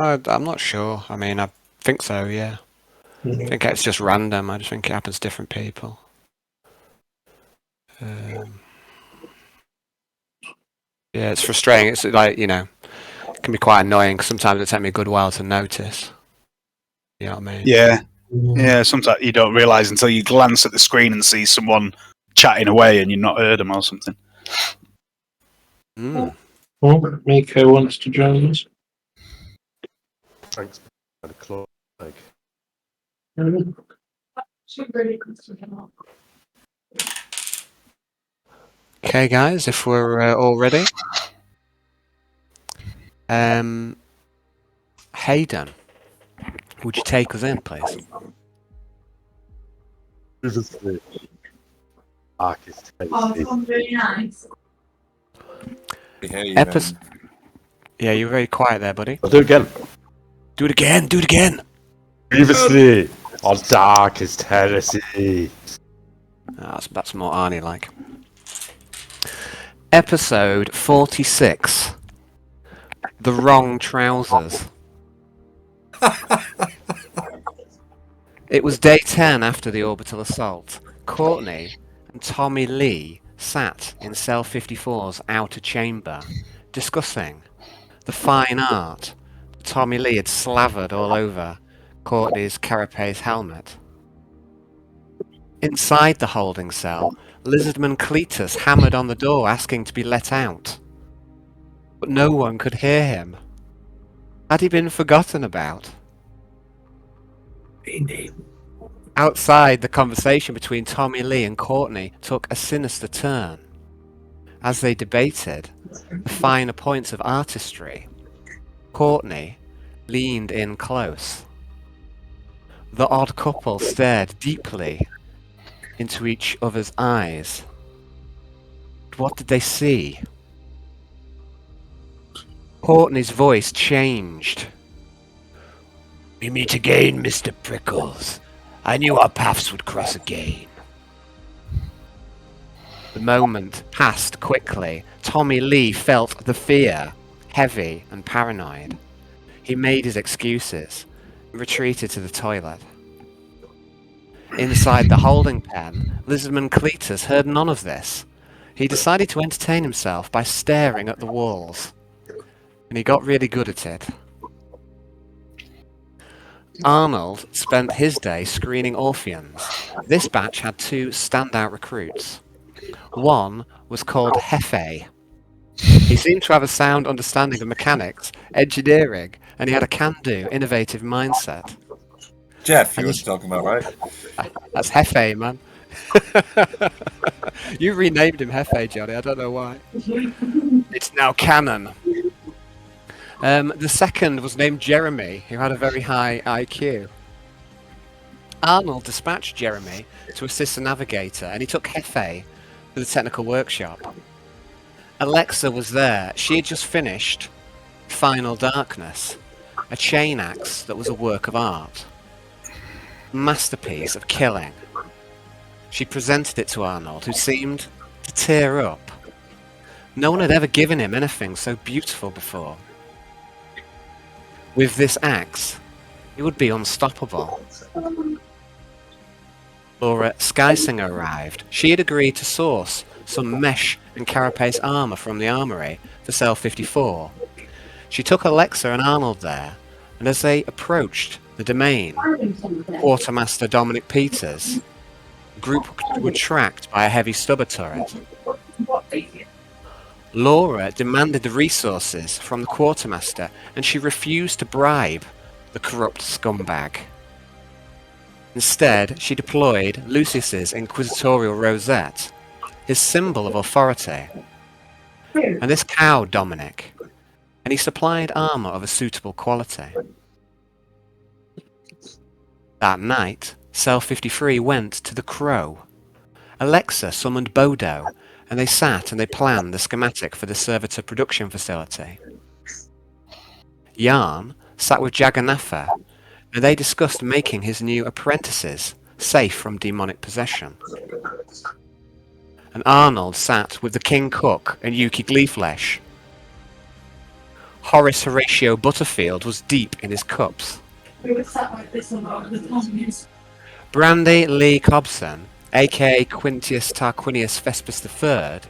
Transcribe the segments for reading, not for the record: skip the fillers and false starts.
I'm not sure. I mean, I think so, yeah. I think it's just random. I just think it happens to different people. Yeah, it's frustrating. It's like, it can be quite annoying because sometimes it takes me a good while to notice. You know what I mean? Yeah. Yeah, sometimes you don't realise until you glance at the screen and see someone chatting away and you've not heard them or something. Mm. Well, Miko wants to join us. Thanks for the claw. Like, Okay, guys, if we're all ready. Hayden, would you take us in, please? previously, Arcus Heresy. Very nice. Yeah, you're very quiet there, buddy. I'll do it again. Do it again. Do it again. Previously on Darkest Heresy. That's more Arnie-like. Episode 46. The Wrong Trousers. It was day 10 after the orbital assault. Courtney and Tommy Lee sat in Cell 54's outer chamber, discussing the fine art that Tommy Lee had slathered all over Courtney's carapace helmet. Inside the holding cell, Lizardman Cletus hammered on the door asking to be let out. But no one could hear him. Had he been forgotten about? Outside, the conversation between Tommy Lee and Courtney took a sinister turn. As they debated the finer points of artistry, Courtney leaned in close. The odd couple stared deeply into each other's eyes. What did they see? Courtney's voice changed. We meet again, Mr. Prickles. I knew our paths would cross again. The moment passed quickly. Tommy Lee felt the fear, heavy and paranoid. He made his excuses and retreated to the toilet. Inside the holding pen, Lizardman Cletus heard none of this. He decided to entertain himself by staring at the walls. And he got really good at it. Arnold spent his day screening Orpheans. This batch had two standout recruits. One was called Hefe. He seemed to have a sound understanding of mechanics, engineering, and he had a can-do, innovative mindset. Jeff, you were talking about, right? That's Hefe, man. You renamed him Hefe, Johnny. I don't know why. It's now canon. The second was named Jeremy, who had a very high IQ. Arnold dispatched Jeremy to assist the navigator, and he took Hefe to the technical workshop. Alexa was there. She had just finished Final Darkness, a chain axe that was a work of art. Masterpiece of killing. She presented it to Arnold, who seemed to tear up. No one had ever given him anything so beautiful before. With this axe, he would be unstoppable. Laura Skysinger arrived. She had agreed to source some mesh and carapace armor from the armory for Cell 54. She took Alexa and Arnold there, and as they approached the domain, Quartermaster Dominic Peters, the group were tracked by a heavy stubber turret. Laura demanded the resources from the Quartermaster, and she refused to bribe the corrupt scumbag. Instead, she deployed Lucius's inquisitorial rosette, his symbol of authority. And this cowed Dominic, and he supplied armor of a suitable quality. That night, Cell 53 went to the Crow. Alexa summoned Bodo, and they sat and they planned the schematic for the servitor production facility. Yarn sat with Jagannatha, and they discussed making his new apprentices safe from demonic possession. And Arnold sat with the King Cook and Yuki Gleeflesh. Horace Horatio Butterfield was deep in his cups. Brandy Lee Cobson, aka Quintius Tarquinius Vespus III,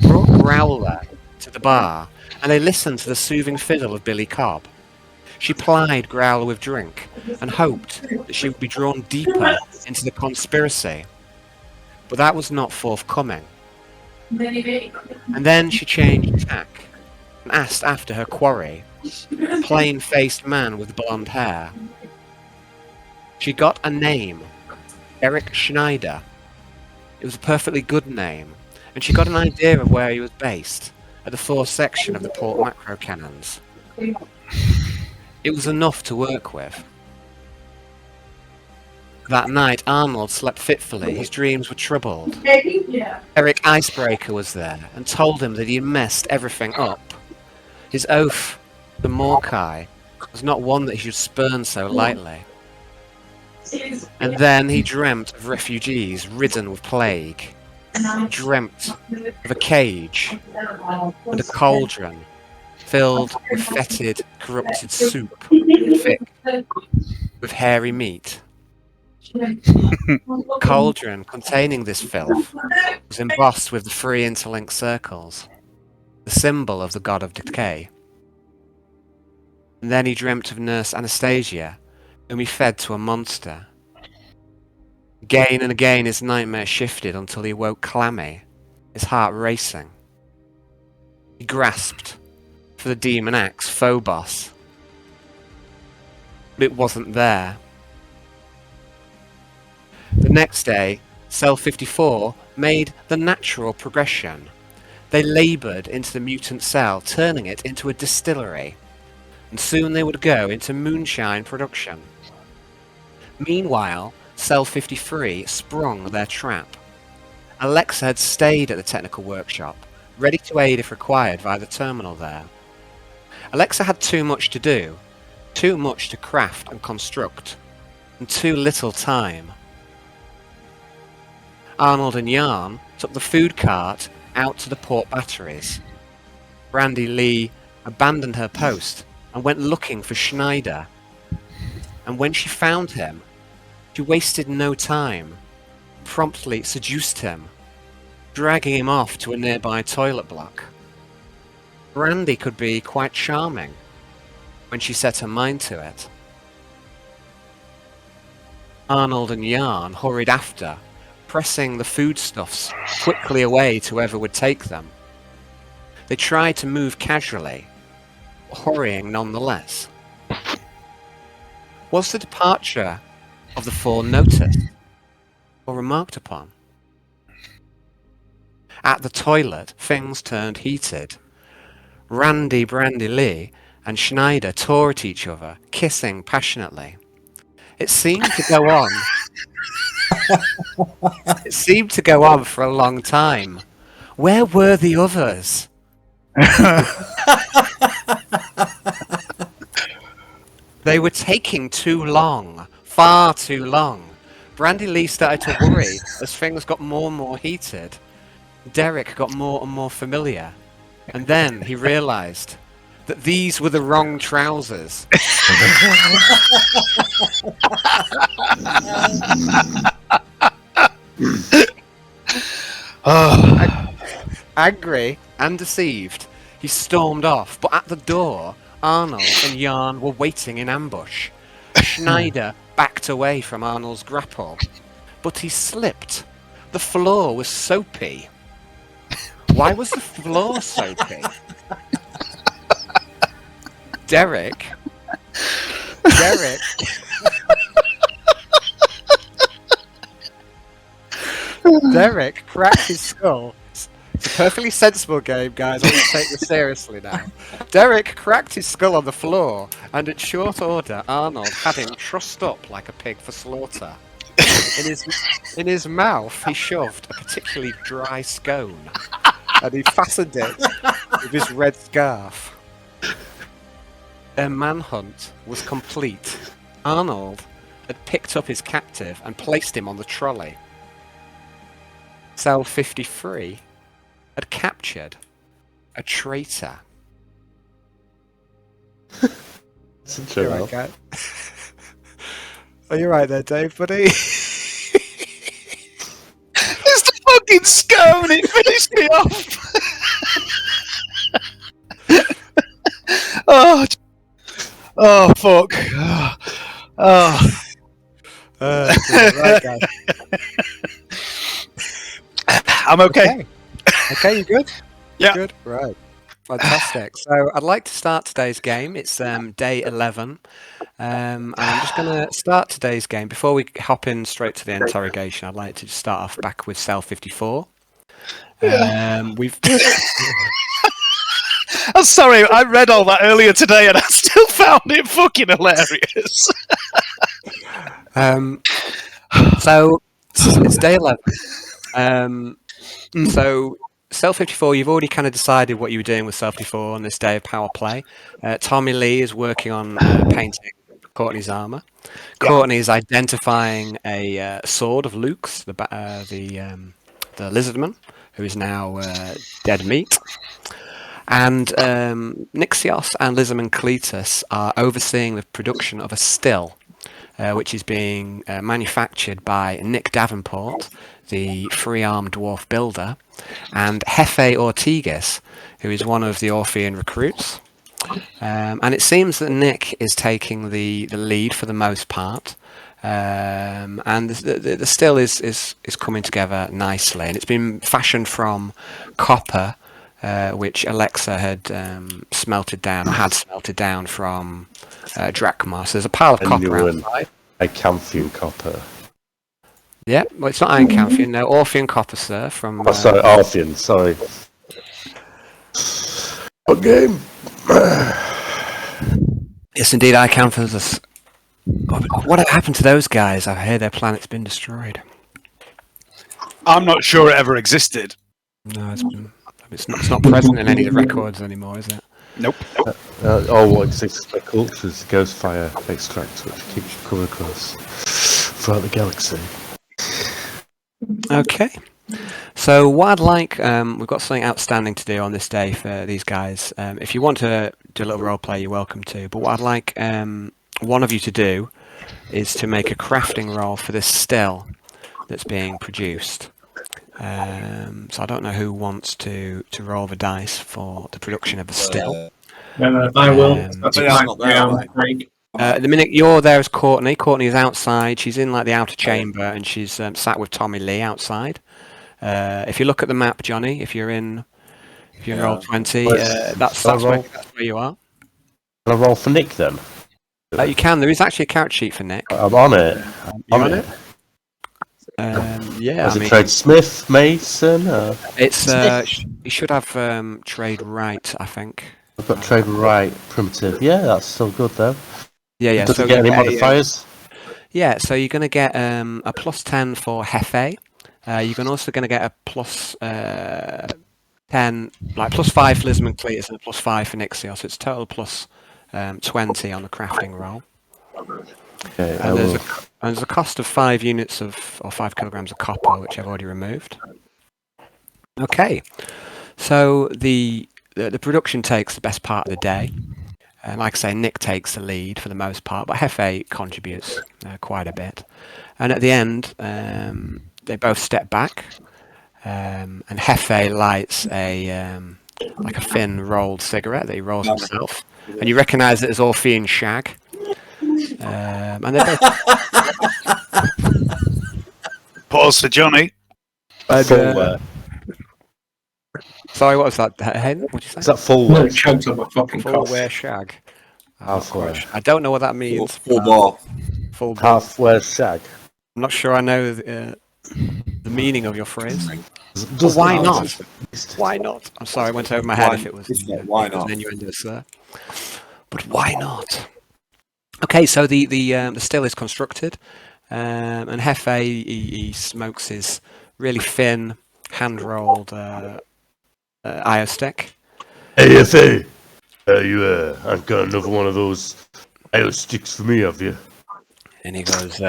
brought Growler to the bar, and they listened to the soothing fiddle of Billy Cobb. She plied Growler with drink, and hoped that she would be drawn deeper into the conspiracy. But that was not forthcoming. And then she changed tack, and asked after her quarry, a plain-faced man with blonde hair. She got a name, Derek Snyder. It was a perfectly good name, and she got an idea of where he was based, at the 4th section of the Port Macro Cannons. It was enough to work with. That night, Arnold slept fitfully. His dreams were troubled. Eric Icebreaker was there, and told him that he had messed everything up. His oath, the Morkai, was not one that he should spurn so lightly. And then he dreamt of refugees ridden with plague. He dreamt of a cage and a cauldron filled with fetid, corrupted soup, thick with hairy meat. The cauldron containing this filth was embossed with the 3 interlinked circles, the symbol of the god of decay. And then he dreamt of Nurse Anastasia, whom he fed to a monster. Again and again his nightmare shifted until he woke clammy, his heart racing. He grasped for the demon axe, Phobos. But it wasn't there. The next day, Cell 54 made the natural progression. They laboured into the mutant cell, turning it into a distillery, and soon they would go into moonshine production. Meanwhile, Cell 53 sprung their trap. Alexa had stayed at the technical workshop, ready to aid if required via the terminal there. Alexa had too much to do, too much to craft and construct, and too little time. Arnold and Yarn took the food cart out to the port batteries. Brandy Lee abandoned her post and went looking for Schneider. And when she found him, she wasted no time, promptly seduced him, dragging him off to a nearby toilet block. Brandy could be quite charming when she set her mind to it. Arnold and Yarn hurried after, pressing the foodstuffs quickly away to whoever would take them. They tried to move casually, hurrying nonetheless. Was the departure of the 4 noticed or remarked upon? At the toilet, things turned heated. Brandy Lee and Schneider tore at each other, kissing passionately. It seemed to go on. It seemed to go on for a long time. Where were the others? They were taking too long, far too long. Brandy Lee started to worry as things got more and more heated. Derek got more and more familiar. And then he realised that these were the wrong trousers. Angry and deceived, he stormed off, but at the door, Arnold and Yarn were waiting in ambush. Schneider backed away from Arnold's grapple, but he slipped. The floor was soapy. Why was the floor soapy? Derek cracked his skull. It's a perfectly sensible game, guys. I won't take this seriously now. Derek cracked his skull on the floor, and in short order, Arnold had him trussed up like a pig for slaughter. In his mouth, he shoved a particularly dry scone, and he fastened it with his red scarf. Their manhunt was complete. Arnold had picked up his captive and placed him on the trolley. Cell 53 had captured a traitor. It's a chill You're out. right, guy. Are you right there, Dave, buddy? It's the fucking scone. It finished me off. Oh, fuck. Oh. Right, guys. I'm okay. Okay, you good? Yeah. Good. Right. Fantastic. So I'd like to start today's game. It's day 11. And I'm just going to start today's game. Before we hop in straight to the interrogation, I'd like to just start off back with cell 54. We've I'm sorry, I read all that earlier today and I still found it fucking hilarious. So it's day 11. So cell 54, you've already kind of decided what you were doing with cell 54 on this day of power play. Tommy Lee is working on painting Courtney's armor. Courtney is identifying a sword of Luke's, the lizardman, who is now dead meat. And Nixios and Lizardman Cletus are overseeing the production of a still, which is being manufactured by Nick Davenport, the free-armed dwarf builder, and Jefe Ortigas, who is one of the Orphean recruits. And it seems that Nick is taking the lead for the most part. And the still is coming together nicely, and it's been fashioned from copper, which Alexa had smelted down from Drachma. So there's a pile of copper outside. A Camphian copper. Yeah, well, it's not Iron Camphian, no, Orphean copper, sir. From Oh, sorry, Orphean, sorry. What game? Yes, indeed, Iron Camphians. What happened to those guys? I hear their planet's been destroyed. I'm not sure it ever existed. No, it's not present in any of the records anymore, is it? Nope. What exists by culture is the ghost fire extract, which keeps you coming across throughout the galaxy. Okay. So what I'd like, we've got something outstanding to do on this day for these guys. If you want to do a little role play, you're welcome to. But what I'd like one of you to do is to make a crafting roll for this still that's being produced. So I don't know who wants to roll the dice for the production of the still. I will. That's Yeah, I'm not there, Craig. The minute you're there as Courtney. Courtney is outside. She's in like the outer chamber, and she's sat with Tommy Lee outside. If you look at the map, Johnny, if you're in roll 20, that's where you are. Can I roll for Nick then? You can. There is actually a character sheet for Nick. I'm on it. You're on it? Yeah. Is it trade Smith, Mason? It's you should have trade right, I think. I've got trade right, primitive. Yeah, that's still good though. Yeah. Does So it get any modifiers? Yeah, so you're going to get a plus 10 for Jefe. You're also going to get a plus 10, like plus 5 for Lizardman Cletus and a plus 5 for Nixios. So it's total plus 20 on the crafting roll. Okay, And there's a cost of 5 units or 5 kilograms of copper, which I've already removed. Okay, so the production takes the best part of the day. Like I say, Nick takes the lead for the most part, but Jefe contributes quite a bit. And at the end, they both step back, and Jefe lights like a thin rolled cigarette that he rolls himself, and you recognise it as Orphean shag. And they both... Pause for Johnny. Sorry, what was that, Hayden? What did you say? Is that full No, wear? it chokes on my fucking Full cough. wear shag. Half-wear. I don't know what that means. Full ball. Full bar. Half-wear shag. I'm not sure I know the meaning of your phrase. Does why it- not? Why not? I'm sorry, it went over my head if it was, Why if it was not? an innuendo, sir. But why not? Okay, so the still is constructed, and Jefe he smokes his really thin, hand-rolled IO stick. Hey, FA! You I've got another one of those IO sticks for me, have you? And he goes,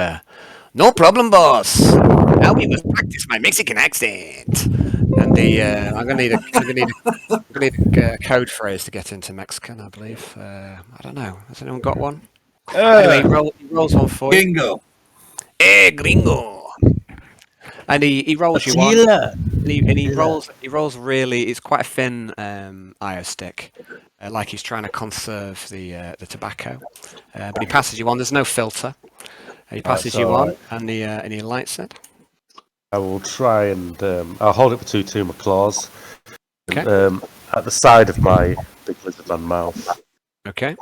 no problem, boss. Now we must practice my Mexican accent. And I'm gonna need a code phrase to get into Mexican, I believe. I don't know. Has anyone got one? Anyway, he rolls one for you. Bingo. Gringo! And he rolls you one. And he rolls really. It's quite a thin IO stick, like he's trying to conserve the tobacco. But he passes you on. There's no filter. He passes you on, and he lights it. I will try and I'll hold it between my claws. Okay. At the side of my big lizard man mouth. Okay.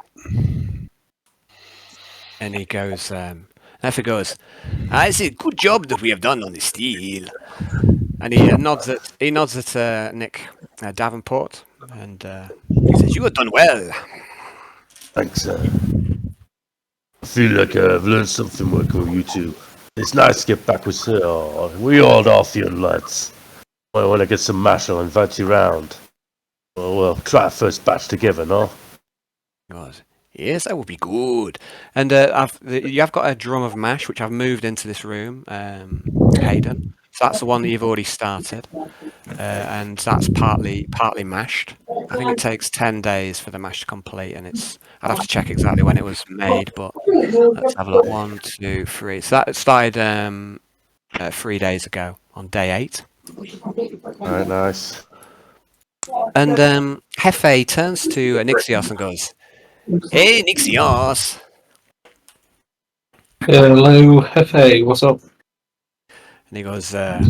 And he goes. Effie goes. I say, good job that we have done on the steel. And he nods at Nick Davenport, and he says, "You have done well." Thanks. I feel like I've learned something working with you two. It's nice to get back with we all are feeling lads. Well, when I get some mash, I'll invite you round. We'll try a first batch together, no? God. Yes, that would be good. And you have got a drum of mash, which I've moved into this room, Hayden. So that's the one that you've already started, and that's partly mashed. I think it takes 10 days for the mash to complete, and I'd have to check exactly when it was made, but let's have a look. 1, 2, 3. So that started 3 days ago on day 8. Alright, nice. And Hefe turns to Nixios and goes, "Hey, Nixios." Hello, Hefe, what's up? And he goes, "I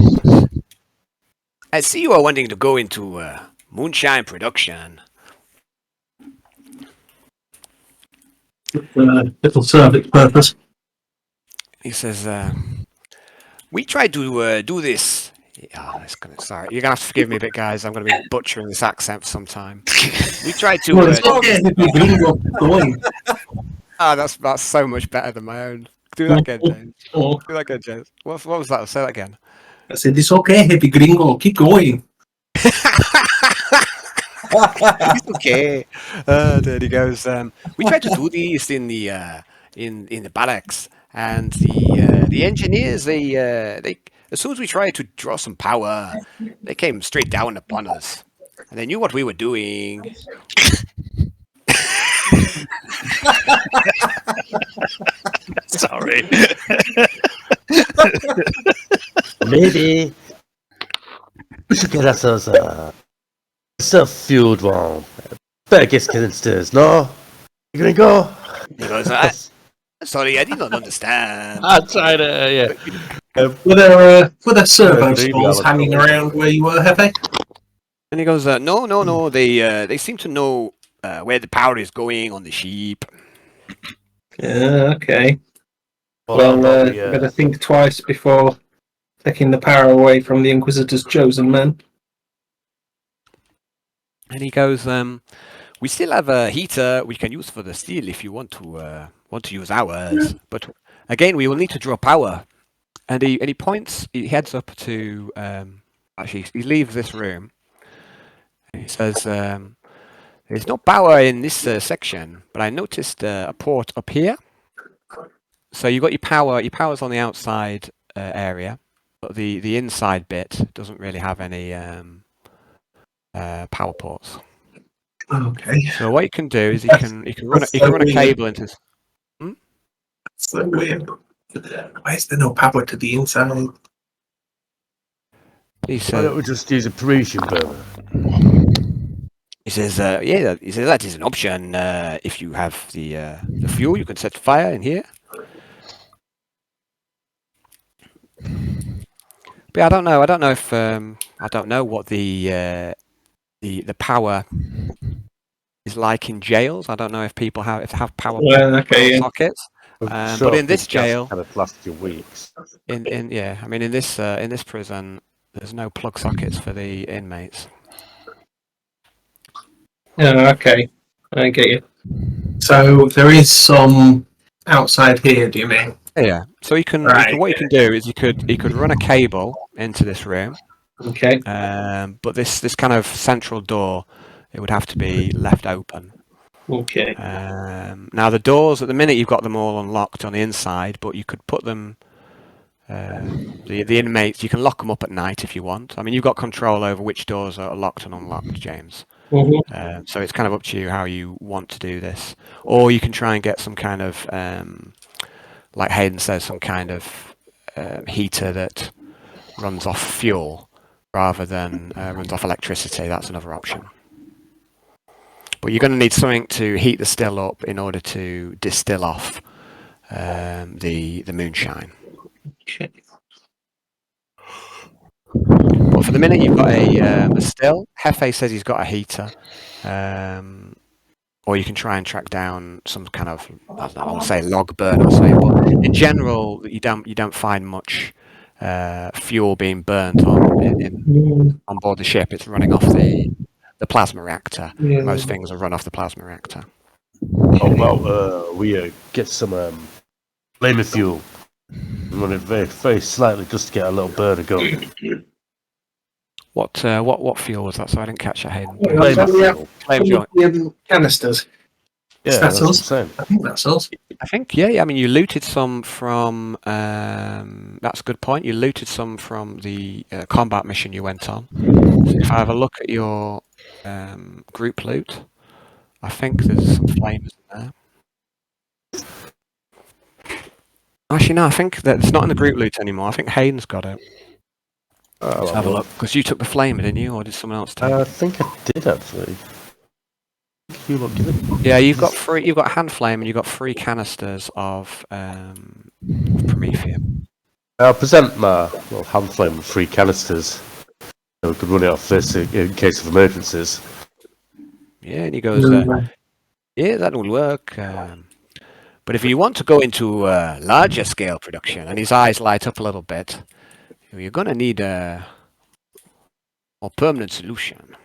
see you are wanting to go into moonshine production." It'll serve its purpose. He says, "We tried to do this." Sorry, you're gonna have to forgive me a bit, guys. I'm gonna be butchering this accent for some time. We tried to. That's so much better than my own. Do that again, James. Do that again, James. What was that? Say that again. I said, it's okay, happy gringo, keep going. It's okay. There he goes. We tried to do this in the barracks, and the engineers they as soon as we tried to draw some power, they came straight down upon us, and they knew what we were doing. Sorry. Maybe we should get ourselves a self-fueled one. Better get canisters, no? You gonna go? He goes, sorry, I did not understand. I'll try to, yeah. Were there servo maybe stalls I'll hanging go. around where you were, Hefe? And he goes, no. They seem to know where the power is going on the sheep. Yeah, okay. Well, Better think twice before taking the power away from the Inquisitor's chosen men. And he goes, we still have a heater we can use for the steel if you want to use ours. But again, we will need to draw power. And he heads up to, actually, he leaves this room. He says, there's no power in this section, but I noticed a port up here. So you got your power's on the outside area, but the inside bit doesn't really have any power ports. Okay. So what you can do is you can run a cable into. That's so weird. Why is there no power to the inside? He why says, don't we just use a Parisian burner? He says, that is an option. If you have the fuel, you can set fire in here. But I don't know. I don't know if I don't know what the power is like in jails. I don't know if people have power sockets. But in this jail, kind of lasted weeks. in this prison, there's no plug sockets for the inmates. Yeah, okay. I get you. So there is some outside here, do you mean? Yeah. So what you can do is you could run a cable into this room. Okay. But this kind of central door, it would have to be left open. Okay. Now the doors at the minute you've got them all unlocked on the inside, but you could put them The inmates, you can lock them up at night if you want. I mean, you've got control over which doors are locked and unlocked, James. So it's kind of up to you how you want to do this. Or you can try and get some kind of, like Hayden says, some kind of heater that runs off fuel rather than runs off electricity. That's another option. But you're going to need something to heat the still up in order to distill off the moonshine. Okay. But for the minute, you've got a still. Hefe says he's got a heater. Or you can try and track down some kind of, I would say, log burn or something. But in general, you don't find much fuel being burnt on board the ship. It's running off the plasma reactor. Yeah. Most things are run off the plasma reactor. How about we get some flamer fuel and run it very, very slightly just to get a little burner going. What fuel was that? So I didn't catch that, Hayden. Flamer fuel. Flame fuel. Canisters. Yeah, That's what I'm us. saying. I think that's us. I think, yeah. I mean, you looted some from. That's a good point. You looted some from the combat mission you went on. So if I have a look at your group loot, I think there's some flames in there. Actually, no. I think that it's not in the group loot anymore. I think Hayden's got it. Let's have a look. Because you took the flamer, didn't you, or did someone else take I it? think I did actually. You look good. Yeah, you've got hand flame and you've got 3 canisters of promethium. I'll present my little hand flame with 3 canisters. So we could run it off this in case of emergencies. Yeah, and he goes, yeah, that will work. But if you want to go into larger scale production, and his eyes light up a little bit, you're going to need a more permanent solution.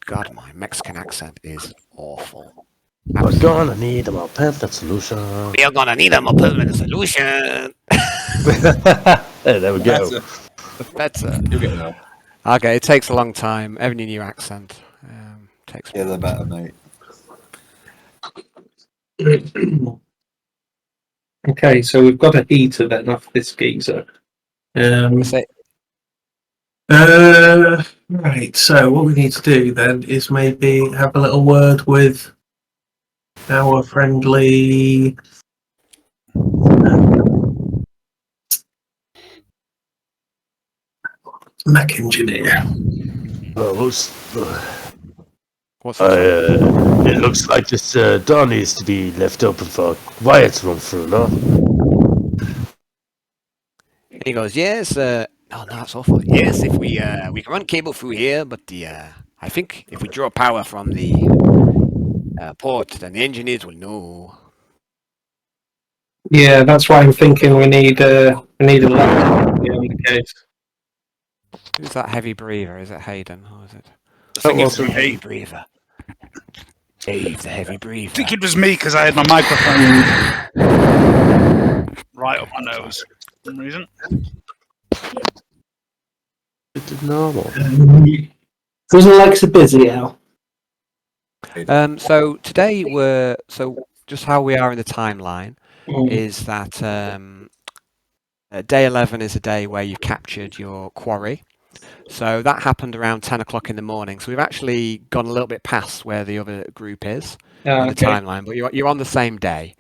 God, my Mexican accent is awful. We're gonna need a more permanent solution. We are going to need a more permanent solution. There we go. Better. You'll get there. Okay, it takes a long time. Every new accent takes. Yeah, they're better, mate. Okay, so we've got a heater then off this geezer. Right, so what we need to do then is maybe have a little word with our friendly mech engineer. What's that? It looks like this door needs to be left open for Wyatt to run through, no? And he goes, yes. Oh, no, that's awful. Yes, if we can run cable through here, but I think if we draw power from the port, then the engineers will know. Yeah, that's why I'm thinking we need a laptop in the case. Who's that heavy breather? Is it Hayden? Or is it? I think it's the me. heavy breather. Dave, the heavy breather. I think it was me because I had my microphone right up my nose for some reason. It's normal. Was Alexa busy, Al? So today just how we are in the timeline is that day 11 is a day where you've captured your quarry. So that happened around 10 o'clock in the morning. So we've actually gone a little bit past where the other group is in the timeline, but you're on the same day.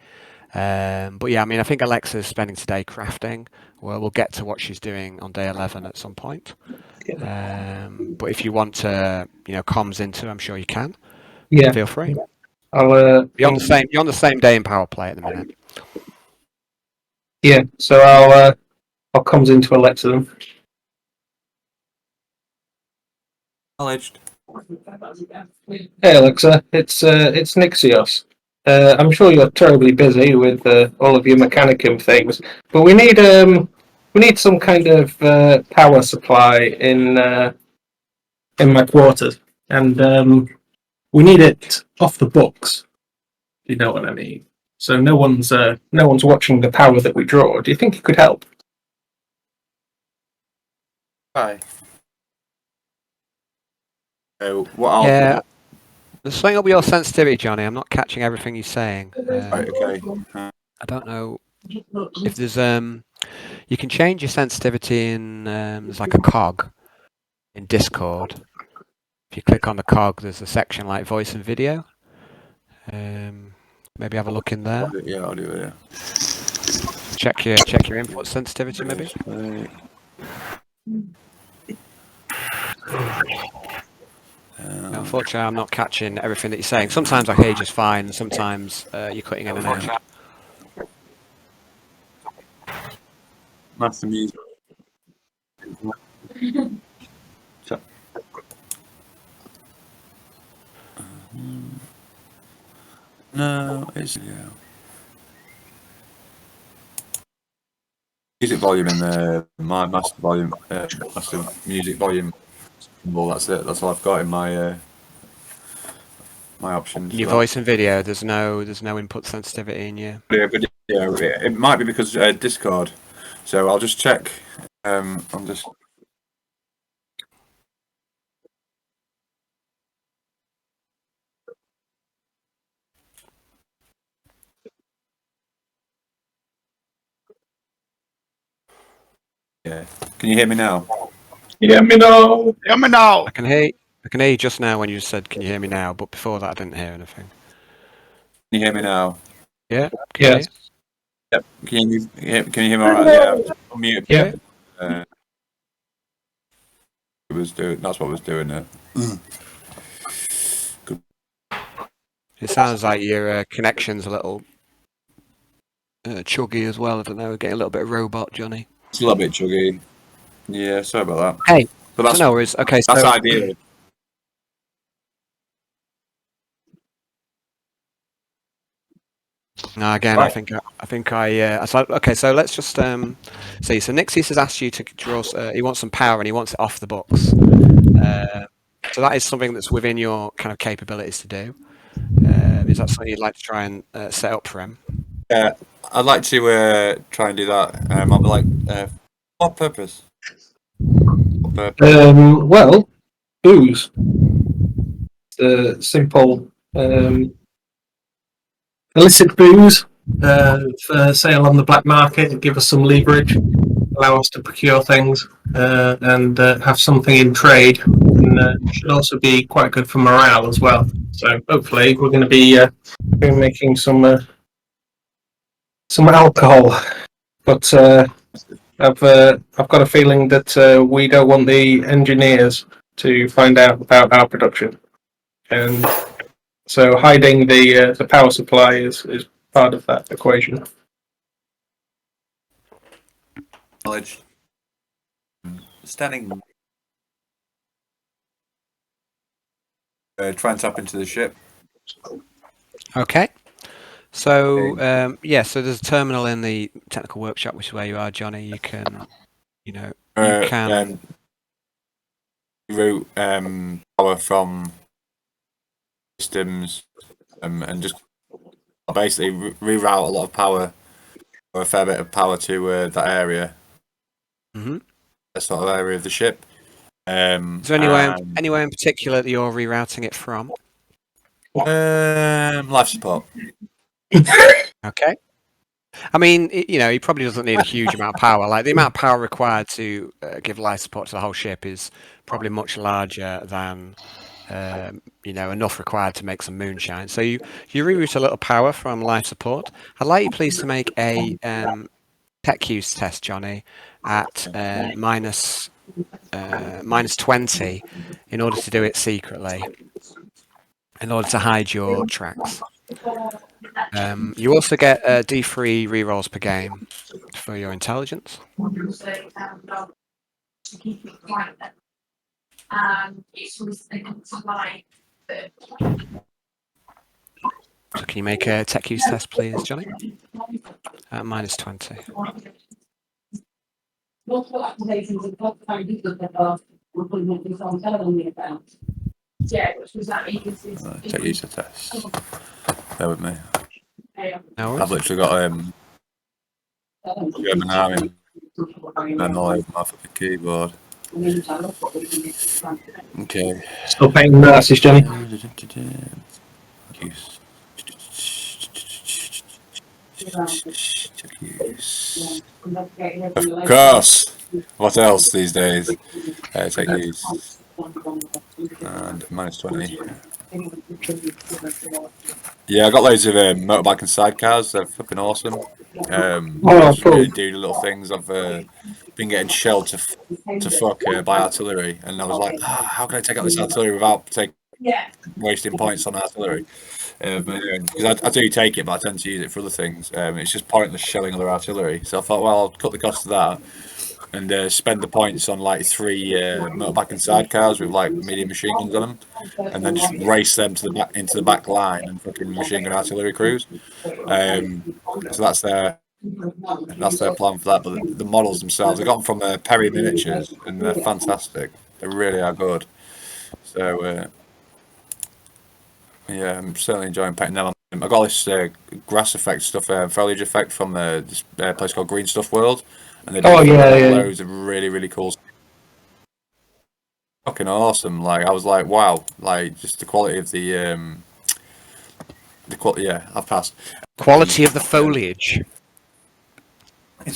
But yeah, I mean, I think Alexa's spending today crafting. Well, we'll get to what she's doing on day 11 at some point. But if you want to, comms into, I'm sure you can. Yeah. Feel free. I'll You're on the same day in power play at the minute. Yeah, so I'll comes into Alexa then. Acknowledged. Hey Alexa, it's Nixios. I'm sure you're terribly busy with all of your mechanicum things, but we need some kind of power supply in my quarters, and we need it off the books. You know what I mean? So no one's watching the power that we draw. Do you think it could help? Hi. So what I'll Yeah. There's something up with your sensitivity, Johnny. I'm not catching everything you're saying. Right, okay. I don't know if there's You can change your sensitivity in there's like a cog in Discord. If you click on the cog, there's a section like voice and video. Maybe have a look in there. Yeah, I'll do it. Yeah. Check your input sensitivity, maybe. Unfortunately, I'm not catching everything that you're saying. Sometimes I hear you just fine, and sometimes you're cutting in and out. Master music. No, it's music volume in my master volume, master music volume. Well, that's it. That's all I've got in my my options. Your voice and video. There's no input sensitivity in your. Yeah, but yeah, it might be because Discord. So I'll just check. I'm just. Yeah. Can you hear me now? Yeah, me know. Hear me now. I can hear you just now when you just said, "Can you hear me now?" But before that, I didn't hear anything. Can you hear me now? Yeah. Can you Yes. Yep. Can you hear me all right? Yeah. Unmute. Yeah. It was doing. That's what I was doing there. It sounds like your connection's a little chuggy as well. I don't know. We're getting a little bit of robot, Johnny. It's a little bit chuggy. Yeah, sorry about that. Hey, But that's no worries. Okay, so that's ideal. no, again, Right. I think I so, okay. So let's just see. So Nixis has asked you to draw. He wants some power and he wants it off the books. So that is something that's within your kind of capabilities to do. Is that something you'd like to try and set up for him? I'd like to try and do that. I'll be like, what purpose? What purpose? Well, booze. The simple illicit booze for sale on the black market and give us some leverage, allow us to procure things and have something in trade. And should also be quite good for morale as well. So hopefully we're going to be making some alcohol, but I've got a feeling that we don't want the engineers to find out about our production, and so hiding the power supply is part of that equation. Knowledge. Standing. Try and tap into the ship. Okay. So so there's a terminal in the technical workshop, which is where you are, Johnny. You can, you can route power from systems and just basically reroute a lot of power or a fair bit of power to that area. Mm-hmm. That sort of area of the ship. Is there anywhere in particular that you're rerouting it from? Life support. Okay. I mean, he probably doesn't need a huge amount of power. Like the amount of power required to give life support to the whole ship is probably much larger than enough required to make some moonshine. So you reroute a little power from life support. I'd like you please to make a tech use test, Johnny, at minus 20 in order to do it secretly, in order to hide your tracks. You also get D3 rerolls per game for your intelligence. So can you make a tech use test, please, Johnny? At minus 20. Take use of test. Bear with me. No worries. I've literally got German army and all over my fucking keyboard. Okay. Still painting the nurses, Johnny. Use. Of course. What else these days? Take these. And -20. Yeah, I got loads of motorbike and sidecars. They're fucking awesome. Just cool. really doodly little things. I've been getting shelled to fuck by artillery, and I was like, how can I take out this artillery without wasting points on artillery? Because I do take it, but I tend to use it for other things. It's just pointless shelling other artillery. So I thought, well, I'll cut the cost of that and spend the points on like 3 motorbike and sidecars with like medium machine guns on them, and then just race them to the back into the back line and fucking machine gun artillery crews. So that's their plan for that. But the models themselves, I got them from Perry Miniatures, and they're fantastic. They really are good. So yeah, I'm certainly enjoying painting them. I got this grass effect stuff, foliage effect from this place called Green Stuff World, and they do loads of really, really cool stuff. Fucking awesome. Like, I was like, wow, like just the quality of the quality. Yeah, I've passed. Quality of the foliage.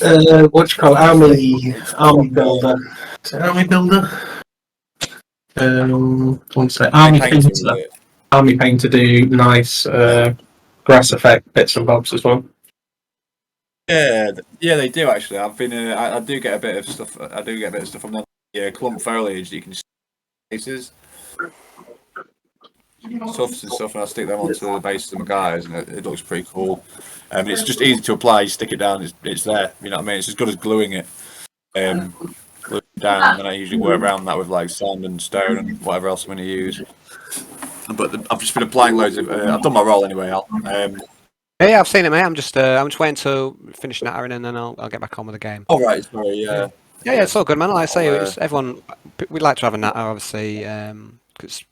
What you call army builder? Is it army builder? One sec. Army painter. Army painter do nice grass effect bits and bobs as well. Yeah, they do actually. I've been. I do get a bit of stuff. I do get a bit of stuff from the clump foliage that you can see bases, tufts and stuff, and I stick them onto the bases of my guys, and it looks pretty cool. It's just easy to apply. You stick it down, it's there. You know what I mean? It's as good as gluing it. Glue it down, and I usually work around that with like sand and stone and whatever else I'm going to use. But I've just been applying loads of. I've done my roll anyway, Al. Yeah, I've seen it, mate. I'm just waiting to finish nattering and then I'll get back on with the game. Oh right, sorry, yeah. Yeah, it's all good, man. Like I say, it's everyone. We'd like to have a natter, obviously, because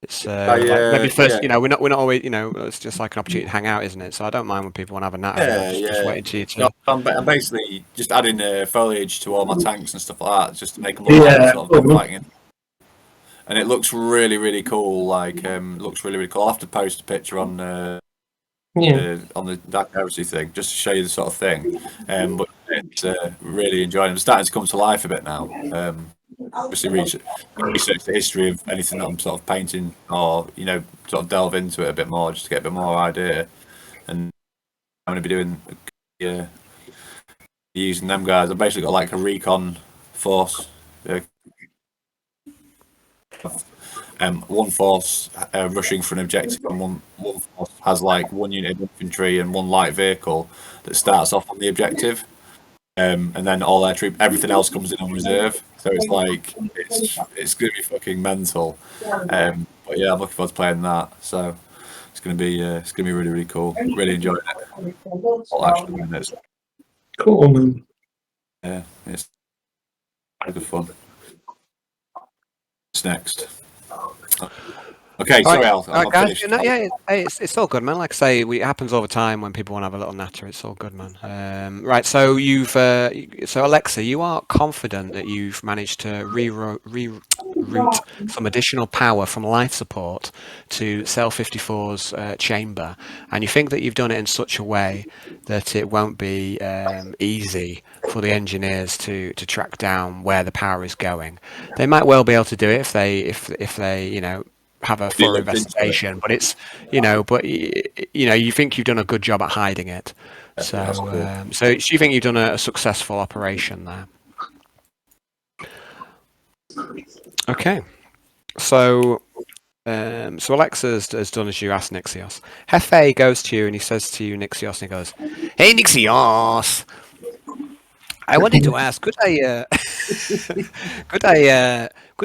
it's like maybe first. You know, we're not always. You know, it's just like an opportunity to hang out, isn't it? So I don't mind when people want to have a natter. Just waiting to you to. No, I'm basically just adding foliage to all my tanks and stuff like that, just to make them look like sort of fighting. And it looks really, really cool. Like, looks really, really cool. I'll have to post a picture on the Dark Heresy thing, just to show you the sort of thing. But it's really enjoying it. I'm starting to come to life a bit now. Obviously, research the history of anything that I'm sort of painting, or sort of delve into it a bit more, just to get a bit more idea. And I'm going to be doing using them guys. I've basically got like a recon force. One force rushing for an objective, and one force has like one unit of infantry and one light vehicle that starts off on the objective, and then all their everything else comes in on reserve. So it's like it's gonna be fucking mental. But yeah, I'm looking forward to playing that. So it's gonna be really, really cool. Really enjoying it. Cool, man. Yeah, it's good fun. What's next? Okay, sorry, Al. All right, guys. It's all good, man. Like I say, it happens all the time when people want to have a little natter. It's all good, man. Right, so so Alexa, you are confident that you've managed to reroute some additional power from life support to Cell 54's chamber, and you think that you've done it in such a way that it won't be easy for the engineers to track down where the power is going. They might well be able to do it if they have a full investigation, but it's you think you've done a good job at hiding it. So you think you've done a successful operation there. Okay, so Alexa has done as you asked, Nixios. Hefe goes to you and he says to you, Nixios, and he goes, "Hey, Nixios, I wanted to ask, could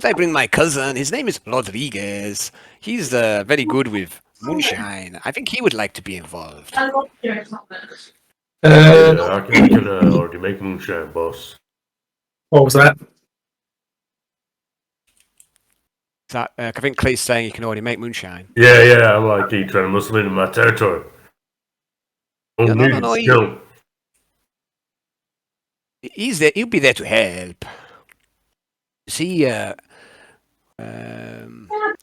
I bring my cousin? His name is Rodriguez. He's very good with moonshine. I think he would like to be involved." I can already make moonshine, boss. What was that? I think Clee's saying you can already make moonshine. Yeah, I'm like trying to muscle into my territory. No. He's there. He'll be there to help. See,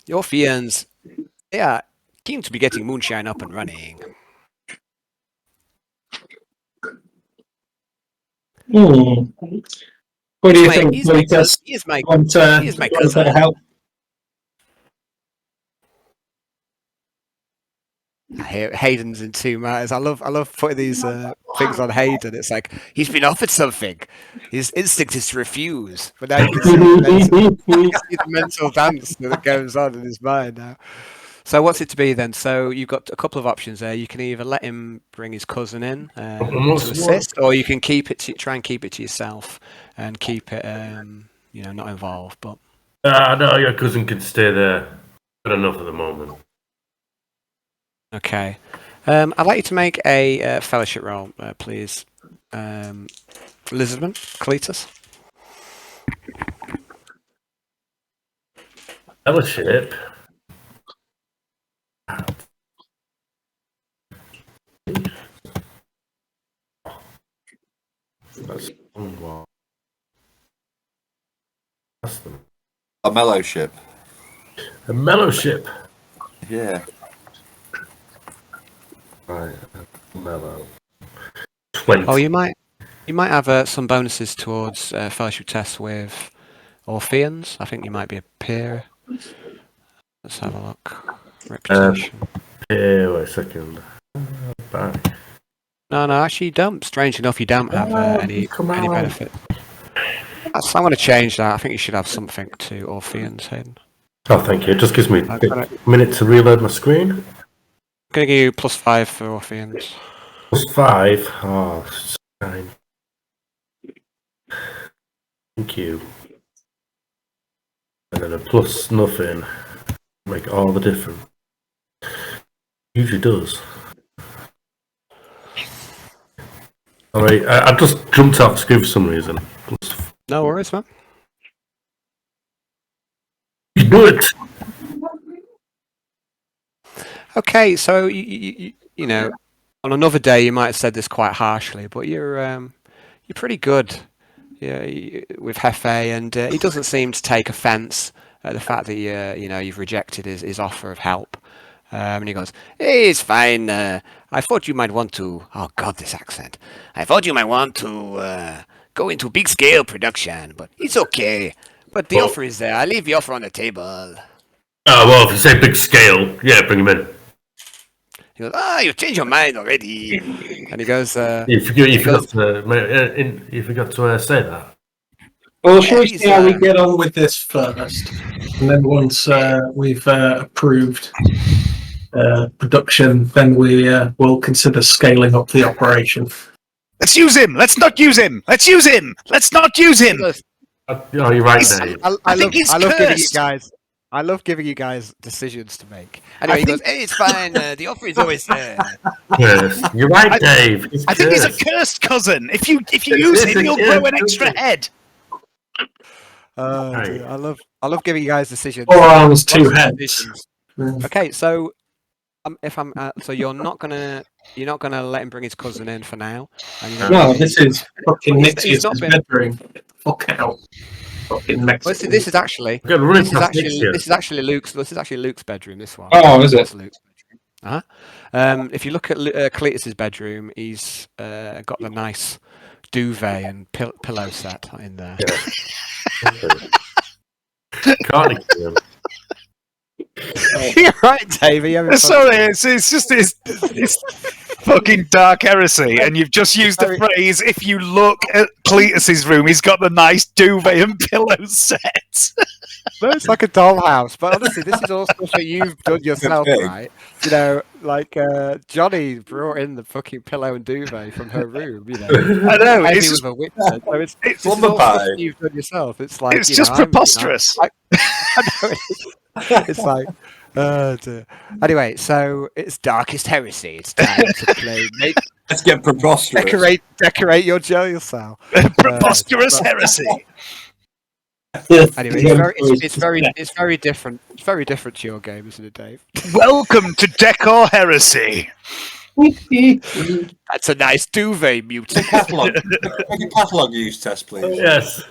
your fiends, they are keen to be getting moonshine up and running. What do you think, He's my Lucas? cousin. He's my Want he's my want a bit cousin. of help? Hayden's in 2 matters. I love putting these things on Hayden. It's like he's been offered something. His instinct is to refuse, but now you can see the mental dance that goes on in his mind now. So what's it to be then? So you've got a couple of options there. You can either let him bring his cousin in to assist, or you can try and keep it to yourself and keep it, not involved. But No, your cousin can stay there. Good enough at the moment. okay, I'd like you to make a fellowship roll, please, Elizabeth Cletus. Fellowship. That's A mellowship. a mellowship. Yeah. Right, mellow. 20. Oh, you might have some bonuses towards fellowship tests with Orpheans. I think you might be a peer. Let's have a look. Reputation. Yeah, wait a second. Back. No, actually you don't. Strange enough, you don't have any benefit. I'm going to change that. I think you should have something to Orpheans, Hayden. Oh, thank you. It just gives me I've a got it. minute to reload my screen. I'm going to give you +5 for Orpheans. +5. Oh, it's 9. Thank you. And then a plus nothing. Make all the difference. Usually does. Alright, I just jumped off screen for some reason. No worries, man. You do it! Okay, so you know, on another day you might have said this quite harshly, but you're pretty good, with Hefe, and he doesn't seem to take offence at the fact that you've rejected his offer of help. And he goes, "Hey, it's fine. I thought you might want to. Oh God, this accent. I thought you might want to go into big scale production, but it's okay. But the offer is there. I leave the offer on the table." Oh, well, if you say big scale, yeah, bring him in. He goes, "You changed your mind already." And he goes, You forgot to say that. Well, shall we see how we get on with this first? And then once we've approved production, then we'll consider scaling up the operation. Let's use him. Let's not use him. Let's use him. Let's not use him. Oh, you're right, Dave. I think he's love giving you cursed. guys. I love giving you guys decisions to make. Anyway, he goes, "Hey, it's fine. The offer is always there." Yes. You're right, Dave. I think he's a cursed cousin. If you use him, you'll grow an extra head. Dude, I love giving you guys decisions. 4 arms, 2 Lots of heads. decisions. Okay, so so you're not gonna let him bring his cousin in for now. And No, this is fucking He's Nixius' not been- bedroom. Fuck out. Fucking Mexican. This is actually Good, really this is actually Luke's bedroom. This one. Oh, is it? That's Luke's bedroom. If you look at Cletus's bedroom, he's got the nice duvet and pillow set in there. Can't ignore him. You're right, Davey. Sorry, it's just it's fucking dark heresy, and you've just used the phrase. If you look at Cletus's room, he's got the nice duvet and pillow set. No, it's like a dollhouse. But honestly, this is all stuff that you've done yourself, right? You know, like Johnny brought in the fucking pillow and duvet from her room. You know, I know. Ivy It's was just, a witness. So it's It's this is all stuff that you've done yourself. It's like it's just preposterous. I know it's like. Dear. Anyway, so it's Darkest Heresy. It's time to play. Let's get preposterous. Decorate your jail cell. Preposterous heresy. Anyway, it's very different. It's very different to your game, isn't it, Dave? Welcome to Decor Heresy. That's a nice duvet, mutant. Catalog. Make a catalog use test, please. Yes.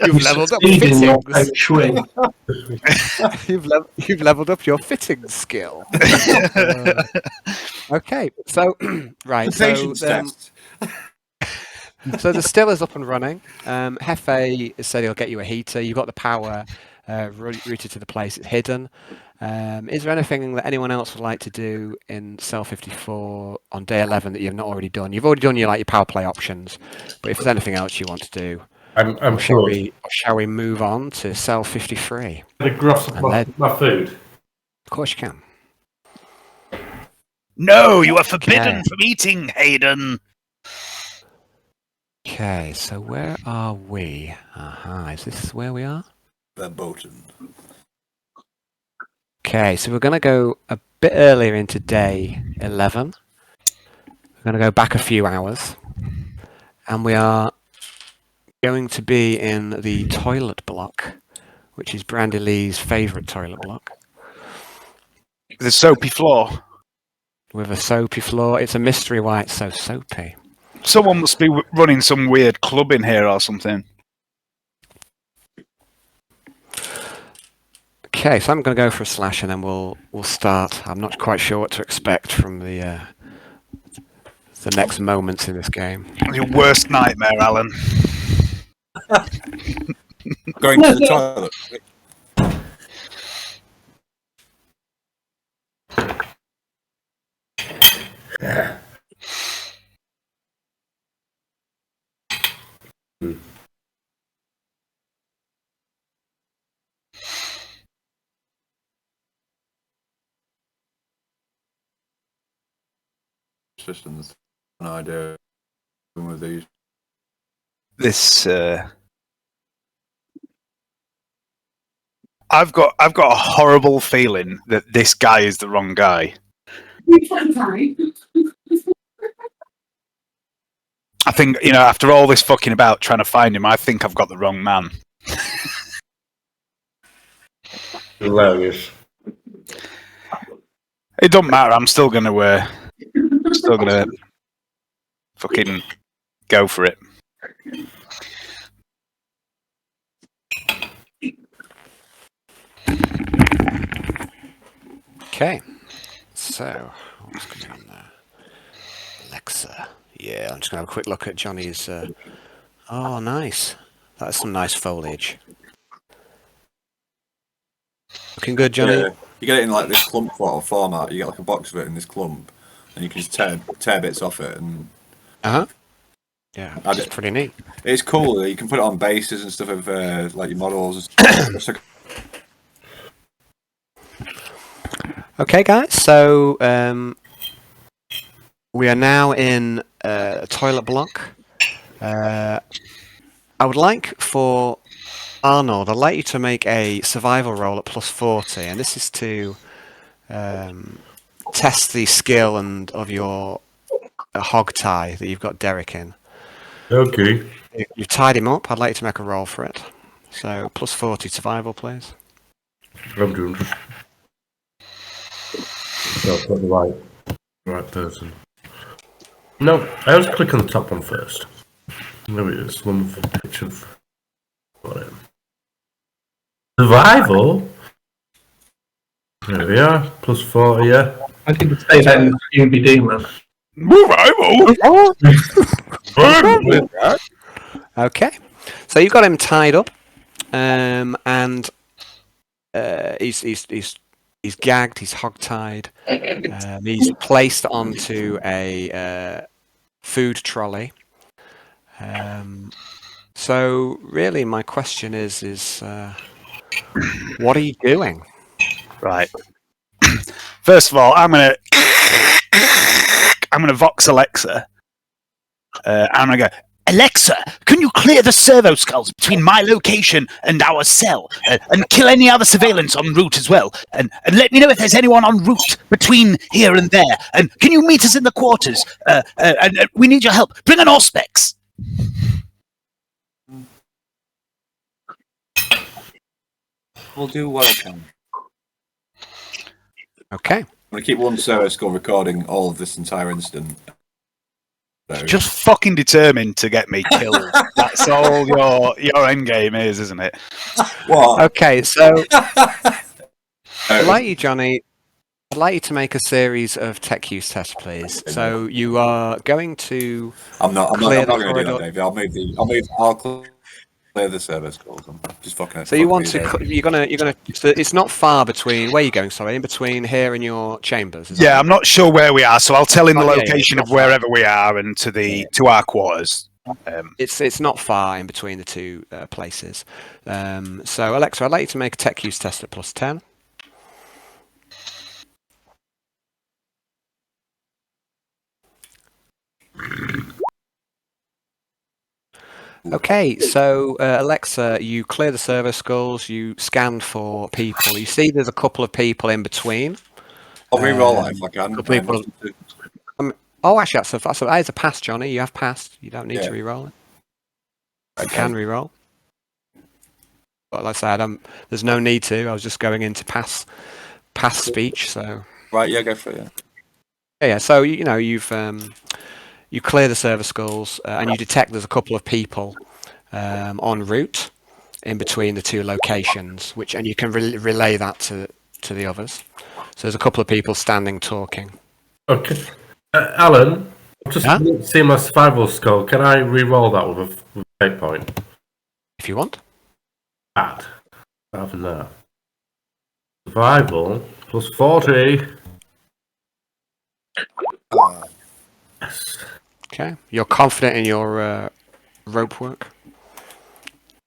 You've leveled up Speed in your fittings. feng shui. You've leveled up your fitting skill. Okay, so right, so Patience test. so the still is up and running. Hefe said he'll get you a heater. You've got the power routed to the place it's hidden. Is there anything that anyone else would like to do in Cell 54 on day 11 that you've not already done? You've already done your power play options, but if there's anything else you want to do, I'm shall sure. shall we move on to Cell 53? The gross of And my, then- my food. Of course you can. No, you are forbidden Okay. from eating, Hayden. Okay, so where are we? Is this where we are? Verboten. Okay, so we're going to go a bit earlier into day 11. We're going to go back a few hours. And we are going to be in the toilet block, which is Brandy Lee's favourite toilet block. The soapy floor. With a soapy floor. It's a mystery why it's so soapy. Someone must be running some weird club in here or something. Okay, so I'm going to go for a slash and then we'll start. I'm not quite sure what to expect from the next moments in this game. Your worst nightmare, Alan. Going to the toilet. Systems. An idea with these. This. I've got a horrible feeling that this guy is the wrong guy. I think, after all this fucking about trying to find him, I think I've got the wrong man. Hilarious. It doesn't matter. I'm still gonna fucking go for it. Okay, so what's going on there? Alexa. Yeah, I'm just going to have a quick look at Johnny's... Oh, nice. That's some nice foliage. Looking good, Johnny? Yeah, you get it in like this clump format. You get like a box of it in this clump, and you can just tear bits off it. And Uh-huh. Yeah, it's pretty neat. it's cool. You can put it on bases and stuff of like your models. And stuff. Okay, guys, so we are now in a toilet block. I would like for Arnold, I'd like you to make a survival roll at plus 40, and this is to test the skill of your hog tie that you've got Derek in. Okay. You've tied him up. I'd like you to make a roll for it. So plus 40 survival, please. I'm doing this. So I've got the right person. No, I always click on the top one first. There it is. One with a picture of got it. Survival? There we are. Plus 40, yeah. I didn't say that in the UBD, man. Okay, so you've got him tied up, and he's gagged. He's hog-tied. He's placed onto a food trolley. So really, my question is what are you doing? Right. First of all, I'm gonna vox Alexa. I'm gonna go, Alexa, can you clear the servo skulls between my location and our cell, and kill any other surveillance en route as well, and let me know if there's anyone en route between here and there, and can you meet us in the quarters? And we need your help. Bring an auspex. We'll do what I can. Okay. I'm gonna keep one server skull recording all of this entire incident. So, Just fucking determined to get me killed. That's all your end game is, isn't it? what? Okay, so like you, Johnny, I'd like you to make a series of tech use tests, please. So you are going to. I'm not Clear going the to do that, corridor. David. I'll clear the service calls. I'm just fucking. So you fucking want you, to? David. You're gonna. So it's not far between. Where are you going? Sorry, in between here and your chambers. Is that Yeah, right? I'm not sure where we are, so I'll tell him the Oh, yeah, location it's of not far. wherever we are and to our quarters. It's not far in between the two places. So Alexa, I'd like you to make a tech use test at +10. Okay, so Alexa, you clear the server skulls, you scan for people. You see there's a couple of people in between. I'll re-roll that if I can. couple people- Oh, actually, that is a pass, Johnny. You have passed. You don't need to re-roll it. You can re-roll. But like I said, there's no need to. I was just going into pass speech. So Right, yeah, go for it. yeah. So you've you clear the server skulls and you detect there's a couple of people en route in between the two locations, and you can relay that to the others. So there's a couple of people standing talking. Okay. Alan, I've just seen my survival skull. Can I re-roll that with a fate point? If you want. Bad. Having that. Survival plus 40. Yes. Okay. You're confident in your rope work,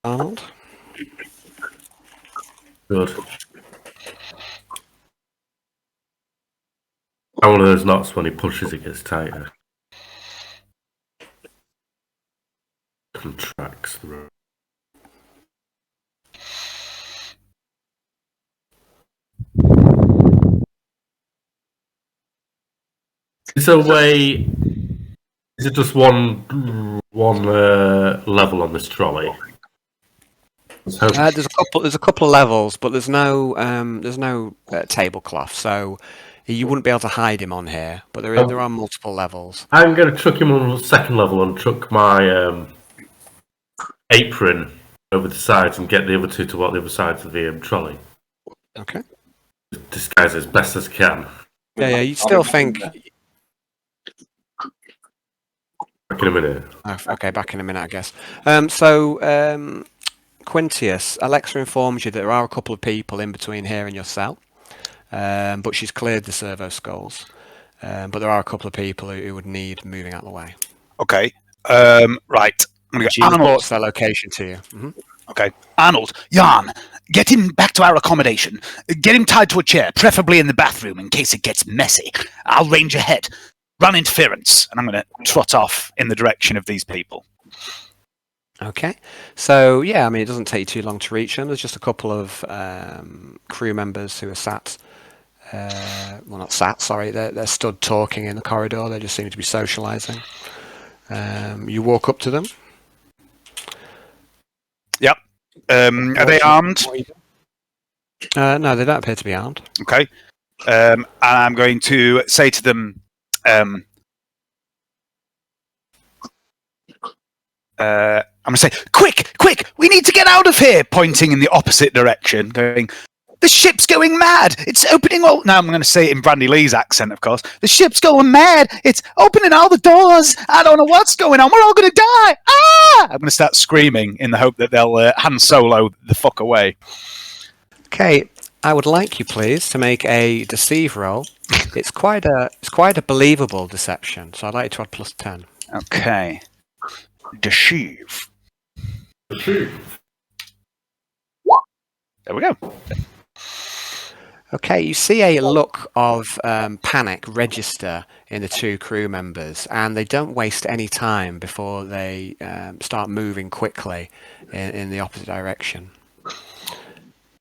Arnold? Good. One of those knots when he pushes it gets tighter. Contracts the rope. Is there a way? Is it just one level on this trolley? There's a couple of levels, but there's no tablecloth, so you wouldn't be able to hide him on here. But there are multiple levels. I'm going to chuck him on the second level and chuck my apron over the sides and get the other two to walk the other sides of the trolley. Okay. Disguise it as best as I can. Yeah. You still think? Back in a minute. Oh, okay, back in a minute, I guess. So Quintius, Alexa informs you that there are a couple of people in between here and your cell, but she's cleared the servo skulls. But there are a couple of people who would need moving out of the way. Okay. Right. I'm gonna She go. Arnold. reports their location to you. Mm-hmm. Okay. Arnold, Jan, get him back to our accommodation. Get him tied to a chair, preferably in the bathroom in case it gets messy. I'll range ahead. Run interference. And I'm going to trot off in the direction of these people. Okay. So, yeah, I mean, it doesn't take too long to reach them. There's just a couple of crew members who are sat. Well, not sat, sorry. They're stood talking in the corridor. They just seem to be socialising. You walk up to them. Yep. Are they armed? No, they don't appear to be armed. Okay. And I'm going to say to them, I'm going to say, quick, we need to get out of here, pointing in the opposite direction, going, the ship's going mad. It's opening all... Now I'm going to say it in Brandy Lee's accent, of course. The ship's going mad. It's opening all the doors. I don't know what's going on. We're all going to die. Ah! I'm going to start screaming in the hope that they'll Han Solo the fuck away. Okay, I would like you, please, to make a deceive roll. It's quite a believable deception, so I'd like you to add +10. Okay. Deceive. There we go. Okay, you see a look of panic register in the two crew members, and they don't waste any time before they start moving quickly in the opposite direction.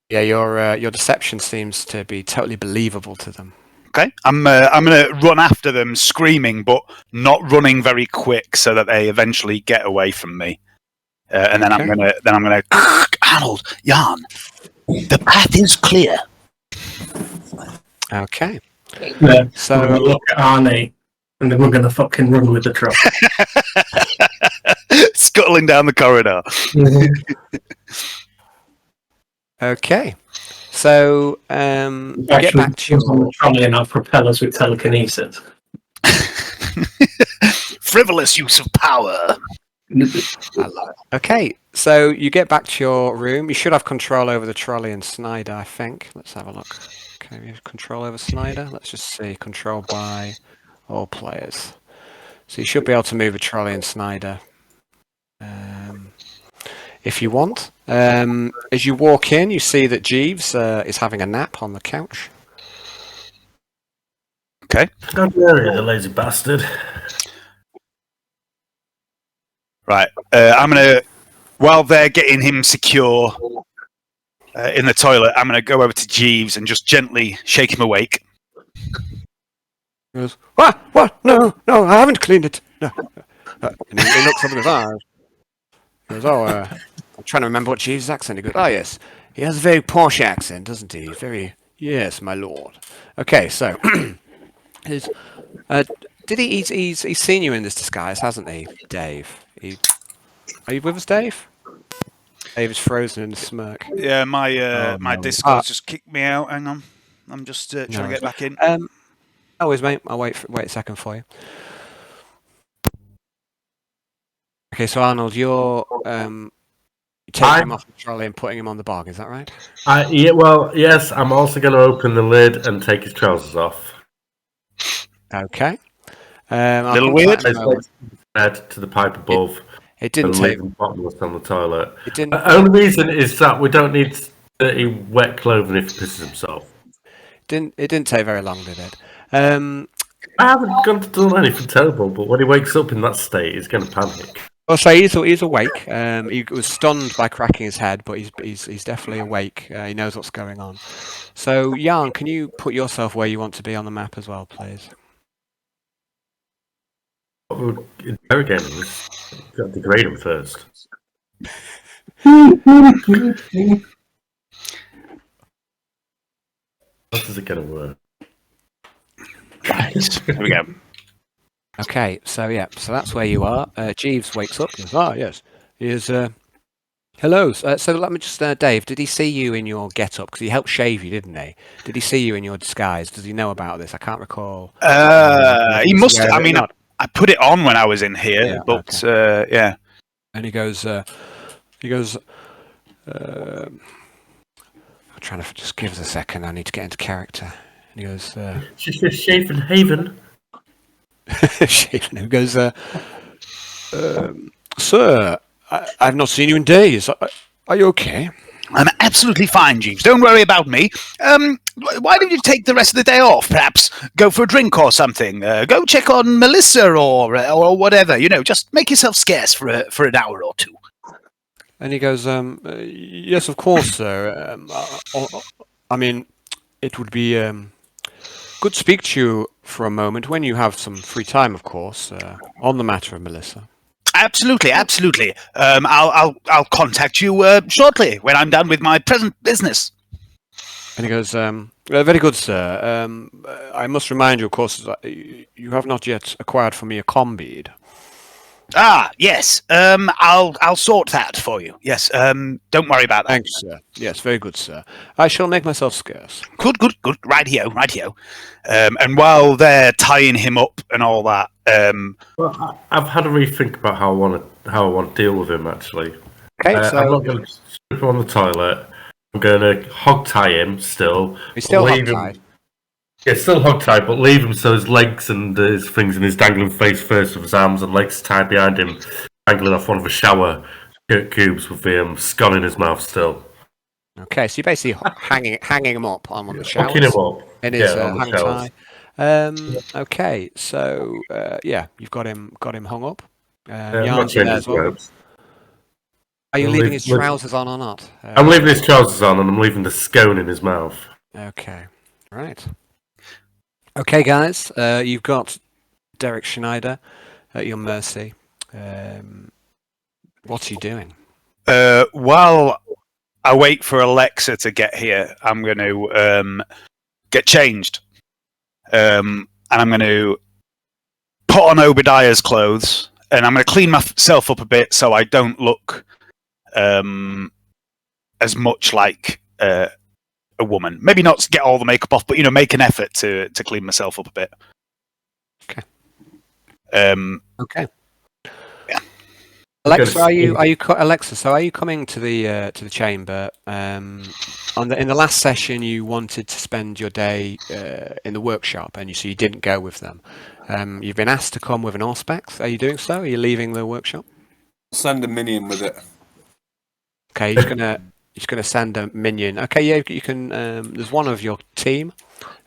Yeah, your deception seems to be totally believable to them. Okay, I'm going to run after them, screaming, but not running very quick, so that they eventually get away from me. And then I'm gonna Arnold, Jan, the path is clear. Okay. Yeah. So We're gonna look at Arnie, and then we're going to fucking run with the truck. Scuttling down the corridor. Mm-hmm. okay. So you get back to your... trolley and I'll propel us with telekinesis. Frivolous use of power. Okay, so you get back to your room. You should have control over the trolley and Snyder, I think. Let's have a look. Okay, you have control over Snyder. Let's just see. Controlled by all players. So you should be able to move a trolley and Snyder. If you want. As you walk in, you see that Jeeves is having a nap on the couch. Okay. How dare you, the lazy bastard. Right. I'm going to, while they're getting him secure in the toilet, I'm going to go over to Jeeves and just gently shake him awake. He goes, what? What? No, I haven't cleaned it. No. And he looks up in his eyes. He goes, I'm trying to remember what Jeeves' accent. He goes, oh, yes. He has a very posh accent, doesn't he? Very, yes, my lord. Okay, so, he's seen you in this disguise, hasn't he, Dave? Are you with us, Dave? Dave is frozen in a smirk. Yeah, my Discord's just kicked me out. Hang on. I'm just trying to get back in. Always, mate. I'll wait a second for you. Okay, so Arnold, you're taking him off the trolley and putting him on the bog, is that right? Yeah, well, yes, I'm also going to open the lid and take his trousers off. Okay. Little weird. Head to the pipe above. It didn't and take... leave him bottomless on the toilet. It didn't... The only reason is that we don't need dirty, wet clothing if he pisses himself. It didn't take very long, did it? I haven't done anything terrible, but when he wakes up in that state, he's going to panic. Well, so he's awake. He was stunned by cracking his head, but he's definitely awake. He knows what's going on. So, Jan, can you put yourself where you want to be on the map as well, please? What we're interrogating is got to degrade him first. How is it going to work? Right. Here we go. Okay, so that's where you are. Jeeves wakes up. And goes, yes, he is. Hello. So let me just, Dave. Did he see you in your get-up? Because he helped shave you, didn't he? Did he see you in your disguise? Does he know about this? I can't recall. He must. I mean, I put it on when I was in here, Yeah, but okay. yeah. And he goes. I'm trying to just give us a second. I need to get into character. And he goes. She says Shaven Haven. Shaven. He goes. Sir, I've not seen you in days. Are you okay? I'm absolutely fine, Jeeves. Don't worry about me. Why don't you take the rest of the day off? Perhaps go for a drink or something. Go check on Melissa or whatever. You know, just make yourself scarce for an hour or two. And he goes, yes, of course, sir. I mean, it would be good to speak to you for a moment when you have some free time, of course, on the matter of Melissa. Absolutely. I'll contact you shortly when I'm done with my present business. And he goes, very good, sir. I must remind you, of course, that you have not yet acquired for me a combead. Ah, yes. I'll sort that for you. Yes. Don't worry about that. Thanks, sir. Yes, very good, sir. I shall make myself scarce. Good. Rightio. And while they're tying him up and all that, Well, I've had a rethink about how I want to deal with him. Actually, Okay, so I'm not going to strip him on the toilet. I'm going to hog tie him still. he's still leave hog-tied. him. Yeah, still hog tied, but leave him so his legs and his things and his dangling face first with his arms and legs tied behind him, dangling off one of the shower cubes with the scone in his mouth still. Okay, so you're basically hanging him up on one of the showers. Hooking him up. In his on the hang showers. tie. Okay, so you've got him hung up. I'm not Jan's in changing there his as well. robes. Are you I'll leaving leave- his trousers on or not? I'm leaving his trousers on and I'm leaving the scone in his mouth. Okay, right. Okay, guys, you've got Derek Snyder at your mercy. What's he doing? while I wait for Alexa to get here, I'm going to get changed. And I'm going to put on Obadiah's clothes, and I'm going to clean myself up a bit so I don't look as much like a a woman. Maybe not to get all the makeup off, but make an effort to clean myself up a bit. Okay. Okay. Yeah. Alexa, Alexa? So are you coming to the chamber? In the last session, you wanted to spend your day in the workshop, and so you didn't go with them. You've been asked to come with an Auspex. Are you doing so? Are you leaving the workshop? Send a minion with it. Okay, you're just gonna send a minion. Okay, yeah, you can. There's one of your team,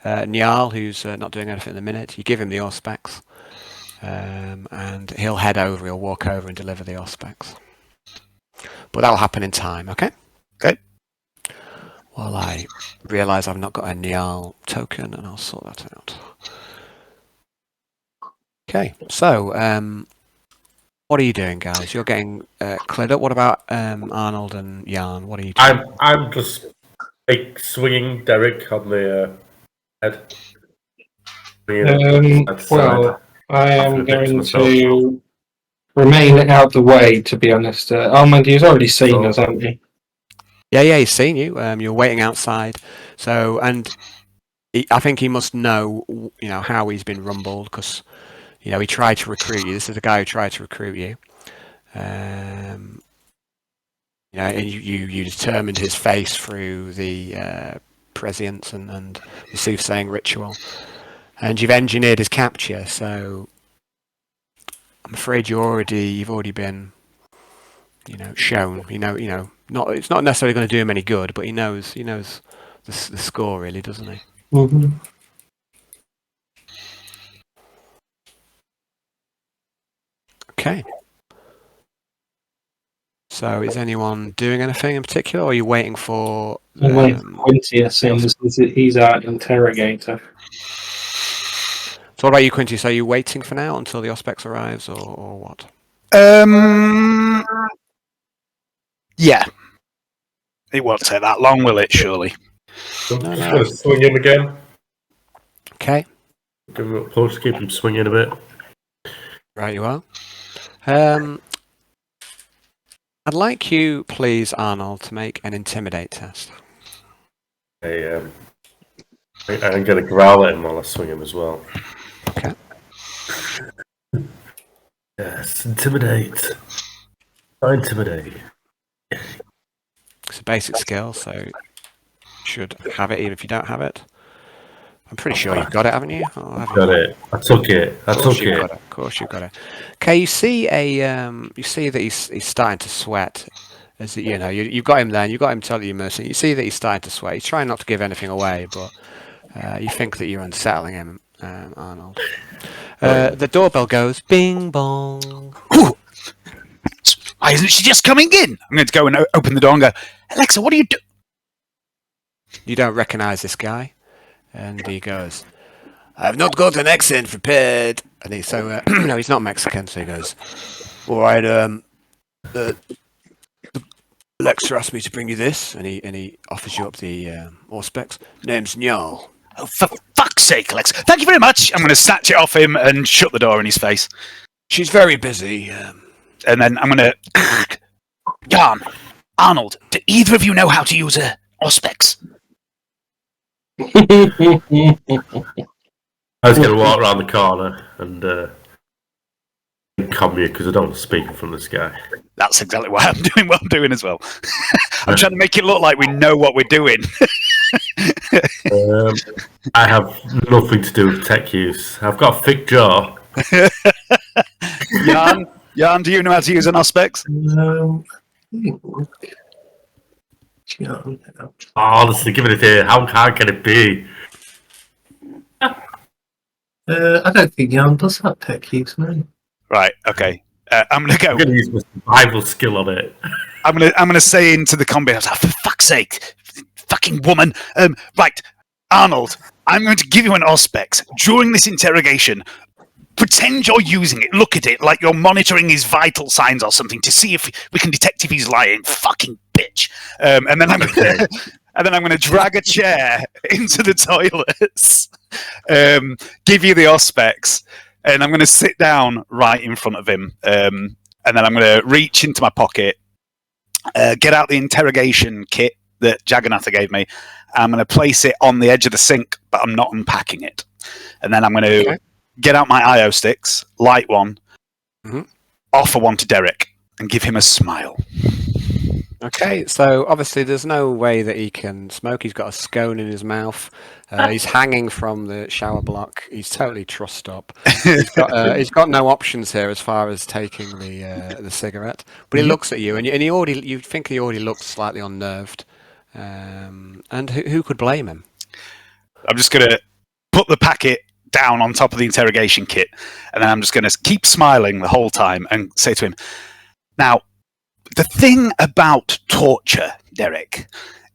Niall, who's not doing anything at the minute. You give him the Auspex, and he'll head over. He'll walk over and deliver the Auspex. But that'll happen in time. Okay. Okay. Well, I realise I've not got a Niall token, and I'll sort that out. Okay, so what are you doing, guys? You're getting cleared up. What about Arnold and Jan? What are you doing? I'm just swinging Derek on the head. Well, I am going to remain out the way, to be honest. Armand, he's already seen us, hasn't he? Yeah, he's seen you. You're waiting outside. So, and I think he must know, how he's been rumbled, because, he tried to recruit you. This is the guy who tried to recruit you. And you determined his face through the prescience and the soothsaying ritual, and you've engineered his capture. So I'm afraid you've already been, shown. It's not necessarily going to do him any good, but he knows the score, really, doesn't he? Mm-hmm. Okay. So is anyone doing anything in particular, or are you waiting for... I'm waiting for Quinty, since he's our interrogator. So what about you, Quinty? So are you waiting for now until the Auspex arrives, or what? Yeah. It won't take that long, will it, surely? I'm just going to swing him again. Okay. Give him a push, keep him swinging a bit. Right, you are. I'd like you, please, Arnold, to make an intimidate test. I'm going to growl at him while I swing him as well. Okay. Yes, intimidate. Intimidate. It's a basic skill, so you should have it even if you don't have it. I'm pretty sure you've got it, haven't you? Got it. I took it. Of course you've got it. Okay, you see that he's starting to sweat. As you've got him there, and you've got him telling you mercy. You see that he's starting to sweat. He's trying not to give anything away, but you think that you're unsettling him, Arnold. The doorbell goes bing bong. Ooh. Why isn't she just coming in? I'm going to go and open the door and go, Alexa, what are you doing? You don't recognise this guy. And he goes, I've not got an accent prepared. And no, he's not Mexican, so he goes, all right, Alexa asked me to bring you this, and he offers you up the Auspex. Name's Njal. Oh, for fuck's sake, Alexa. Thank you very much. I'm going to snatch it off him and shut the door in his face. She's very busy. And then I'm going to... Jan, Arnold, do either of you know how to use a Auspex? I was going to walk around the corner and come here because I don't want to speak in front of this guy. That's exactly why I'm doing what I'm doing as well. I'm trying to make it look like we know what we're doing. I have nothing to do with tech use. I've got a thick jaw. Jan, do you know how to use an Auspex? Honestly, give it a day. How hard can it be? I don't think Jan does have tech use, man. Right, okay. I'm going to go. I'm going to use my survival skill on it. I'm going to say into the combi, for fuck's sake, fucking woman. Right, Arnold, I'm going to give you an Auspex. During this interrogation, pretend you're using it. Look at it like you're monitoring his vital signs or something to see if we can detect if he's lying. Fucking bitch. And then I'm going to drag a chair into the toilets, give you the Auspex, and I'm going to sit down right in front of him. And then I'm going to reach into my pocket, get out the interrogation kit that Jagannatha gave me. I'm going to place it on the edge of the sink, but I'm not unpacking it. And then I'm going to get out my IO sticks, light one, offer one to Derek, and give him a smile. Okay, so obviously there's no way that he can smoke. He's got a scone in his mouth. He's hanging from the shower block. He's totally trussed up. He's got no options here as far as taking the cigarette. But he looks at you, and you think he already looks slightly unnerved. And who could blame him? I'm just going to put the packet down on top of the interrogation kit, and then I'm just going to keep smiling the whole time and say to him, now, the thing about torture, Derek,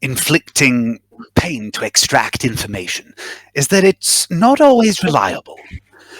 inflicting pain to extract information, is that it's not always reliable.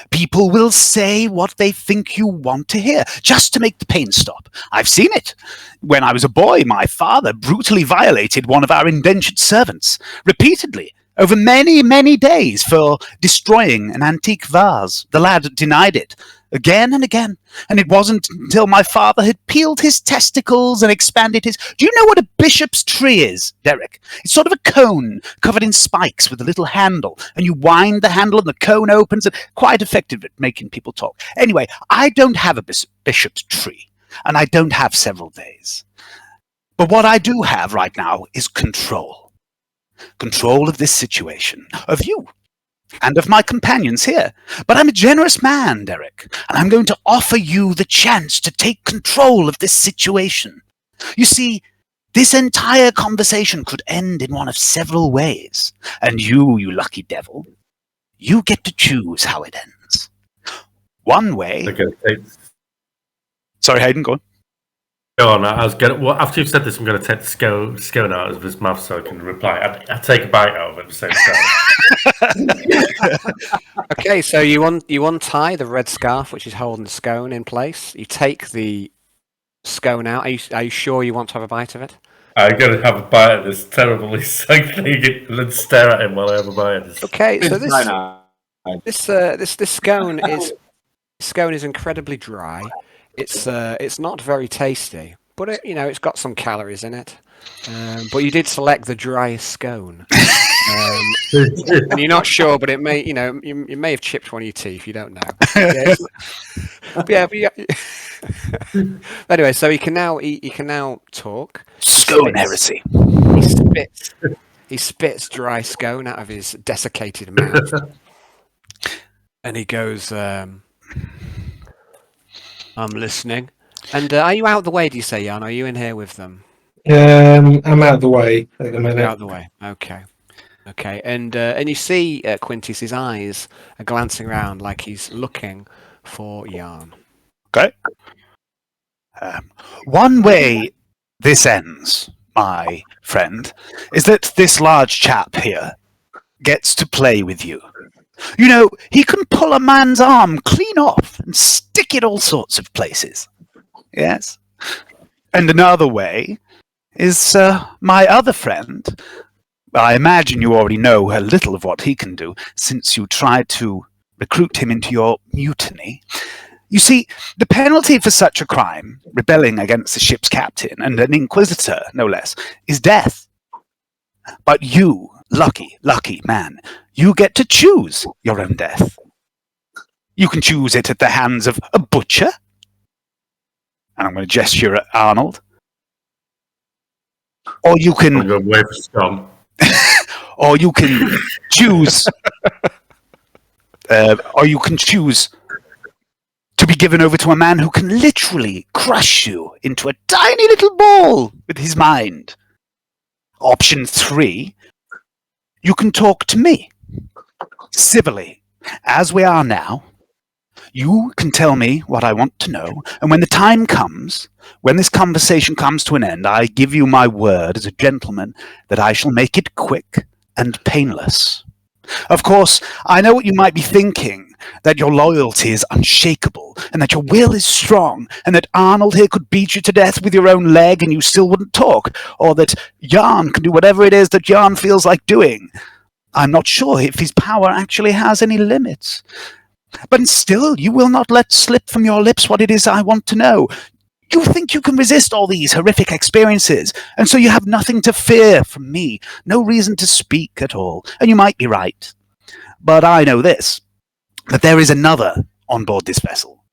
People will say what they think you want to hear, just to make the pain stop. I've seen it. When I was a boy, my father brutally violated one of our indentured servants, repeatedly, over many, many days, for destroying an antique vase. The lad denied it, again and again, and it wasn't until my father had peeled his testicles and expanded his... Do you know what a bishop's tree is, Derek? It's sort of a cone covered in spikes with a little handle, and you wind the handle and the cone opens, and quite effective at making people talk. Anyway, I don't have a bishop's tree, and I don't have several days. But what I do have right now is control. Control of this situation, of you, and of my companions here. But I'm a generous man, Derek, and I'm going to offer you the chance to take control of this situation. You see, this entire conversation could end in one of several ways, and you lucky devil, you get to choose how it ends. One way... Sorry, Hayden, go on. Go on, I was going. Well, after you've said this, I'm going to take the scone out of his mouth so I can reply. I take a bite out of it at the same time. Okay, so you untie the red scarf which is holding the scone in place. You take the scone out. Are you sure you want to have a bite of it? I'm going to have a bite of this terribly sick thing and then stare at him while I have a bite of this. Okay, so this scone is incredibly dry. It's not very tasty, but it's got some calories in it. But you did select the driest scone, and you're not sure, but it may, you may have chipped one of your teeth. You don't know. Anyway, so he can now talk. Scone heresy. He spits dry scone out of his desiccated mouth, and he goes. I'm listening. And are you out of the way, do you say, Jan? Are you in here with them? I'm out of the way at the minute. You're out of the way. Okay. And you see Quintus' eyes are glancing around like he's looking for Jan. Okay. One way this ends, my friend, is that this large chap here gets to play with you. You know, he can pull a man's arm clean off and stick it all sorts of places. Yes. And another way is my other friend. I imagine you already know a little of what he can do, since you tried to recruit him into your mutiny. You see, the penalty for such a crime, rebelling against the ship's captain, and an Inquisitor, no less, is death. But you, lucky man, you get to choose your own death. You can choose it at the hands of a butcher. And I'm going to gesture at Arnold. Or you can... I'm going to wait for Scone. Or you can choose... or you can choose to be given over to a man who can literally crush you into a tiny little ball with his mind. Option 3, you can talk to me, civilly, as we are now. You can tell me what I want to know, and when the time comes, when this conversation comes to an end, I give you my word as a gentleman that I shall make it quick and painless. Of course, I know what you might be thinking, that your loyalty is unshakable, and that your will is strong, and that Arnold here could beat you to death with your own leg and you still wouldn't talk, or that Jan can do whatever it is that Jan feels like doing. I'm not sure if his power actually has any limits. But still, you will not let slip from your lips what it is I want to know. You think you can resist all these horrific experiences, and so you have nothing to fear from me, no reason to speak at all, and you might be right. But I know this, that there is another on board this vessel,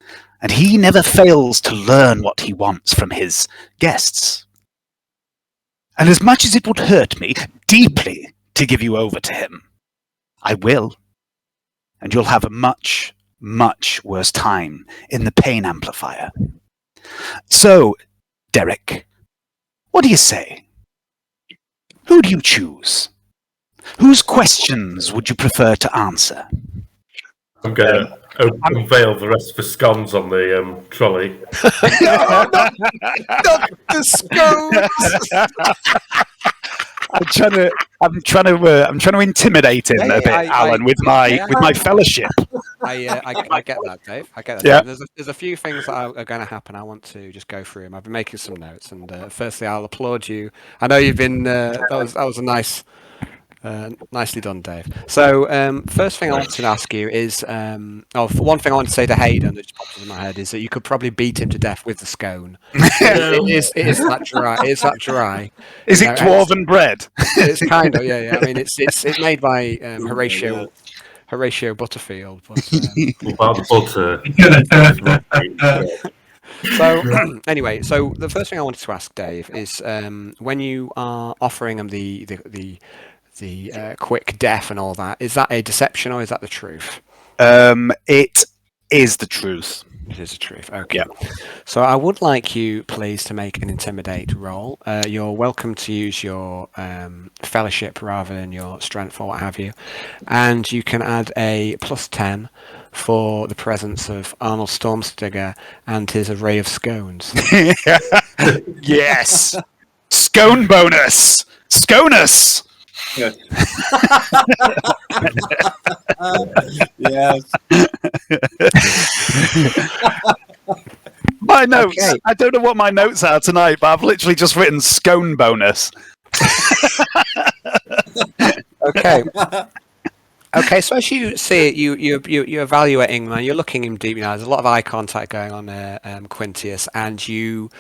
and he never fails to learn what he wants from his guests. And as much as it would hurt me deeply to give you over to him, I will. And you'll have a much, much worse time in the pain amplifier. So, Derek, what do you say? Who do you choose? Whose questions would you prefer to answer? I'm going to unveil the rest of the scones on the trolley. No, not the scones. I'm trying to intimidate him a bit, Alan, with my fellowship. I get that, Dave. I get that. Yeah. There's a few things that are going to happen. I want to just go through them. I've been making some notes, and firstly, I'll applaud you. I know you've been. That was a nice. Nicely done, Dave. So, first thing I wanted to ask you is, one thing I want to say to Hayden that just popped into my head is that you could probably beat him to death with the scone. It is that dry. It's that dry. Is it dwarven bread? It's kind of, yeah. I mean, it's made by Horatio Butterfield. But, About butter. So anyway, so the first thing I wanted to ask Dave is, when you are offering him the quick death and all that, is that a deception or is that the truth? It is the truth. It is the truth. Okay. Yeah. So I would like you, please, to make an intimidate roll. You're welcome to use your fellowship rather than your strength or what have you, and you can add a +10 for the presence of Arnold Stormstiger and his array of scones. Yes. Scone bonus. Sconus. Yes. Yes. My notes. Okay. I don't know what my notes are tonight, but I've literally just written scone bonus. Okay. Okay, so as you see it, you're evaluating, man. You're looking him deep. There's a lot of eye contact going on there, Quintius, and you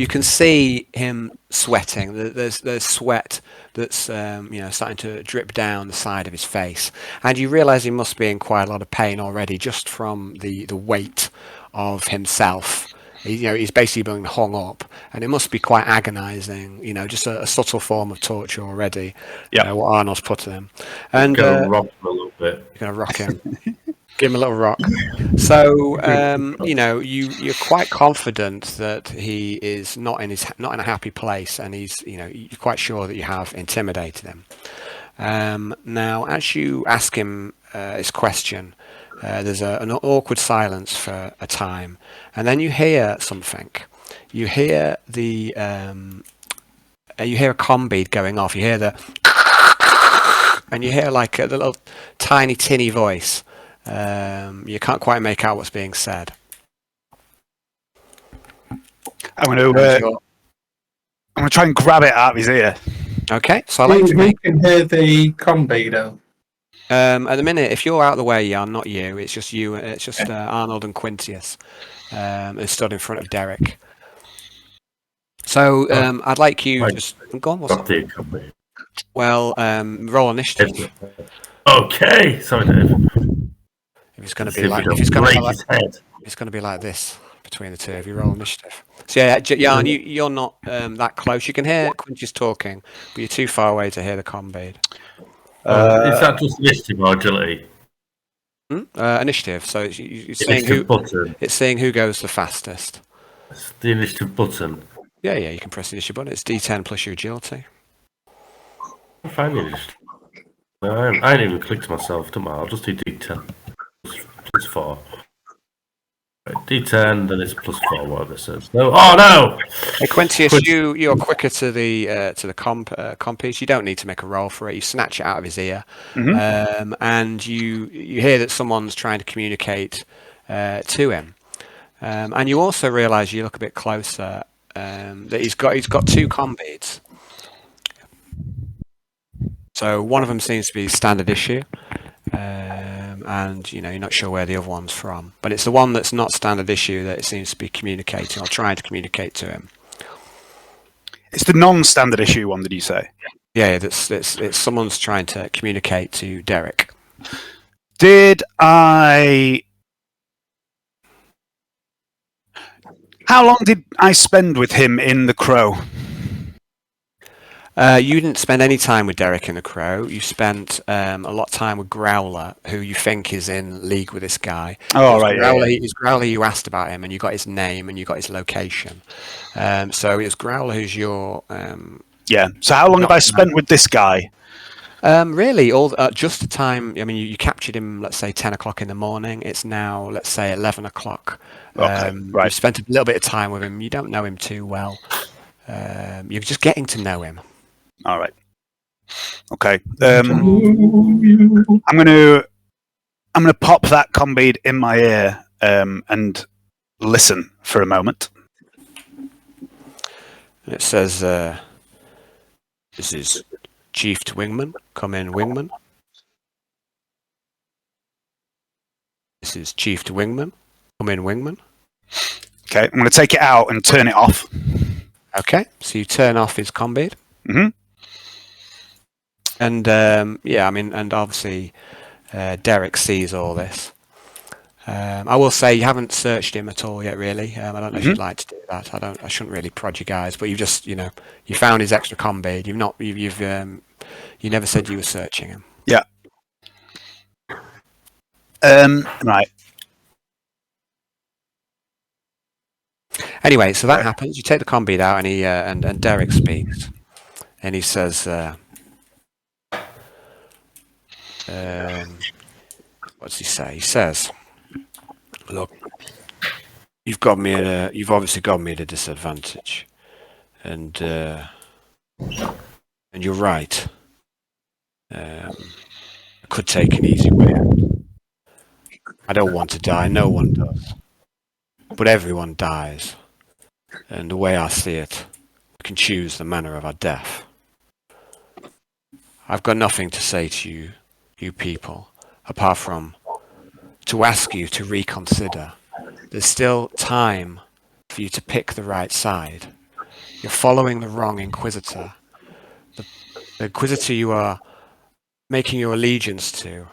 can see him sweating. There's sweat that's starting to drip down the side of his face, and you realise he must be in quite a lot of pain already, just from the weight of himself. He's basically being hung up, and it must be quite agonising. Just a subtle form of torture already. Yeah. What Arnold's put in him, and Go rob him a little bit. you're gonna rock him. Give him a little rock. So you're quite confident that he is not in a happy place, and you're quite sure that you have intimidated him. Now, as you ask him his question, there's an awkward silence for a time, and then you hear something. You hear you hear a comm bead going off. You hear and you hear like a little tiny tinny voice. You can't quite make out what's being said. I'm going to try and grab it out of his ear. Okay, so I like to We can hear the combi though. at the minute, if you're out of the way, Jan, not you. It's just you. It's just Arnold and Quintius who stood in front of Derek. So I'd like you just go on. What's Not the company. Well, roll initiative. Okay, sorry, Dave. If it's going to See be if like, we if it's don't going to break be like, his head. it's going to be like this between the two of you. Roll initiative. So yeah, Jan, you're not that close. You can hear Quintius talking, but you're too far away to hear the comm bead. Is that just initiative or agility? Initiative. So it's seeing who Initiative button. it's seeing who goes the fastest. It's the initiative button. Yeah, you can press the initiative button. It's D10 plus your agility. I find the initiative. No, I ain't even clicked myself, don't I? I'll just do D10 plus 4. Right, D10, then it's plus 4, whatever it says. No, oh no! Hey, Quintius, you're quicker to the comp piece. You don't need to make a roll for it. You snatch it out of his ear, and you hear that someone's trying to communicate to him, and you also realise, you look a bit closer, that he's got two comm beads. So one of them seems to be standard issue, and you're not sure where the other one's from. But it's the one that's not standard issue that it seems to be communicating or trying to communicate to him. It's the non-standard issue one, did you say? Yeah, it's someone's trying to communicate to Derek. Did I... How long did I spend with him in the Crow? You didn't spend any time with Derek in the Crow. You spent a lot of time with Growler, who you think is in league with this guy. Oh, right. Growler, it was Growler you asked about him, and you got his name and you got his location. So it was Growler who's your... Yeah. So how long have I spent with this guy? Really, just the time. I mean, you captured him, let's say 10 o'clock in the morning. It's now, let's say 11 o'clock. Okay, right. You've spent a little bit of time with him. You don't know him too well. You're just getting to know him. All right. Okay. I'm gonna pop that combead in my ear and listen for a moment. It says, "This is Chief to Wingman. Come in, Wingman. This is Chief to Wingman. Come in, Wingman." Okay. I'm gonna take it out and turn it off. Okay. So you turn off his combead. Mm-hmm. And and obviously Derek sees all this. I will say you haven't searched him at all yet, really. I don't know if you'd like to do that. I shouldn't really prod you guys, but you just, you found his extra combead. You never said you were searching him. Yeah. Right. Anyway, so that happens. You take the combead out, and he and Derek speaks, and he says, what does he say? He says, "Look, you've obviously got me at a disadvantage, and you're right. I could take an easy way out. I don't want to die. No one does, but everyone dies, and the way I see it, we can choose the manner of our death. I've got nothing to say to you people, apart from to ask you to reconsider. There's still time for you to pick the right side. You're following the wrong Inquisitor. The Inquisitor you are making your allegiance to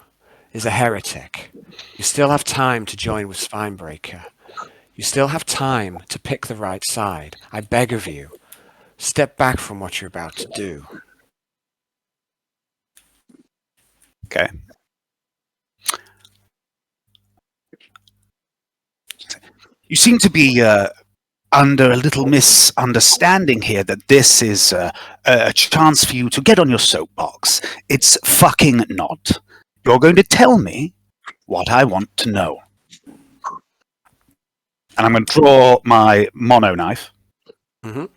is a heretic. You still have time to join with Spinebreaker. You still have time to pick the right side. I beg of you, step back from what you're about to do." Okay. You seem to be under a little misunderstanding here that this is a chance for you to get on your soapbox. It's fucking not. You're going to tell me what I want to know. And I'm going to draw my mono knife. Mm-hmm. I'm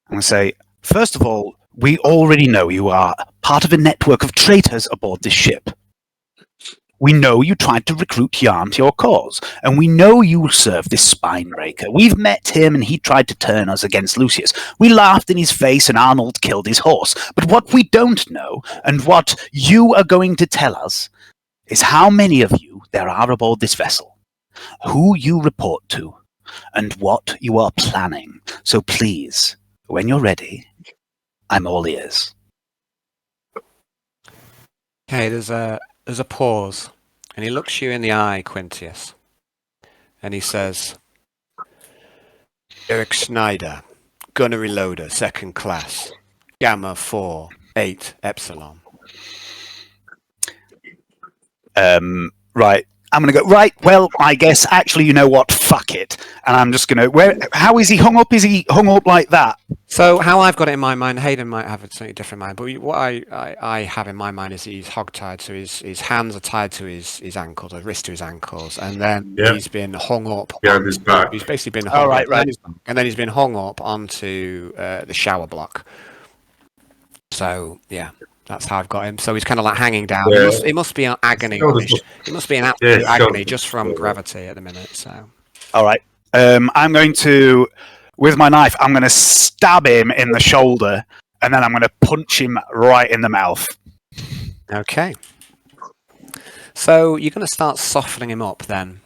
going to say, first of all, we already know you are part of a network of traitors aboard this ship. We know you tried to recruit Yarn to your cause, and we know you serve this Spinebreaker. We've met him, and he tried to turn us against Lucius. We laughed in his face, and Arnold killed his horse. But what we don't know, and what you are going to tell us, is how many of you there are aboard this vessel, who you report to, and what you are planning. So please, when you're ready, I'm all ears. Okay, there's a pause, and he looks you in the eye, Quintius, and he says, "Derek Snyder, gunnery loader, 2nd class, Gamma 4, 8 Epsilon." Right. I'm going to go, right, well, I guess, actually, you know what, fuck it. And I'm just going to, how is he hung up? Is he hung up like that? So how I've got it in my mind, Hayden might have a slightly different mind, but what I have in my mind is he's hog-tied, so his hands are tied to his ankles, his wrist to his ankles, and then he's been hung up. Behind his back. He's basically been hung right, up, right. and then he's been hung up onto the shower block. So, yeah. That's how I've got him. So he's kind of like hanging down. Yeah. It must be an agony. It must be an absolute agony just from gravity at the minute. So. All right. I'm going to, with my knife, I'm going to stab him in the shoulder, and then I'm going to punch him right in the mouth. Okay. So you're going to start softening him up then,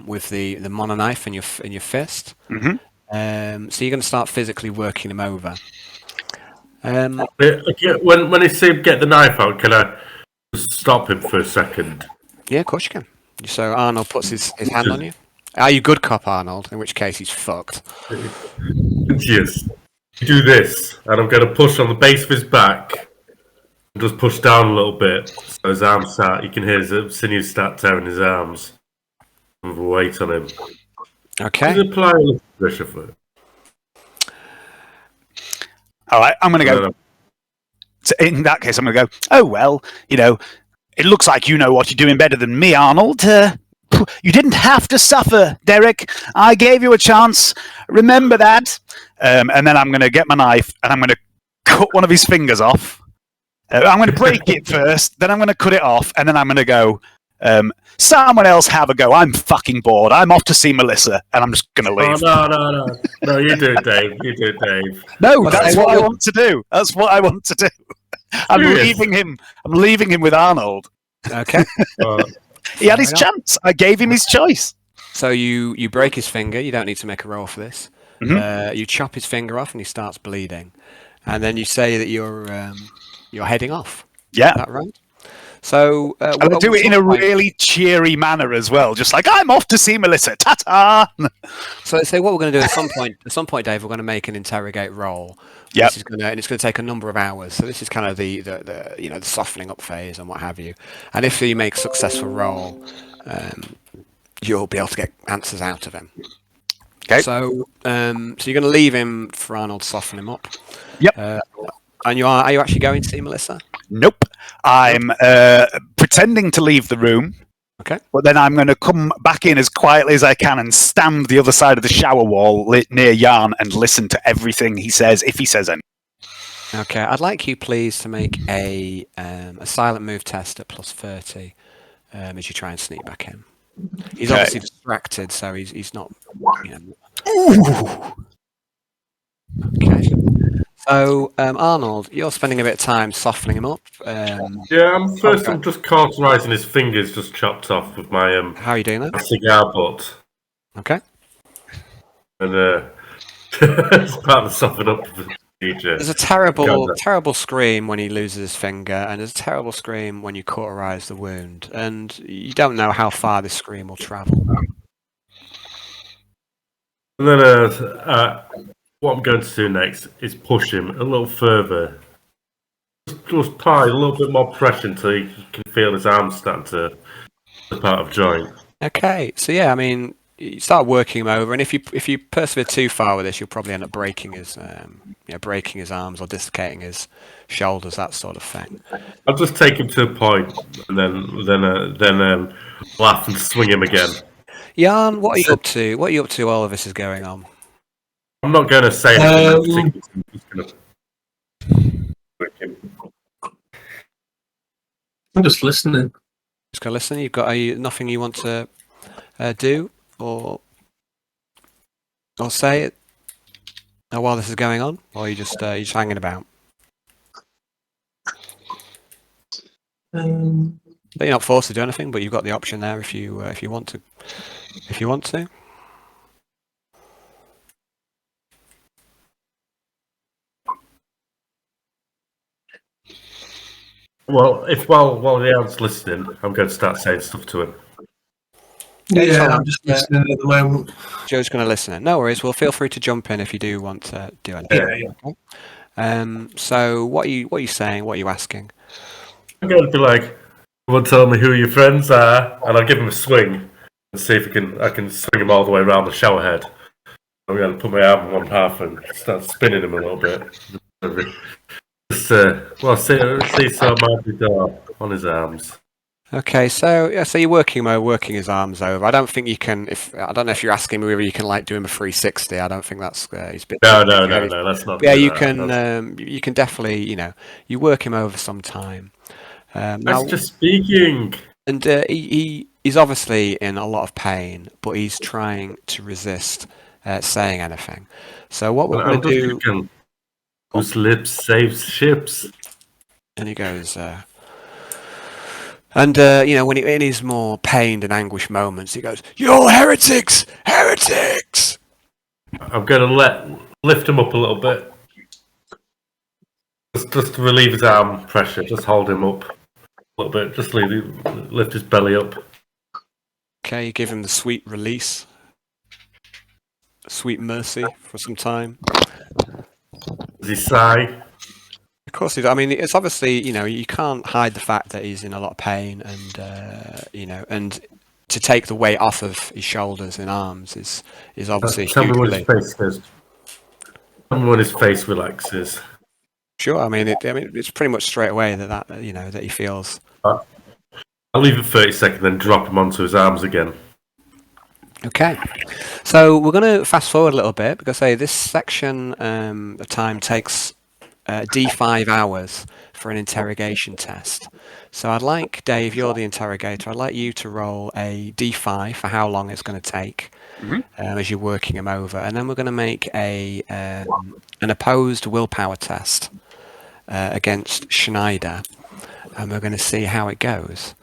with the mono knife in your fist. Mhm. So you're going to start physically working him over. Okay, when I see him get the knife out, can I just stop him for a second? Yeah, of course you can. So Arnold puts his hand on you. Are you good cop, Arnold? In which case he's fucked. Yes. You do this, and I'm going to push on the base of his back, and just push down a little bit, so his arms start. You can hear his sinews start tearing his arms with the weight on him. Okay. Just apply a little pressure for it. All right, I'm going to go. So in that case, I'm going to go, oh, well, it looks like you know what you're doing better than me, Arnold. You didn't have to suffer, Derek. I gave you a chance. Remember that. And then I'm going to get my knife and I'm going to cut one of his fingers off. I'm going to break it first, then I'm going to cut it off, and then I'm going to go, someone else have a go. I'm fucking bored. I'm off to see Melissa, and I'm just going to leave. Oh, no. No, you do it, Dave. You do it, Dave. No, that's what I want to do. That's what I want to do. I'm leaving him. I'm leaving him with Arnold. Okay. He had his chance. I gave him his choice. So you break his finger. You don't need to make a roll for this. Mhm. You chop his finger off, and he starts bleeding. And then you say that you're heading off. Yeah. Is that right? So And I do it in a really cheery manner as well, just like I'm off to see Melissa. Ta-ta! So what we're going to do at some point, Dave, we're going to make an interrogate roll. Yep. This is going to take a number of hours. So this is kind of the softening up phase and what have you. And if you make a successful roll, you'll be able to get answers out of him. Okay. So you're going to leave him for Arnold to soften him up. Yep. And are you actually going to see Melissa? Nope. I'm pretending to leave the room. Okay. But then I'm going to come back in as quietly as I can and stand the other side of the shower wall near Jan and listen to everything he says, if he says anything. Okay. I'd like you, please, to make a silent move test at +30 as you try and sneak back in. He's obviously distracted, so he's not. Okay. So, Arnold, you're spending a bit of time softening him up. I'm just cauterizing his fingers, just chopped off with my How are you doing that? cigar butt. Okay. And it's part of the soften up procedure. There's a terrible scream when he loses his finger, and there's a terrible scream when you cauterize the wound, and you don't know how far this scream will travel. And then what I'm going to do next is push him a little further. Just apply a little bit more pressure until you can feel his arms starting to slip out of joint. Okay, so yeah, I mean, you start working him over, and if you persevere too far with this, you'll probably end up breaking his arms or dislocating his shoulders, that sort of thing. I'll just take him to a point, and then laugh and swing him again. Jan, what are you up to? What are you up to while all of this is going on? I'm not going to say anything. I'm just going to break him. I'm just listening. Just gonna listen. You've got nothing you want to do or say it while this is going on, or you're just hanging about. But you're not forced to do anything, but you've got the option there if you want to. If you want to. Well, while Leon's listening, I'm going to start saying stuff to him. Yeah, I'm just listening at the moment. Joe's going to listen. No worries. Well, feel free to jump in if you do want to do anything. Yeah. Okay. So, what are you saying? What are you asking? I'm going to be like, "You want to tell me who your friends are?" And I'll give him a swing and see if I can swing him all the way around the shower head. I'm going to put my arm in one half and start spinning him a little bit. Just see some on his arms. Okay, so you're working his arms over. I don't think you can. I don't know if you're asking me whether you can do him a 360. I don't think that's. He's a bit. No, that's not. Yeah, you can. You can definitely. You work him over some time. That's just speaking. And he's obviously in a lot of pain, but he's trying to resist saying anything. So what we're going to do. Whose lips saves ships? And he goes, And when in his more pained and anguished moments, he goes, "You're heretics, heretics!" I'm going to lift him up a little bit. Just to relieve his arm pressure. Just hold him up a little bit. Just lift his belly up. Okay, you give him the sweet release, sweet mercy for some time. Does he sigh? Of course he does. I mean, it's obviously, you can't hide the fact that he's in a lot of pain, and and to take the weight off of his shoulders and arms is obviously a Tell me huge when relief. his face goes. Tell me when his face relaxes. Sure, I mean, it's pretty much straight away that he feels. I'll leave it 30 seconds, then drop him onto his arms again. Okay, so we're going to fast forward a little bit because this section of time takes D5 hours for an interrogation test. So I'd like, Dave, you're the interrogator, I'd like you to roll a D5 for how long it's going to take as you're working him over, and then we're going to make an opposed willpower test against Snyder, and we're going to see how it goes.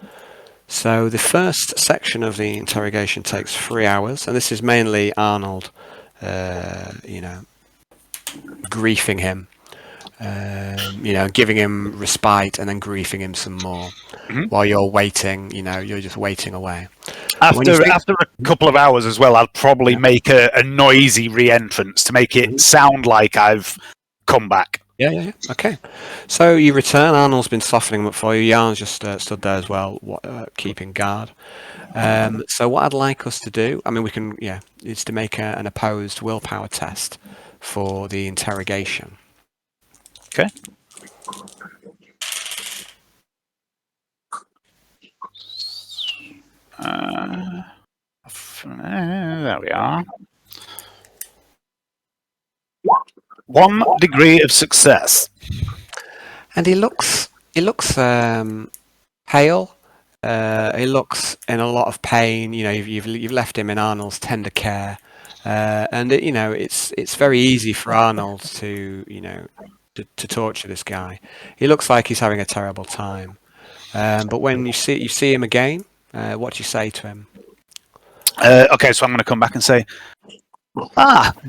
So the first section of the interrogation takes 3 hours, and this is mainly Arnold, griefing him, giving him respite and then griefing him some more while you're waiting. You're just waiting away. After a couple of hours as well, I'll probably make a noisy re-entrance to make it sound like I've come back. Yeah. Okay. So you return. Arnold's been softening up for you. Jarn's just stood there as well, keeping guard. So what I'd like us to do, is to make an opposed willpower test for the interrogation. Okay. There we are. 1 degree of success. And he looks pale. He looks in a lot of pain. You've left him in Arnold's tender care, and it's very easy for Arnold to torture this guy. He looks like he's having a terrible time. But when you see him again, what do you say to him? Okay, so I'm going to come back and say,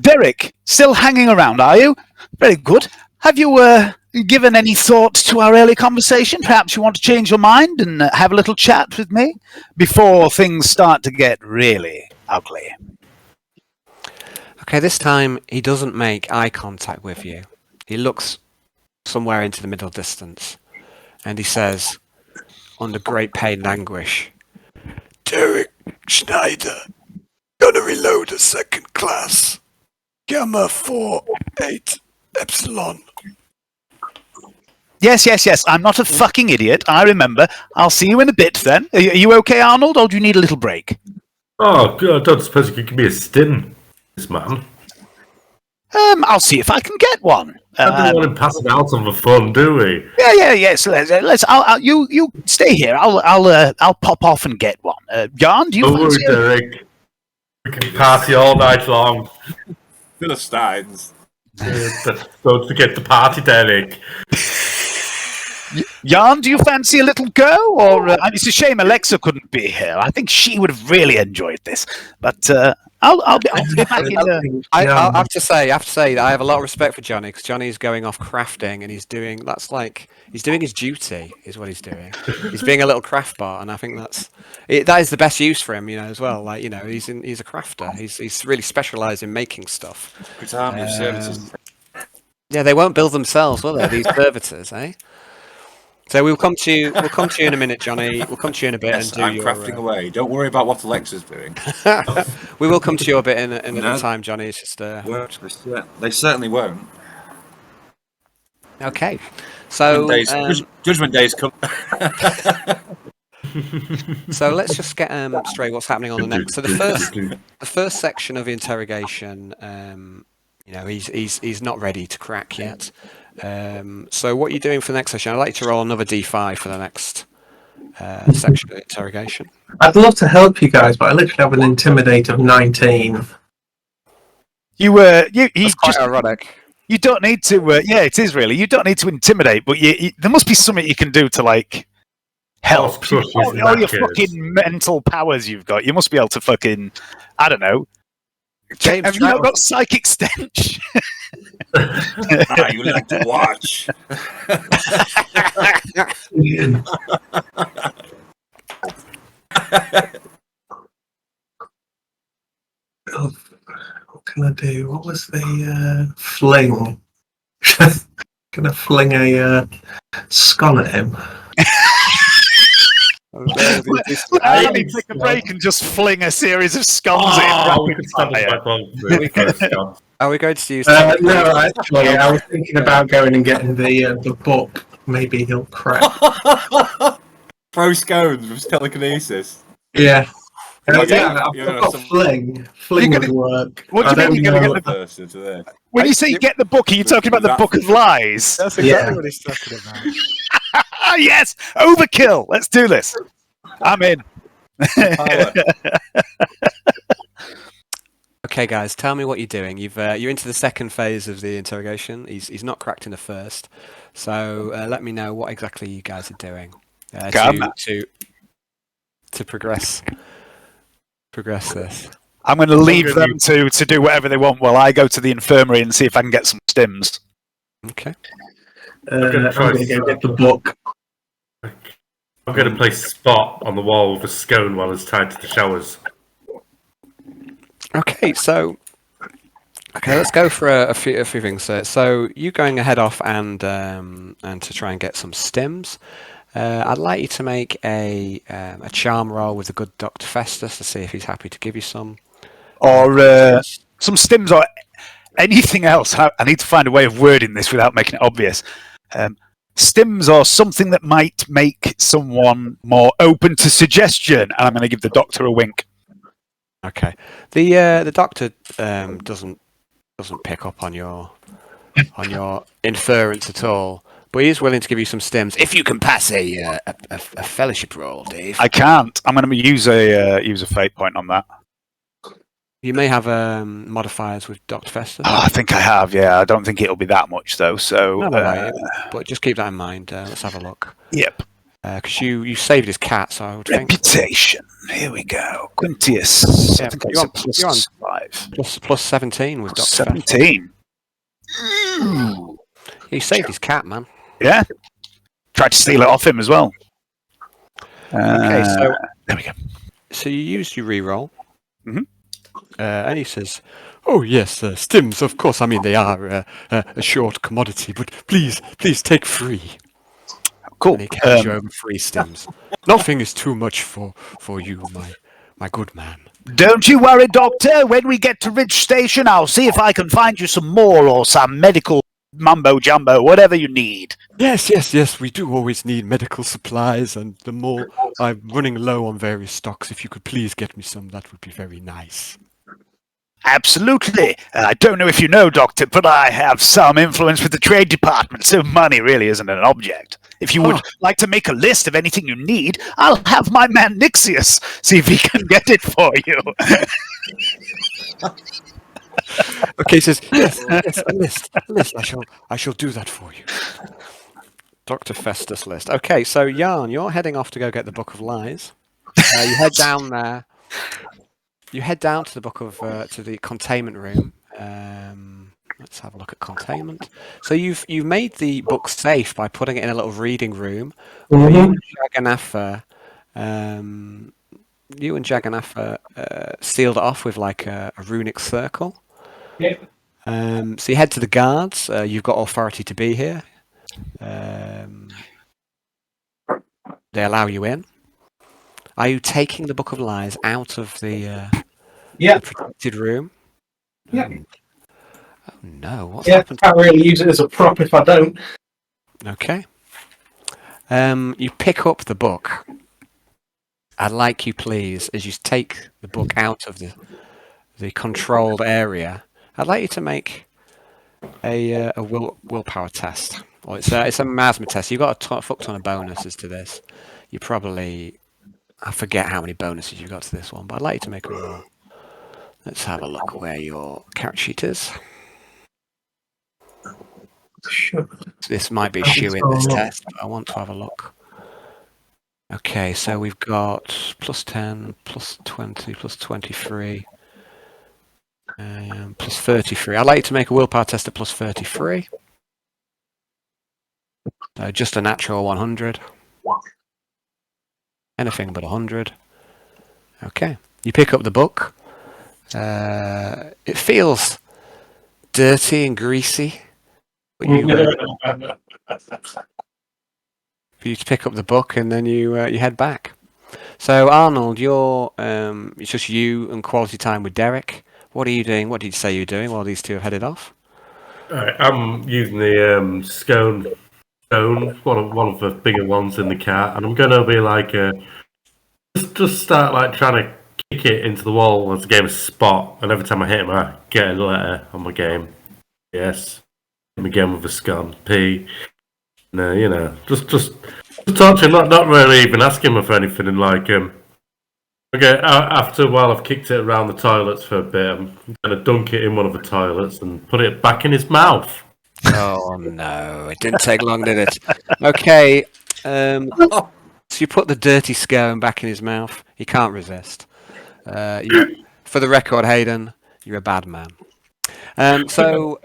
Derek, still hanging around, are you? Very good. Have you given any thought to our early conversation? Perhaps you want to change your mind and have a little chat with me before things start to get really ugly. Okay, this time he doesn't make eye contact with you. He looks somewhere into the middle distance, and he says, under great pain and anguish, "Derek Snyder, gonna reload a second class. Gamma 48 Epsilon." Yes. I'm not a fucking idiot. I remember. I'll see you in a bit then. Are you okay, Arnold, or do you need a little break? Oh, God, I don't suppose you could give me a stim, this man. I'll see if I can get one. I don't want him passing out on the fun, do we? Yes. Let's. You stay here. I'll pop off and get one. Jarn, do you? Don't worry, Derek. We can party all night long. Philistines. Don't forget the party, Derek. Jarn, do you fancy a little go? Or it's a shame Alexa couldn't be here. I think she would have really enjoyed this. But I'll be back in. I have to say, I have a lot of respect for Johnny, because Johnny's going off crafting, and he's doing his duty, is what he's doing. He's being a little craft bot, and I think that is the best use for him, as well. He's a crafter. He's really specialised in making stuff. Good army of servitors. Yeah, they won't build themselves, will they? These servitors, eh? So we'll come to you in a minute, Johnny. We'll come to you in a bit and do I'm your crafting away. Don't worry about what Alexa's doing. We will come to your bit in a time, Johnny. It's just They certainly won't. okay. So Judgment Day's come. So let's just get straight what's happening on the next. So the first section of the interrogation, he's not ready to crack yet. So what are you doing for the next session? I'd like you to roll another D5 for the next section of the interrogation. I'd love to help you guys, but I literally have an intimidate of 19. That's quite ironic. You don't need to. Yeah, it is really. You don't need to intimidate, but there must be something you can do to Hell, Crush is all your knackers. fucking mental powers you've got, you must be able to fucking, I don't know. James Have you not Trout- got psychic stench? You like to watch. What can I do? What was the fling? Gonna fling a Scone at him. I only take a break and just fling a series of scones at him. we could stop us back on through. Are we going to use? No, actually, I was thinking about going and getting the book. Maybe he'll crack. Throw scones with telekinesis. Yeah. You're Yeah, gonna- I've you're gonna got some- fling. Fling would work. What do I you mean don't you're gonna know. get the Person to there. When you say get the book, are you talking about the Book of Lies? That's exactly what he's talking about. Ah, yes! Overkill! Let's do this. I'm in. Pilot. Okay, guys, tell me what you're doing. You're into the second phase of the interrogation. He's not cracked in the first, so let me know what exactly you guys are doing to progress this. I'm going to leave them to do whatever they want while I go to the infirmary and see if I can get some stims. Okay. I'm going to go get the book. I'm going to place Spot on the wall with a scone while it's tied to the showers. Okay, so let's go for a few things. So you going ahead off and to try and get some stims. I'd like you to make a charm roll with a good Dr. Festus to see if he's happy to give you some. Or some stims or anything else. I need to find a way of wording this without making it obvious. Stims or something that might make someone more open to suggestion. And I'm going to give the doctor a wink. Okay. The doctor doesn't pick up on your inference at all, but he is willing to give you some stims if you can pass a fellowship roll, Dave. I can't. I'm going to use a fate point on that. You may have modifiers with Dr. Festus. Oh, I think I have. Yeah, I don't think it'll be that much though. So, but just keep that in mind. Let's have a look. Yep. Because you saved his cat, so I would think. Reputation. Here we go. Quintius. Yeah, I think you're that's on plus 5. plus 17 with Dr. Festus. 17. He saved his cat, man. Yeah. Tried to steal it off him as well. Okay, so there we go. So you used your reroll. Mhm. And he says, "Oh yes, stims. Of course. I mean, they are a short commodity, but please take 3." Cool. And he hands you over 3 stims. Nothing is too much for you, my good man. Don't you worry, Doctor. When we get to Ridge Station, I'll see if I can find you some more or some medical mumbo-jumbo, whatever you need. Yes. We do always need medical supplies, and the more I'm running low on various stocks, if you could please get me some, that would be very nice. Absolutely. I don't know if you know, Doctor, but I have some influence with the Trade Department, so money really isn't an object. If you would like to make a list of anything you need, I'll have my man Nixius see if he can get it for you. Okay, he says, yes, a list. I shall do that for you. Dr. Festus list. Okay, so Yarn, you're heading off to go get the Book of Lies. You head down there. You head down to the to the containment room. Let's have a look at containment. So you've made the book safe by putting it in a little reading room. Where you and Jagannafa sealed it off with like a runic circle. Yeah. So you head to the guards. You've got authority to be here. They allow you in. Are you taking the Book of Lies out of the protected room? Yeah. Oh no! What's happened? Can't really use it as a prop if I don't. Okay. You pick up the book. I'd like you, please, as you take the book out of the controlled area. I'd like you to make a willpower test. Or it's a miasma test. You've got a fuck ton of bonuses to this. You probably, I forget how many bonuses you got to this one, but I'd like you to make a roll. Let's have a look where your character sheet is. Sure. This might be a shoe in this test, but I want to have a look. Okay, so we've got plus 10, plus 20, plus 23, plus 33. I'd like you to make a willpower test at plus 33. Just a natural 100. Anything but 100. Okay, you pick up the book. It feels dirty and greasy. But you to pick up the book and then you head back. So Arnold, it's just you and quality time with Derek. What are you doing? What did you say you were doing while these two have headed off? I'm using the Scone, one of the bigger ones in the car, and I'm going to be like, just start like trying to kick it into the wall as a game of Spot, and every time I hit him, I get a letter on my game. Yes, him again with a Scone, P. No, just talk to him, not really even ask him for anything, and like, okay, after a while I've kicked it around the toilets for a bit, I'm going to dunk it in one of the toilets and put it back in his mouth. Oh no, it didn't take long, did it? Okay, so you put the dirty scone back in his mouth. He can't resist. For the record, Hayden, you're a bad man. So,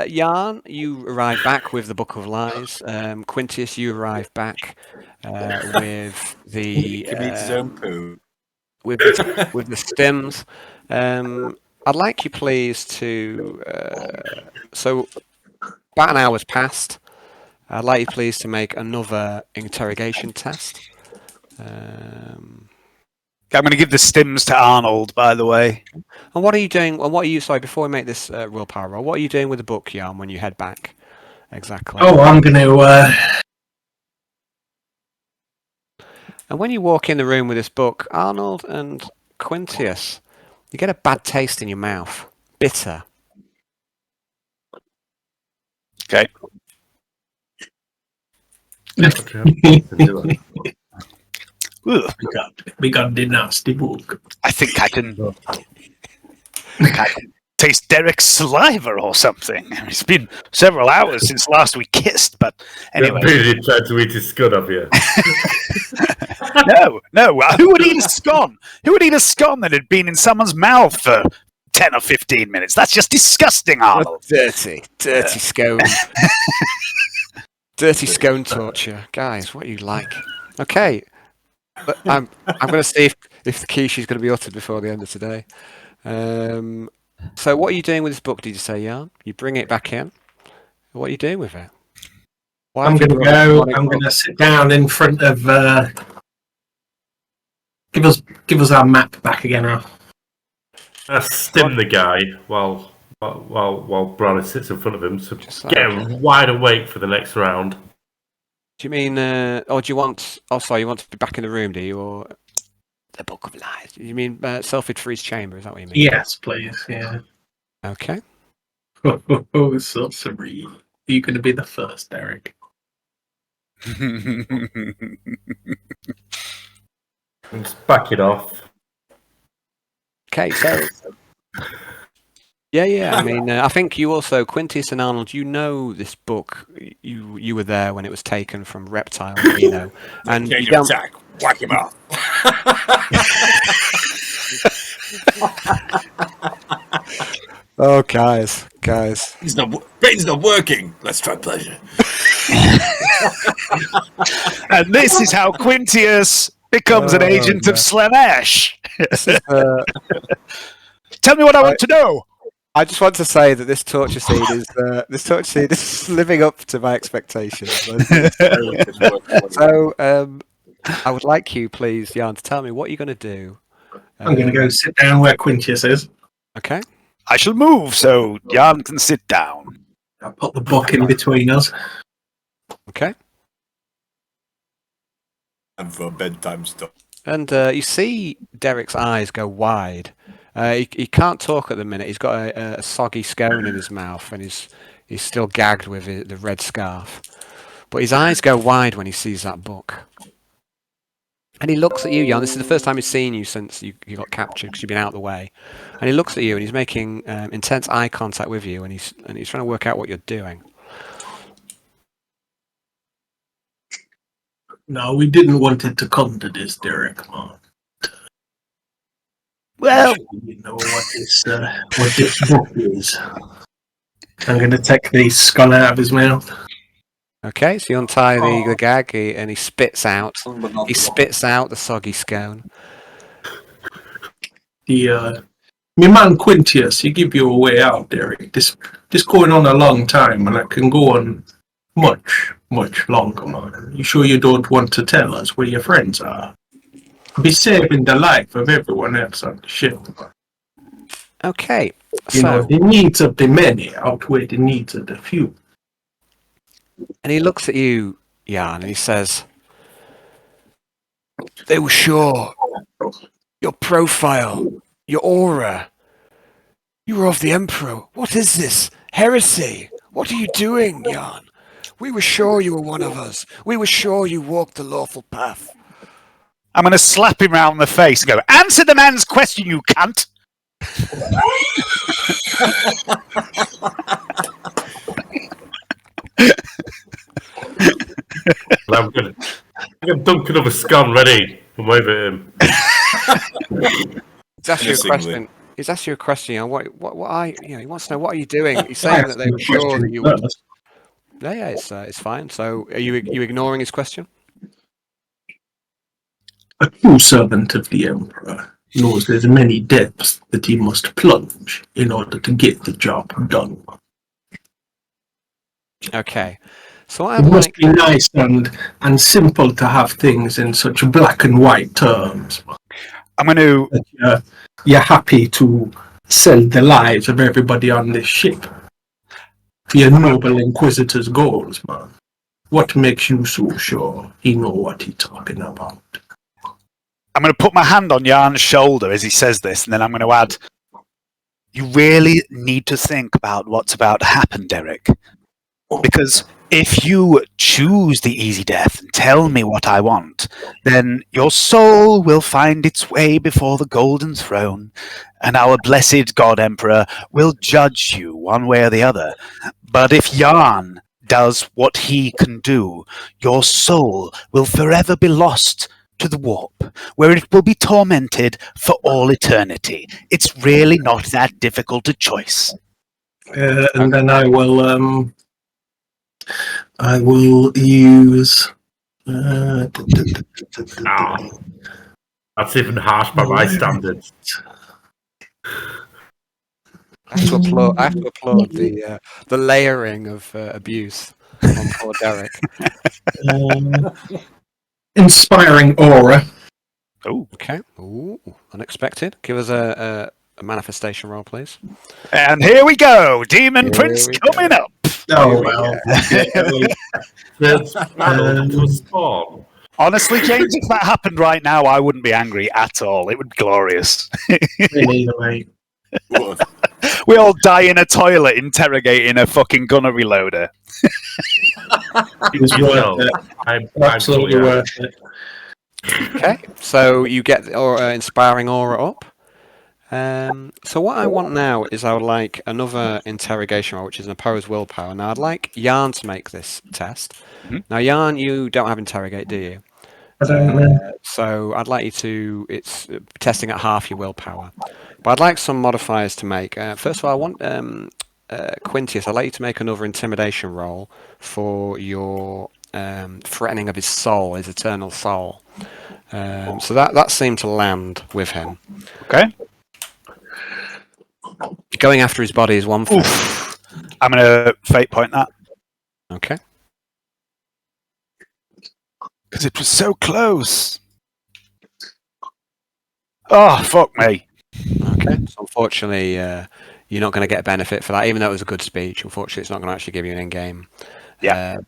Yarn, you arrive back with the Book of Lies. Quintius, you arrive back with the He can eat his own poo. with the stems. I'd like you please to so about an hour's passed. I'd like you please to make another interrogation test. I'm going to give the stims to Arnold, by the way. And what are you doing? And what are you? Sorry, before we make this willpower roll, what are you doing with the book, Yarn, when you head back? Exactly. Oh, I'm going to. And when you walk in the room with this book, Arnold and Quintius, you get a bad taste in your mouth. Bitter. Okay. We got the nasty book. I think I can taste Derek's saliva or something. It's been several hours since last we kissed, but anyway. Really tried to eat his scud, have you? No. Who would eat a scone? Who would eat a scone that had been in someone's mouth for 10 or 15 minutes? That's just disgusting, Arnold. Dirty scone. Dirty scone torture. Guys, what are you like? Okay. But I'm going to see if the quiche is going to be uttered before the end of today. So what are you doing with this book, did you say, Yarn? You bring it back in. What are you doing with it? I'm going to go. I'm going to sit down in front of. Give us our map back again now. Stim the guy while Brownie sits in front of him, so Just get him wide awake for the next round. Do you mean? Do you want? Oh, sorry. You want to be back in the room, do you? Or the Book of Lies? You mean Selfridge Freeze Chamber? Is that what you mean? Yes, please. Yeah. Okay. Oh, sorcery. You're going to be the first, Derek. Just back it off. Okay. So. Yeah. I mean, I think you also, Quintius and Arnold, you know this book. You were there when it was taken from Reptile, and Change you your don't- attack. Whack him off. Oh, guys. Brain's not working. Let's try pleasure. And this is how Quintius becomes an agent of Slanesh. Tell me what I want to know. I just want to say that this torture scene is living up to my expectations. So, I would like you, please, Jan, to tell me what you're going to do. I'm going to go sit down where Quintius is. Okay. I shall move so Jan can sit down. I'll put the book in between us. Okay. And for bedtime stuff. And you see Derek's eyes go wide. He can't talk at the minute. He's got a soggy scone in his mouth, and he's still gagged with the red scarf. But his eyes go wide when he sees that book. And he looks at you, Jan. This is the first time he's seen you since you got captured because you've been out of the way. And he looks at you, and he's making intense eye contact with you, and he's trying to work out what you're doing. No, we didn't want it to come to this, Derek. Well, You know what this book is. I'm going to take the skull out of his mouth. Okay, so you untie the gag, and he spits out. But not He the spits out the soggy scone. My man Quintius, he give you a way out, Derek. This going on a long time, and it can go on much, much longer, man. You sure you don't want to tell us where your friends are? Be saving the life of everyone else on the ship. Okay, You know, so the needs of the many outweigh the needs of the few. and he looks at you, Jan, and he says, "They were sure. Your profile, your aura. You were of the Emperor. What is this? Heresy? What are you doing, Jan? We were sure you were one of us. We were sure you walked the lawful path." I'm going to slap him round the face and go, "Answer the man's question, you cunt!" I'm going to dunk another scone ready and wave at him. He's asked you a Innocently. question. He's asked you a question. You know, what are he wants to know what are you doing. He's saying that they were sure that you would. Yeah, it's fine. So, are you ignoring his question? A true servant of the Emperor knows there's many depths that he must plunge in order to get the job done. Okay. So It I'm must like, be nice and simple to have things in such black and white terms. I'm going to... That you're happy to sell the lives of everybody on this ship for your noble Inquisitor's goals, man. What makes you so sure he know what he's talking about? I'm going to put my hand on Jan's shoulder as he says this, and then I'm going to add, "You really need to think about what's about to happen, Derek. Because if you choose the easy death and tell me what I want, then your soul will find its way before the golden throne, and our blessed God Emperor will judge you one way or the other. But if Jan does what he can do, your soul will forever be lost to the warp, where it will be tormented for all eternity. It's really not that difficult a choice." And then I will use. That's even harsh by my standards. I have to applaud the layering of abuse on poor Derek. Inspiring aura. Oh. Okay. Ooh, unexpected. Give us a manifestation roll, please. And here we go! Demon Here Prince we coming up! Oh well. It's to a spawn. Honestly, James, if that happened right now, I wouldn't be angry at all. It would be glorious. Either way. We all die in a toilet interrogating a fucking gunner reloader. It was worth it. I'm Absolutely worth it. Okay. So you get the inspiring aura up. So what I want now is I would like another interrogation roll, which is an opposed willpower. Now I'd like Jan to make this test. Mhm. Now Jan, you don't have interrogate, do you? I don't know. So I'd like you to. It's testing at half your willpower, but I'd like some modifiers to make. First of all, I want Quintius. I'd like you to make another intimidation roll for your threatening of his soul, his eternal soul. So that seemed to land with him. Okay. Going after his body is one thing. Oof. I'm going to fate point that. Okay. Because it was so close. Oh, fuck me. Okay. So unfortunately, you're not going to get a benefit for that, even though it was a good speech. Unfortunately, it's not going to actually give you an in-game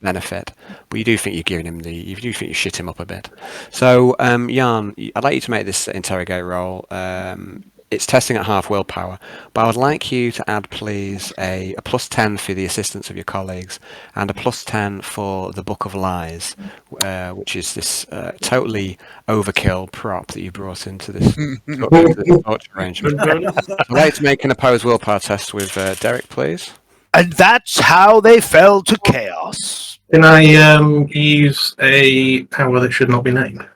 benefit. But you do think you're giving him you do think you shit him up a bit. So, Jan, I'd like you to make this interrogate roll. It's testing at half willpower, but I would like you to add, please, a +10 for the assistance of your colleagues and a +10 for the Book of Lies, which is this totally overkill prop that you brought into this torture arrangement. I'd like to make an opposed willpower test with Derek, please. And that's how they fell to chaos. Can I use a power that should not be named?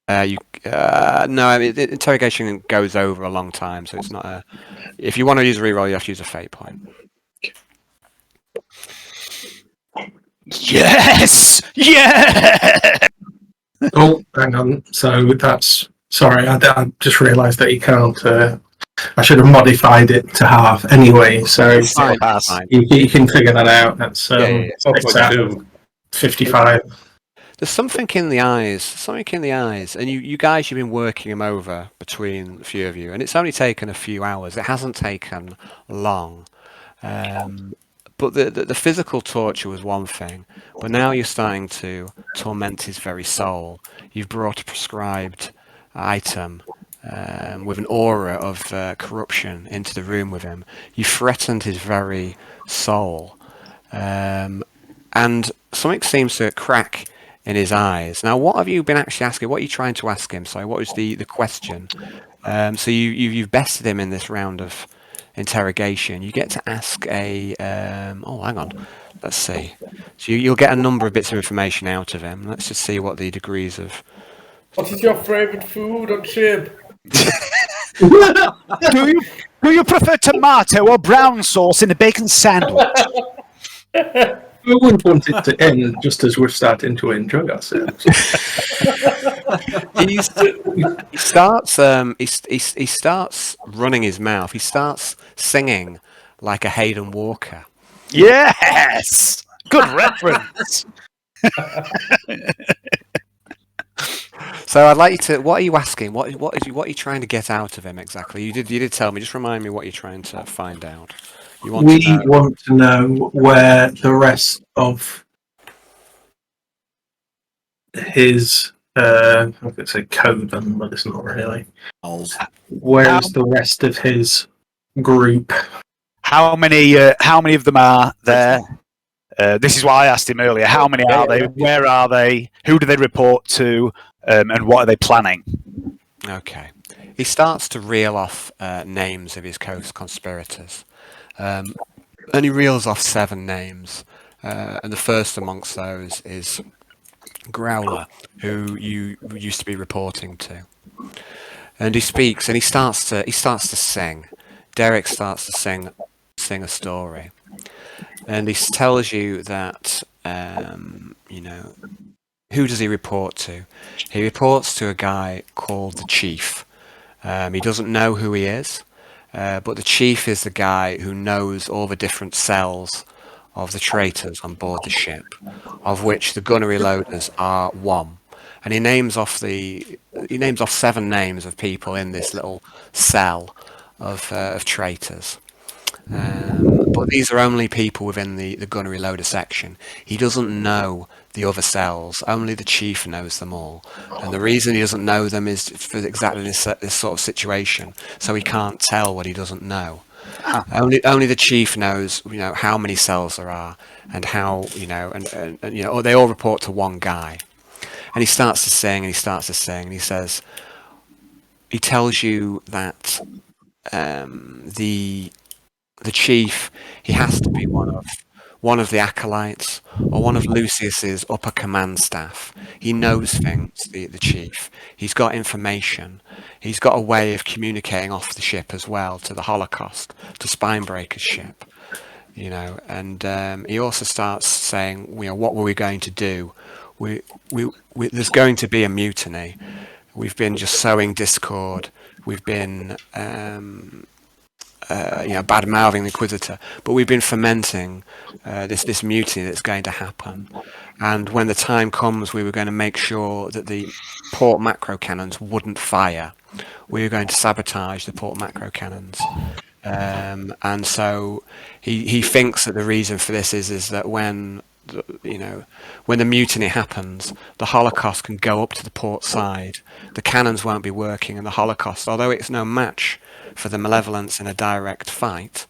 No, I mean, the interrogation goes over a long time, so it's not a. If you want to use a reroll, you have to use a fate point. Yes! Yeah! Oh, hang on. So that's sorry. I just realised that you can't. I should have modified it to half anyway. So It's fine. It's fine. you can figure that out. That's Yeah. it's at 4.2. 55. There's something in the eyes, and you guys, you've been working him over between a few of you, and it's only taken a few hours. It hasn't taken long. But the physical torture was one thing, but now you're starting to torment his very soul. You've brought a prescribed item with an aura of corruption into the room with him. You threatened his very soul, and something seems to crack in his eyes. Now, what have you been actually asking? What are you trying to ask him? Sorry, what was the question? So you've bested him in this round of interrogation. You get to ask a hang on, let's see. So you'll get a number of bits of information out of him. Let's just see what the degrees of. What is your favourite food on ship? Do you prefer tomato or brown sauce in a bacon sandwich? We wouldn't want it to end just as we're starting to enjoy ourselves. He starts running his mouth. He starts singing like a Hayden Walker. Yes! Good reference. So I'd like you to. What are you asking? What are you trying to get out of him exactly? You did tell me. Just remind me what you're trying to find out. You want We to know. want to know where the rest of his I was going to say coven, but it's not really. Balls. Where is the rest of his group? How many of them are there? This is why I asked him earlier. How many are they? Where are they? Who do they report to? And what are they planning? Okay. He starts to reel off names of his co-conspirators. And he reels off 7 names. And the first amongst those is Growler, who you used to be reporting to. And he speaks, and he starts to sing. Derek starts to sing a story. And he tells you that, who does he report to? He reports to a guy called the Chief. He doesn't know who he is, but the Chief is the guy who knows all the different cells of the traitors on board the ship, of which the gunnery loaders are one. And he names off 7 names of people in this little cell of traitors. But these are only people within the gunnery loader section. He doesn't know the other cells. Only the Chief knows them all. And the reason he doesn't know them is for exactly this sort of situation. So he can't tell what he doesn't know. Only the Chief knows, how many cells there are and how, and they all report to one guy. And he starts to sing and he starts to sing and he says, he tells you that the Chief, he has to be one of the acolytes or one of Lucius's upper command staff. He knows things, the Chief. He's got information. He's got a way of communicating off the ship as well to the Holocaust, to Spinebreaker's ship. And he also starts saying, what were we going to do? There's going to be a mutiny. We've been just sowing discord. We've been bad mouthing the Inquisitor, but we've been fomenting this mutiny that's going to happen. And when the time comes, we were going to make sure that the port macro cannons wouldn't fire. We were going to sabotage the port macro cannons. And so he thinks that the reason for this is that when the mutiny happens, the Holocaust can go up to the port side. The cannons won't be working, and the Holocaust, although it's no match for the Malevolence in a direct fight,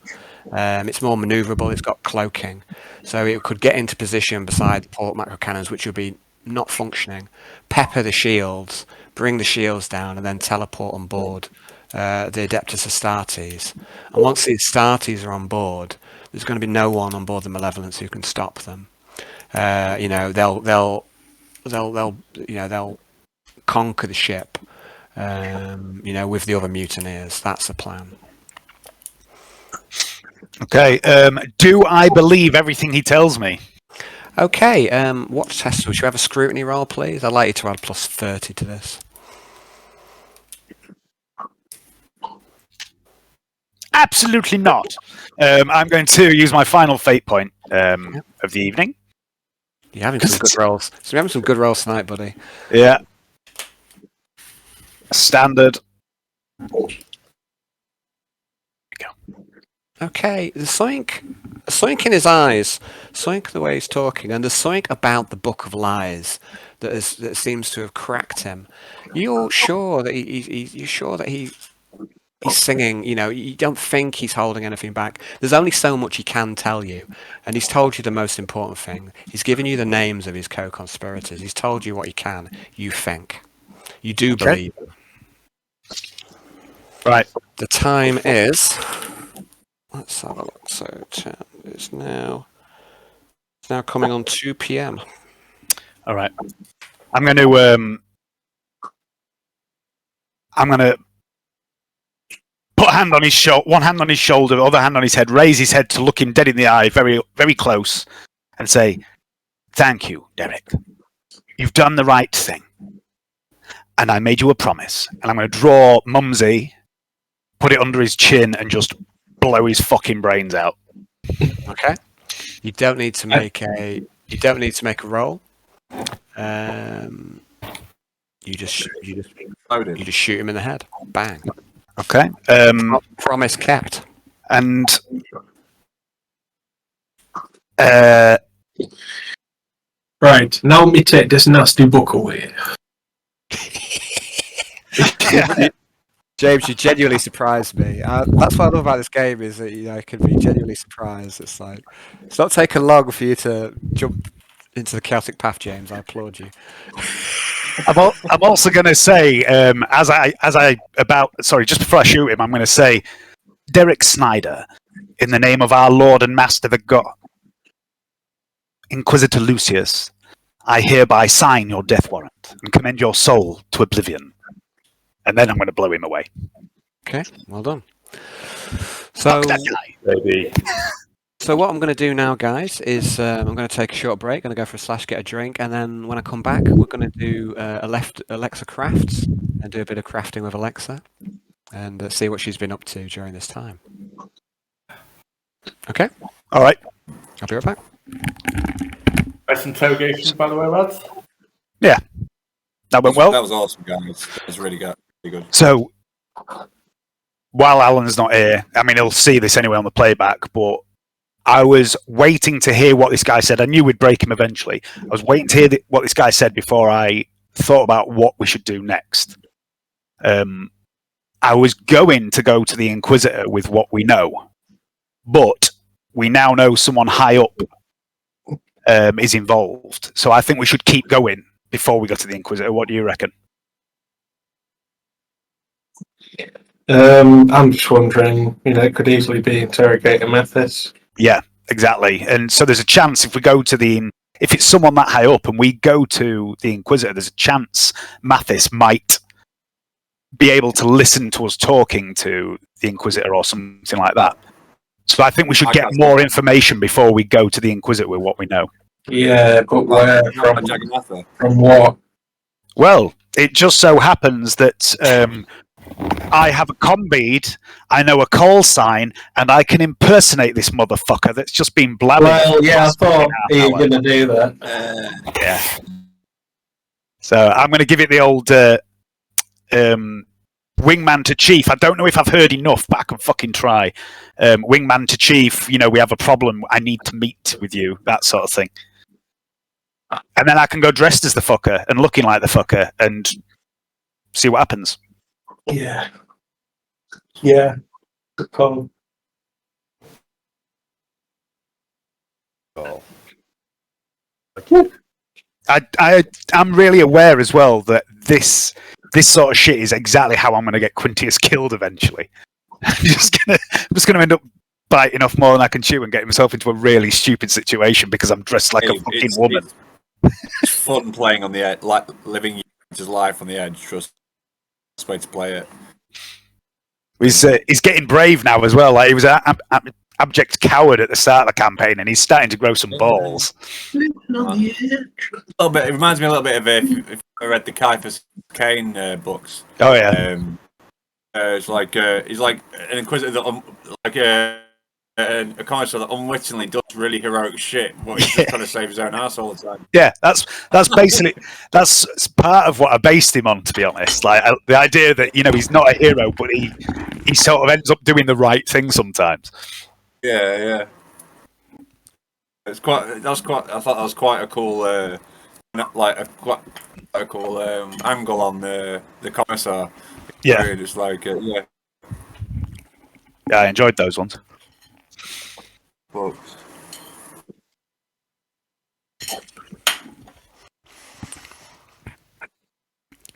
it's more maneuverable. It's got cloaking, so it could get into position beside the port macro cannons, which would be not functioning, pepper the shields, bring the shields down, and then teleport on board the Adeptus Astartes. And once the Astartes are on board, there's going to be no one on board the Malevolence who can stop them. They'll conquer the ship. With the other mutineers. That's the plan. Okay. Do I believe everything he tells me? Okay. What test would you have a scrutiny roll, please? I'd like you to add plus 30 to this. Absolutely not. I'm going to use my final fate point of the evening. You're having some good rolls. So you're having some good rolls tonight, buddy. Yeah. Standard. Okay, there's something in his eyes, something the way he's talking, and there's something about the Book of Lies that seems to have cracked him. You're sure that he's singing? You don't think he's holding anything back. There's only so much he can tell you, and he's told you the most important thing. He's given you the names of his co-conspirators. He's told you what he can. You think. You do believe him. Right. The time is. Let's have a look. So it's now coming on 2 p.m. All right. I'm going to put one hand on his shoulder, other hand on his head, raise his head to look him dead in the eye, very, very close, and say, "Thank you, Derek. You've done the right thing. And I made you a promise. And I'm going to draw Mumsy, put it under his chin, and just blow his fucking brains out." Okay. You don't need to make a roll. You just shoot him in the head. Bang. Okay. Promise kept. And Right, now me take this nasty book away. James, you genuinely surprised me. That's what I love about this game is that I can be genuinely surprised. It's like it's not taken long for you to jump into the chaotic path, James. I applaud you. I'm also going to say, just before I shoot him, I'm going to say, Derek Snyder, in the name of our Lord and Master the God, Inquisitor Lucius, I hereby sign your death warrant and commend your soul to oblivion. And then I'm going to blow him away. Okay, well done. So, Fuck that guy. Maybe. So what I'm going to do now, guys, is I'm going to take a short break. I'm going to go for a slash, get a drink, and then when I come back, we're going to do Alexa crafts and do a bit of crafting with Alexa and see what she's been up to during this time. Okay? All right. I'll be right back. Nice interrogation, by the way, lads. Yeah. That went well. That was awesome, guys. That was really good. So, while Alan's not here, I mean, he'll see this anyway on the playback, but I was waiting to hear what this guy said. I knew we'd break him eventually. I was waiting to hear what this guy said before I thought about what we should do next. I was going to go to the Inquisitor with what we know, but we now know someone high up is involved. So I think we should keep going before we go to the Inquisitor. What do you reckon? I'm just wondering, it could easily be interrogator methods. Yeah, exactly. And so there's a chance if we go to if it's someone that high up and we go to the Inquisitor, there's a chance Mathis might be able to listen to us talking to the Inquisitor or something like that. So I think we should get more information before we go to the Inquisitor with what we know. Yeah, but where? From what? Well, it just so happens that I have a comm bead, I know a call sign, and I can impersonate this motherfucker that's just been blabbing. Well, yeah, I thought you were going to do that. Yeah. So I'm going to give it the old wingman to chief. I don't know if I've heard enough, but I can fucking try. Wingman to chief, we have a problem. I need to meet with you, that sort of thing. And then I can go dressed as the fucker and looking like the fucker and see what happens. Yeah. Yeah. Good call. Oh. I'm really aware as well that this sort of shit is exactly how I'm going to get Quintius killed eventually. I'm just gonna end up biting off more than I can chew and getting myself into a really stupid situation because I'm dressed like a fucking woman. It's fun playing on the edge, like living his life on the edge. Trust that's the way to play it. He's getting brave now as well. Like he was an abject coward at the start of the campaign, and he's starting to grow some balls. A little bit. It reminds me a little bit of if I read the Caiaphas Cain books. Oh yeah. It's like he's like an inquisitor that a connoisseur that unwittingly does really heroic shit, but he's just trying to save his own ass all the time. Yeah, that's basically that's part of what I based him on, to be honest. Like the idea that he's not a hero, but he sort of ends up doing the right thing sometimes. Yeah. I thought that was quite a cool, quite a cool angle on the commissar. Yeah, it's like yeah, I enjoyed those ones. Well,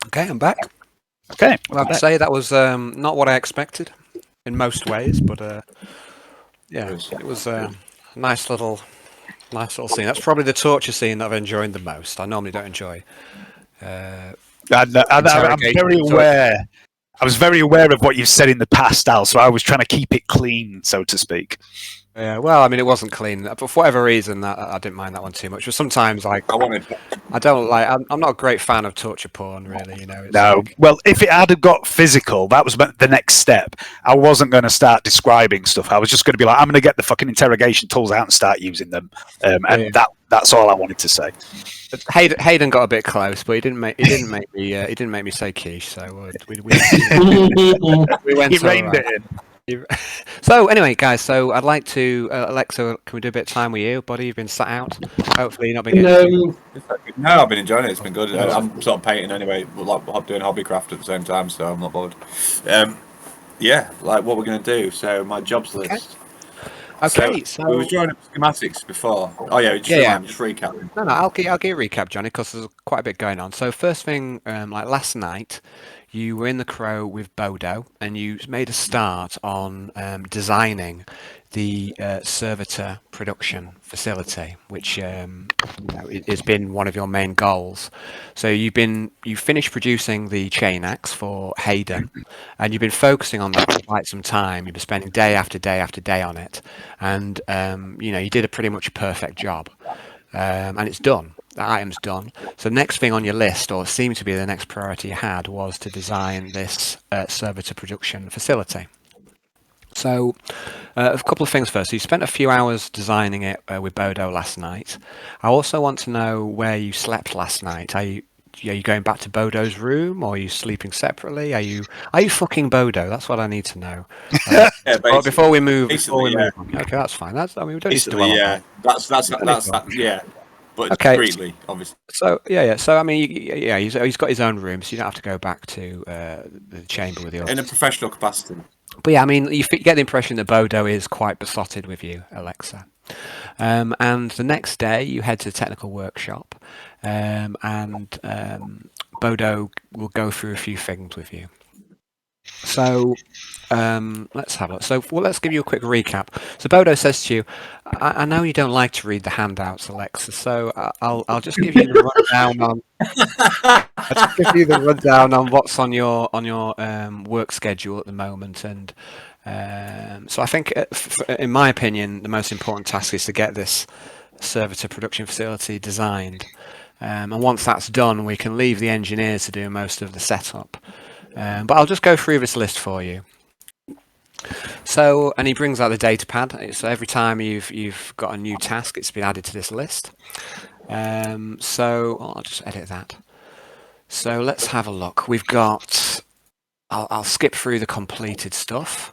Okay, I'm back. Okay, Well, I'd say that was not what I expected in most ways, but yeah, it was a nice little scene. That's probably the torture scene that I've enjoyed the most. I normally don't enjoy. I'm very aware. I was very aware of what you've said in the past, Al, so I was trying to keep it clean, so to speak. Yeah, well, I mean, it wasn't clean, but for whatever reason, I didn't mind that one too much. But sometimes, like, I don't like. I'm not a great fan of torture porn, really. No, well, if it had got physical, that was the next step. I wasn't going to start describing stuff. I was just going to be like, I'm going to get the fucking interrogation tools out and start using them, and that's all I wanted to say. Hayden got a bit close, but he didn't make me say quiche. So we went. He reined it in. So anyway, guys, so I'd like to Alexa, can we do a bit of time with you, buddy? You've been sat out. Hopefully, you've not been. No, I've been enjoying it. It's been good. I'm sort of painting anyway, like doing hobbycraft at the same time, so I'm not bothered. Yeah, like what we're gonna do. So my jobs list. Okay, so we were drawing up schematics before. Oh yeah, just recap. No, I'll give a recap, Johnny, because there's quite a bit going on. So first thing, like last night, you were in the Crow with Bodo, and you made a start on designing the servitor production facility, which has been one of your main goals. So you finished producing the chain axe for Hayden, and you've been focusing on that for quite some time. You've been spending day after day after day on it, and you did a pretty much perfect job, and it's done. The item's done. So the next thing on your list, or seemed to be the next priority you had, was to design this servitor production facility. So a couple of things first. So you spent a few hours designing it with Bodo last night. I also want to know where you slept last night. Are you going back to Bodo's room, or are you sleeping separately? Are you fucking Bodo? That's what I need to know. Before we move. On. Okay, that's fine. We don't need to dwell on that. That's yeah. But discreetly, obviously. So yeah. So I mean, he's got his own room, so you don't have to go back to the chamber with the others. In a professional capacity. But yeah, I mean, you get the impression that Bodo is quite besotted with you, Alexa. And the next day, you head to the technical workshop, and Bodo will go through a few things with you. So let's have a look. So let's give you a quick recap. So Bodo says to you, I know you don't like to read the handouts, Alexa, so I'll just give you the rundown on what's on your work schedule at the moment. And so I think, in my opinion, the most important task is to get this servitor production facility designed. And once that's done, we can leave the engineers to do most of the setup. But I'll just go through this list for you. So, and he brings out the data pad. So every time you've got a new task, it's been added to this list. So I'll just edit that. So let's have a look. We've got. I'll skip through the completed stuff.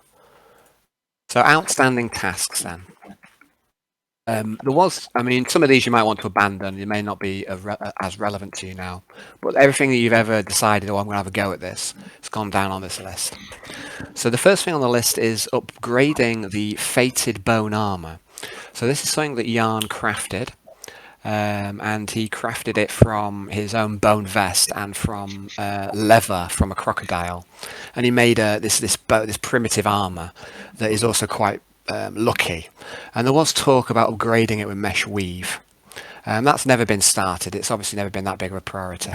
So outstanding tasks then. Some of these you might want to abandon. They may not be as relevant to you now. But everything that you've ever decided, I'm going to have a go at this, it's gone down on this list. So the first thing on the list is upgrading the fated bone armor. So this is something that Yarn crafted. And he crafted it from his own bone vest and from leather from a crocodile. And he made this primitive armor that is also quite lucky, and there was talk about upgrading it with mesh weave. That's never been started. It's obviously never been that big of a priority.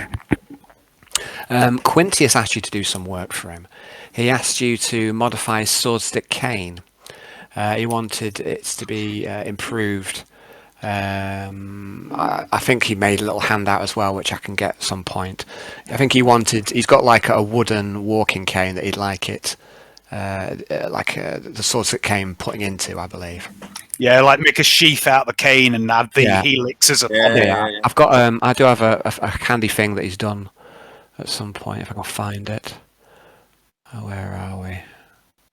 Quintius asked you to do some work for him. He asked you to modify his sword stick cane. He wanted it to be improved. I think he made a little handout as well, which I can get at some point. I think he's got like a wooden walking cane that he'd like it, the sword stick cane putting into, I believe. Yeah, like make a sheath out of the cane and add the Yeah. helix as a Yeah. I've got I do have a handy thing that he's done at some point, if I can find it. Where are we?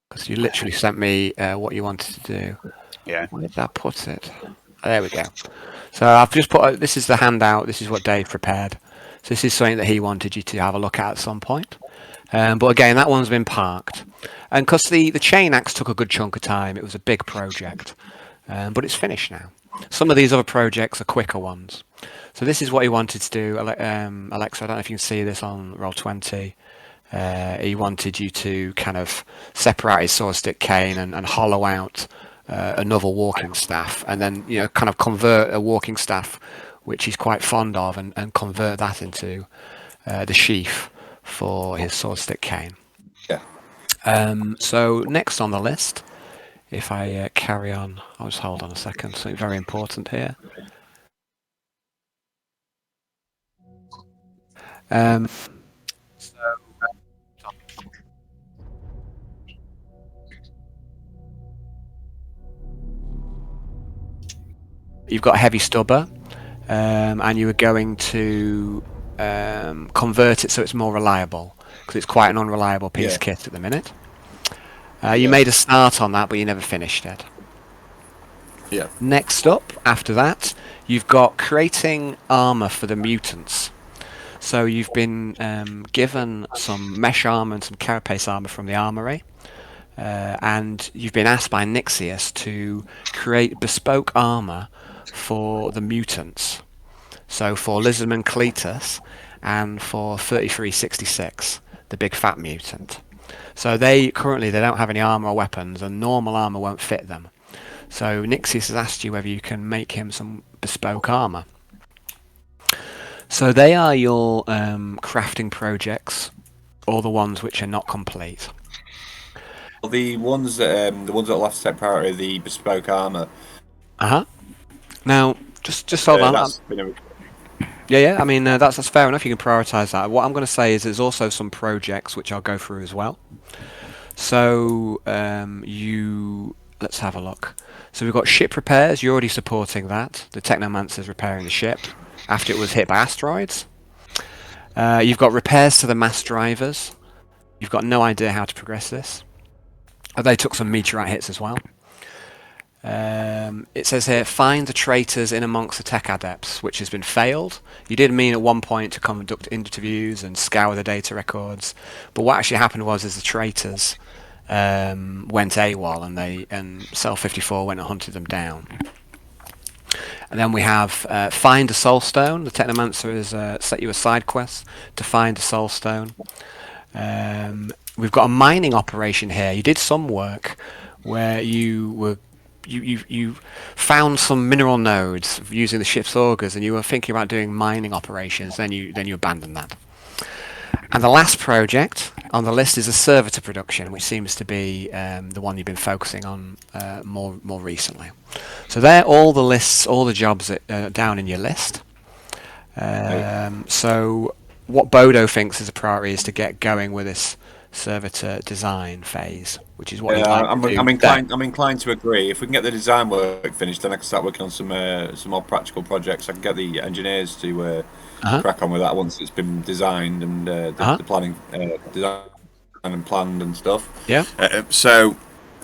Because you literally sent me what you wanted to do. Yeah. Where did that put it? There we go. So I've just put this is the handout. This is what Dave prepared. So this is something that he wanted you to have a look at some point. But again, that one's been parked. And because the chain axe took a good chunk of time, it was a big project. But it's finished now. Some of these other projects are quicker ones. So this is what he wanted to do. Alexa, I don't know if you can see this on Roll20. He wanted you to kind of separate his sword stick cane and hollow out another walking staff, and then kind of convert a walking staff, which he's quite fond of, and convert that into the sheath for his sword stick cane. Yeah. So next on the list, if I carry on, I'll just hold on a second. Something very important here. You've got a heavy stubber, and you were going to convert it so it's more reliable, because it's quite an unreliable piece of kit at the minute. You made a start on that, but you never finished it. Yeah. Next up, after that, you've got creating armor for the mutants. So you've been given some mesh armor and some carapace armor from the armory. And you've been asked by Nixius to create bespoke armor for the mutants. So for Lizardman Cletus and for 3366, the big fat mutant. So they don't have any armor or weapons, and normal armor won't fit them. So Nixius has asked you whether you can make him some bespoke armor. So they are your crafting projects, or the ones which are not complete. Well, the ones that will have to take priority are the bespoke armor. Now, just hold on. That's been Yeah. I mean, that's fair enough. You can prioritise that. What I'm going to say is there's also some projects which I'll go through as well. So let's have a look. So we've got ship repairs. You're already supporting that. The Technomancer's repairing the ship after it was hit by asteroids. You've got repairs to the mass drivers. You've got no idea how to progress this. They took some meteorite hits as well. It says here, find the traitors in amongst the tech adepts, which has been failed. You did mean at one point to conduct interviews and scour the data records, but what actually happened was the traitors went AWOL, and Cell 54 went and hunted them down. And then we have find a soul stone. The Technomancer has set you a side quest to find a soul stone. We've got a mining operation here. You did some work where you found some mineral nodes using the ship's augers, and you were thinking about doing mining operations. Then you abandoned that. And the last project on the list is a servitor production, which seems to be the one you've been focusing on more recently. So they're all the lists, all the jobs that are down in your list. So what Bodo thinks is a priority is to get going with this servitor design phase, which is what I'm inclined to agree. If we can get the design work finished, then I can start working on some more practical projects. I can get the engineers to crack on with that once it's been designed and the planning, design and planned and stuff. Yeah. So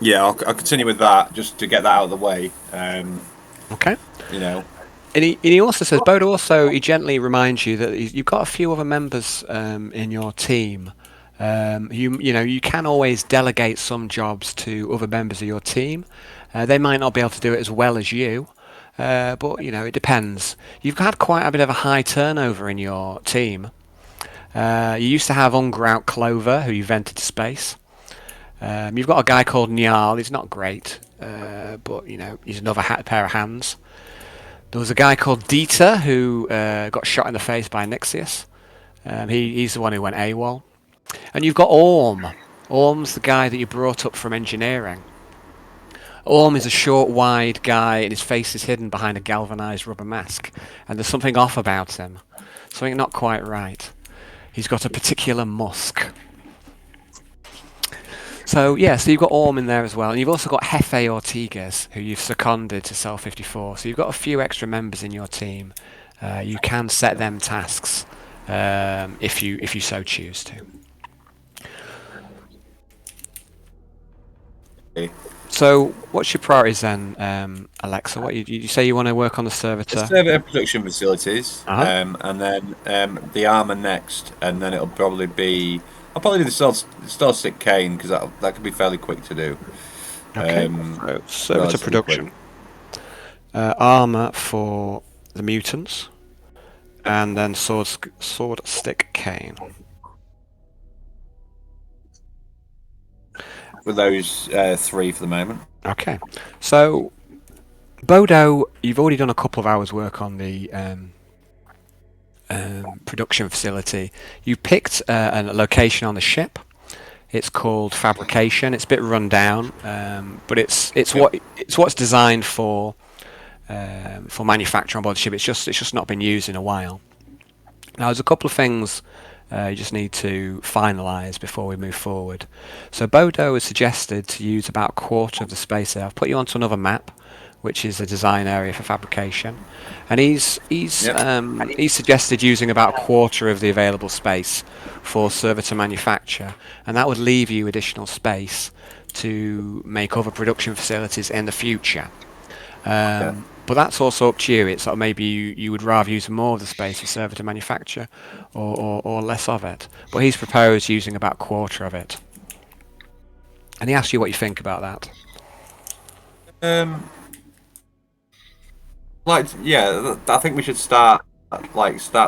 I'll continue with that just to get that out of the way. Okay. And he also says, Bodo also, he gently reminds you that you've got a few other members in your team. You can always delegate some jobs to other members of your team. They might not be able to do it as well as you, but it depends. You've had quite a bit of a high turnover in your team. You used to have Ungrout Clover, who you vented to space. You've got a guy called Nyal. He's not great. but he's another pair of hands. There was a guy called Dieter who got shot in the face by Nixius. He's the one who went AWOL. And you've got Orm. Orm's the guy that you brought up from engineering. Orm is a short, wide guy, and his face is hidden behind a galvanized rubber mask. And there's something off about him. Something not quite right. He's got a particular musk. So you've got Orm in there as well. And you've also got Jefe Ortigas, who you've seconded to Cell 54. So you've got a few extra members in your team. You can set them tasks if you so choose to. Okay. So what's your priorities then, Alexa? What you say you want to work on the servitor? The servitor production facilities, Uh-huh. and then the armor next, and then it'll probably be. I'll probably do the Star Stick Cane because that could be fairly quick to do. Okay. So servitor relatively production. Armor for the mutants, and then sword stick cane. With those 3 for the moment. Okay. So Bodo, you've already done a couple of hours work on the production facility. You picked a location on the ship. It's called Fabrication. It's a bit run down, but it's what's designed for manufacture on board the ship. It's just not been used in a while. Now there's a couple of things you just need to finalise before we move forward. So Bodo has suggested to use about a quarter of the space there. I've put you onto another map, which is the design area for fabrication, and he's suggested using about a quarter of the available space for servitor manufacture, and that would leave you additional space to make other production facilities in the future. But that's also up to you. It's sort of maybe you would rather use more of the space for servitor manufacture or less of it. But he's proposed using about a quarter of it. And he asked you what you think about that. I think we should start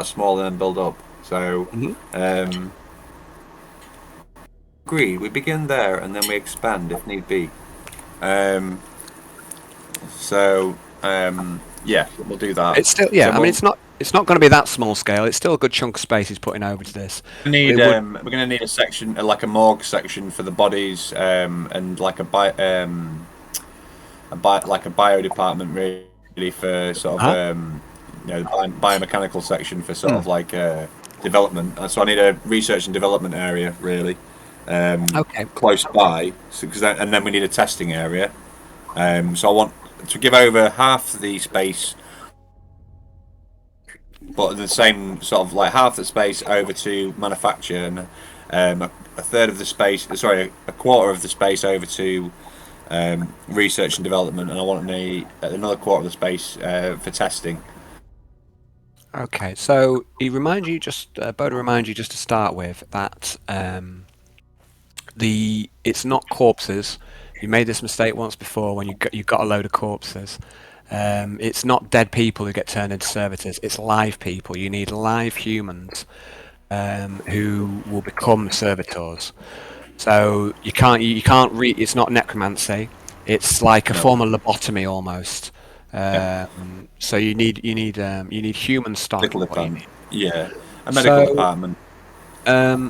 small and then build up. So, agreed. We begin there and then we expand if need be. We'll do that. It's still I mean it's not going to be that small scale. It's still a good chunk of space he's putting over to this. We're going to need a section, like a morgue section for the bodies, and like a bio department really for sort of biomechanical section for sort of like development. So I need a research and development area really, close by. And then we need a testing area. So I want to give over half the space, but the same sort of like half the space over to manufacture, and a quarter of the space over to research and development, and I want another quarter of the space for testing. Okay, so Bodo reminds you just to start with that it's not corpses. You made this mistake once before when you got a load of corpses. It's not dead people who get turned into servitors. It's live people. You need live humans who will become servitors. So you can't it's not necromancy. It's like a form of lobotomy almost. So you need human stock. A medical department.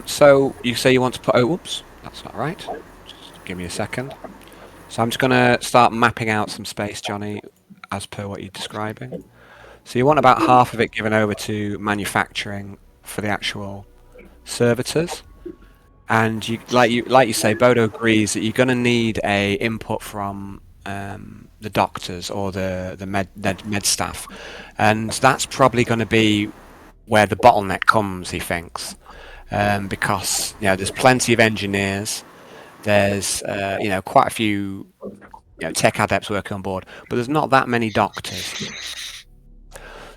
So you say you want to put. Oh, whoops, that's not right. Just give me a second. So I'm just going to start mapping out some space, Johnny, as per what you're describing. So you want about half of it given over to manufacturing for the actual servitors, and like you say, Bodo agrees that you're going to need a input from the doctors or the med staff, and that's probably going to be where the bottleneck comes, he thinks, because there's plenty of engineers. There's quite a few tech adepts working on board, but there's not that many doctors.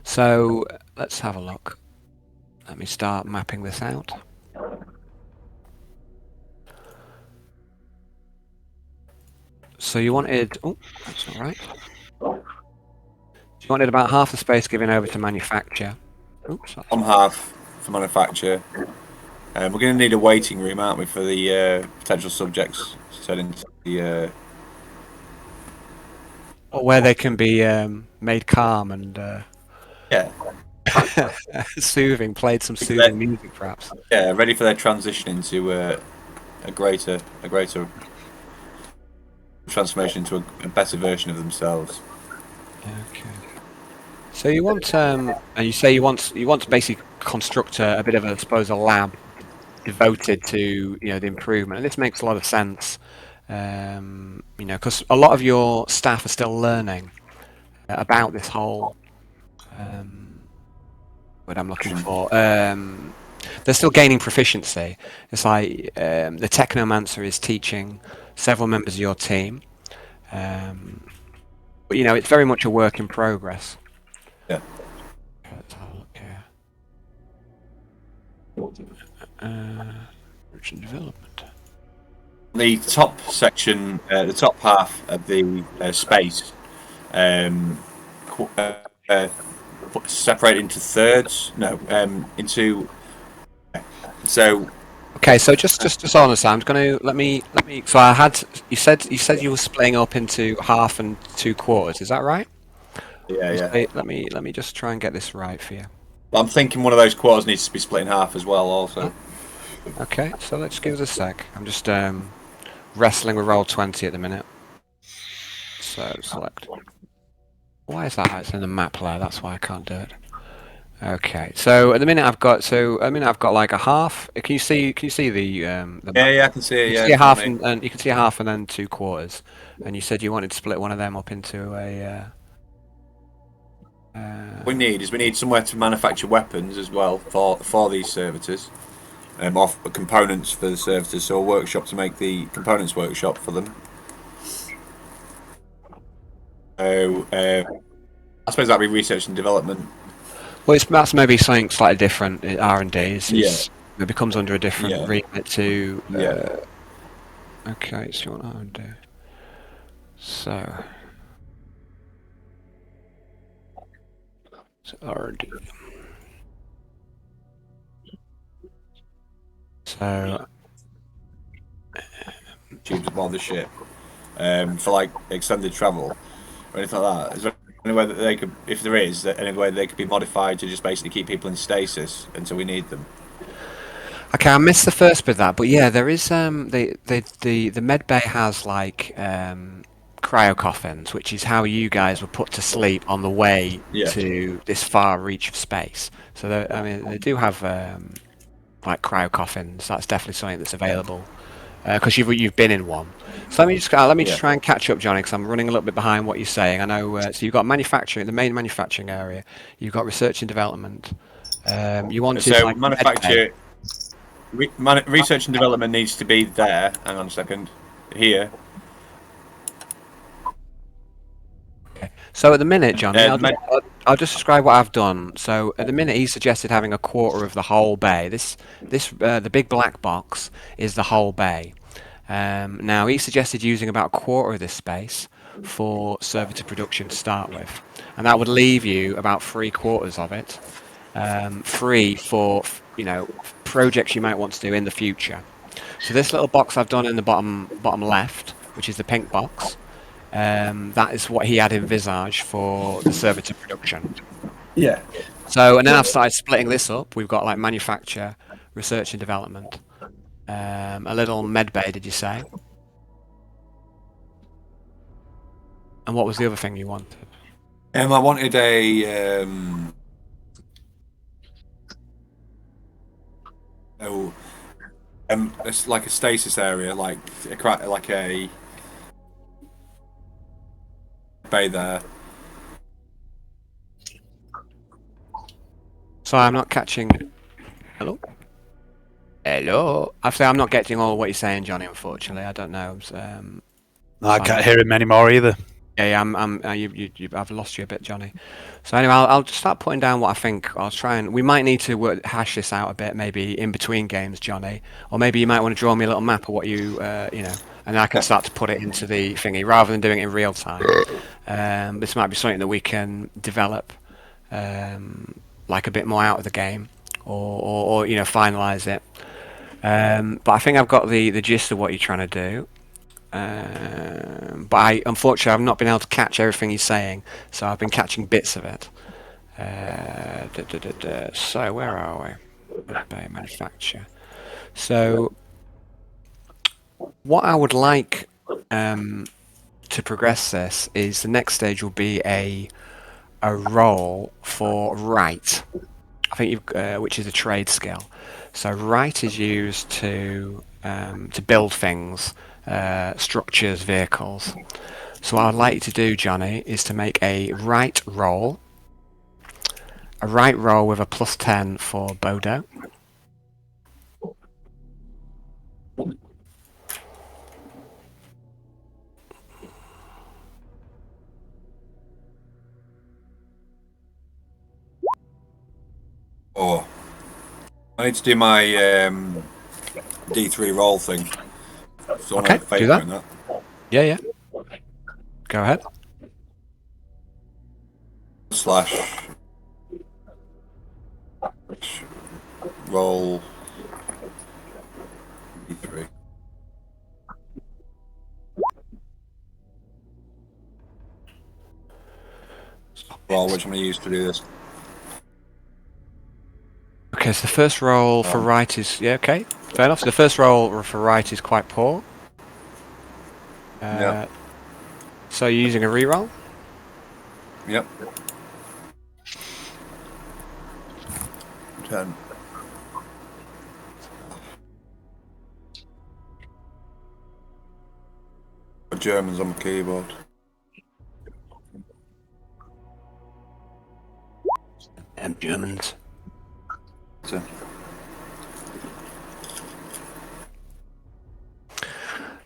So let's have a look. Let me start mapping this out. So you wanted... Oh, that's not right. You wanted about half the space given over to manufacture. Oops. On half for manufacture. We're going to need a waiting room, aren't we, for the potential subjects to turn into the or where they can be made calm and Yeah, soothing. Played some soothing music, perhaps. yeah, ready for their transition into a greater transformation into a better version of themselves. Okay. So you want, and you say you want to basically construct a bit of a, I suppose, a lab devoted to the improvement, and this makes a lot of sense. Because a lot of your staff are still learning about this whole what I'm looking for. They're still gaining proficiency. It's like the Technomancer is teaching several members of your team, but it's very much a work in progress. Yeah. Let's have a look here. Research and development. The top section, the top half of the space, separated into thirds. No, into. So. Okay, so just on the I'm going to let me. So I had you said you were splitting up into half and 2 quarters. Is that right? Yeah. Let me just try and get this right for you. I'm thinking one of those quarters needs to be split in half as well. Also. Okay, so let's give it a sec. I'm just wrestling with Roll20 at the minute. So select. Why is that? It's in the map layer. That's why I can't do it. Okay, so at the minute I've got like a half. Can you see the Yeah, I can see it. You Yeah, see a half and you can see a half and then 2 quarters. And you said you wanted to split one of them up into a. What we need somewhere to manufacture weapons as well for these servitors, off components for the servitors. So a workshop to make the components workshop for them. So I suppose that'd be research and development. Well, that's maybe something slightly different. R&D. Yeah. It becomes under a different remit to. Yeah. Okay, so you want R&D. So R&D. So Tubes aboard the ship, for like extended travel or anything like that. Is there any way that they could, if there is, any way they could be modified to just basically keep people in stasis until we need them? okay, I missed the first bit of that, but yeah, there is the med bay has like cryo coffins, which is how you guys were put to sleep on the way to this far reach of space. So they do have like cryo coffins. That's definitely something that's available because you've been in one. So let me just try and catch up, Johnny, because I'm running a little bit behind what you're saying. I know. So you've got manufacturing, the main manufacturing area. You've got research and development. You wanted so like manufacture. Research and development needs to be there. Hang on a second. Here. Okay. So at the minute, Johnny, I'll just describe what I've done. So at the minute, he suggested having a quarter of the whole bay. The big black box is the whole bay. Now he suggested using about a quarter of this space for servitor production to start with, and that would leave you about 3/4 of it free for projects you might want to do in the future. So this little box I've done in the bottom left, which is the pink box, that is what he had envisaged for the servitor production. Yeah. So and then I've started splitting this up. We've got like manufacture, research and development, a little med bay. Did you say? And what was the other thing you wanted? I wanted a. It's like a stasis area, like a bay there. So I'm not catching. Hello. Actually, I'm not getting all what you're saying, Johnny. Unfortunately, I don't know. I can't hear him anymore either. Yeah, I've lost you a bit, Johnny. So anyway, I'll just start putting down what I think. We might need to hash this out a bit, maybe in between games, Johnny, or maybe you might want to draw me a little map of what you, and I can start to put it into the thingy rather than doing it in real time. This might be something that we can develop, like a bit more out of the game, or finalize it. But I think I've got the gist of what you're trying to do. But but unfortunately I've not been able to catch everything he's saying, so I've been catching bits of it. So where are we? Bay manufacture. So what I would like to progress this is the next stage will be a roll for right. I think which is a trade skill. So right is used to build things, structures, vehicles. So what I'd like you to do, Johnny, is to make a right roll. A right roll with a +10 for Bodo. Oh, I need to do my D3 roll thing. So Okay, do that. Yeah. Go ahead. / roll D3. Roll, which I'm going to use to do this. Okay, so the first roll for right is okay. Fair enough. So the first roll for right is quite poor. Yeah. So you're using a reroll? Yep. 10. Germans on the keyboard. Germans. So.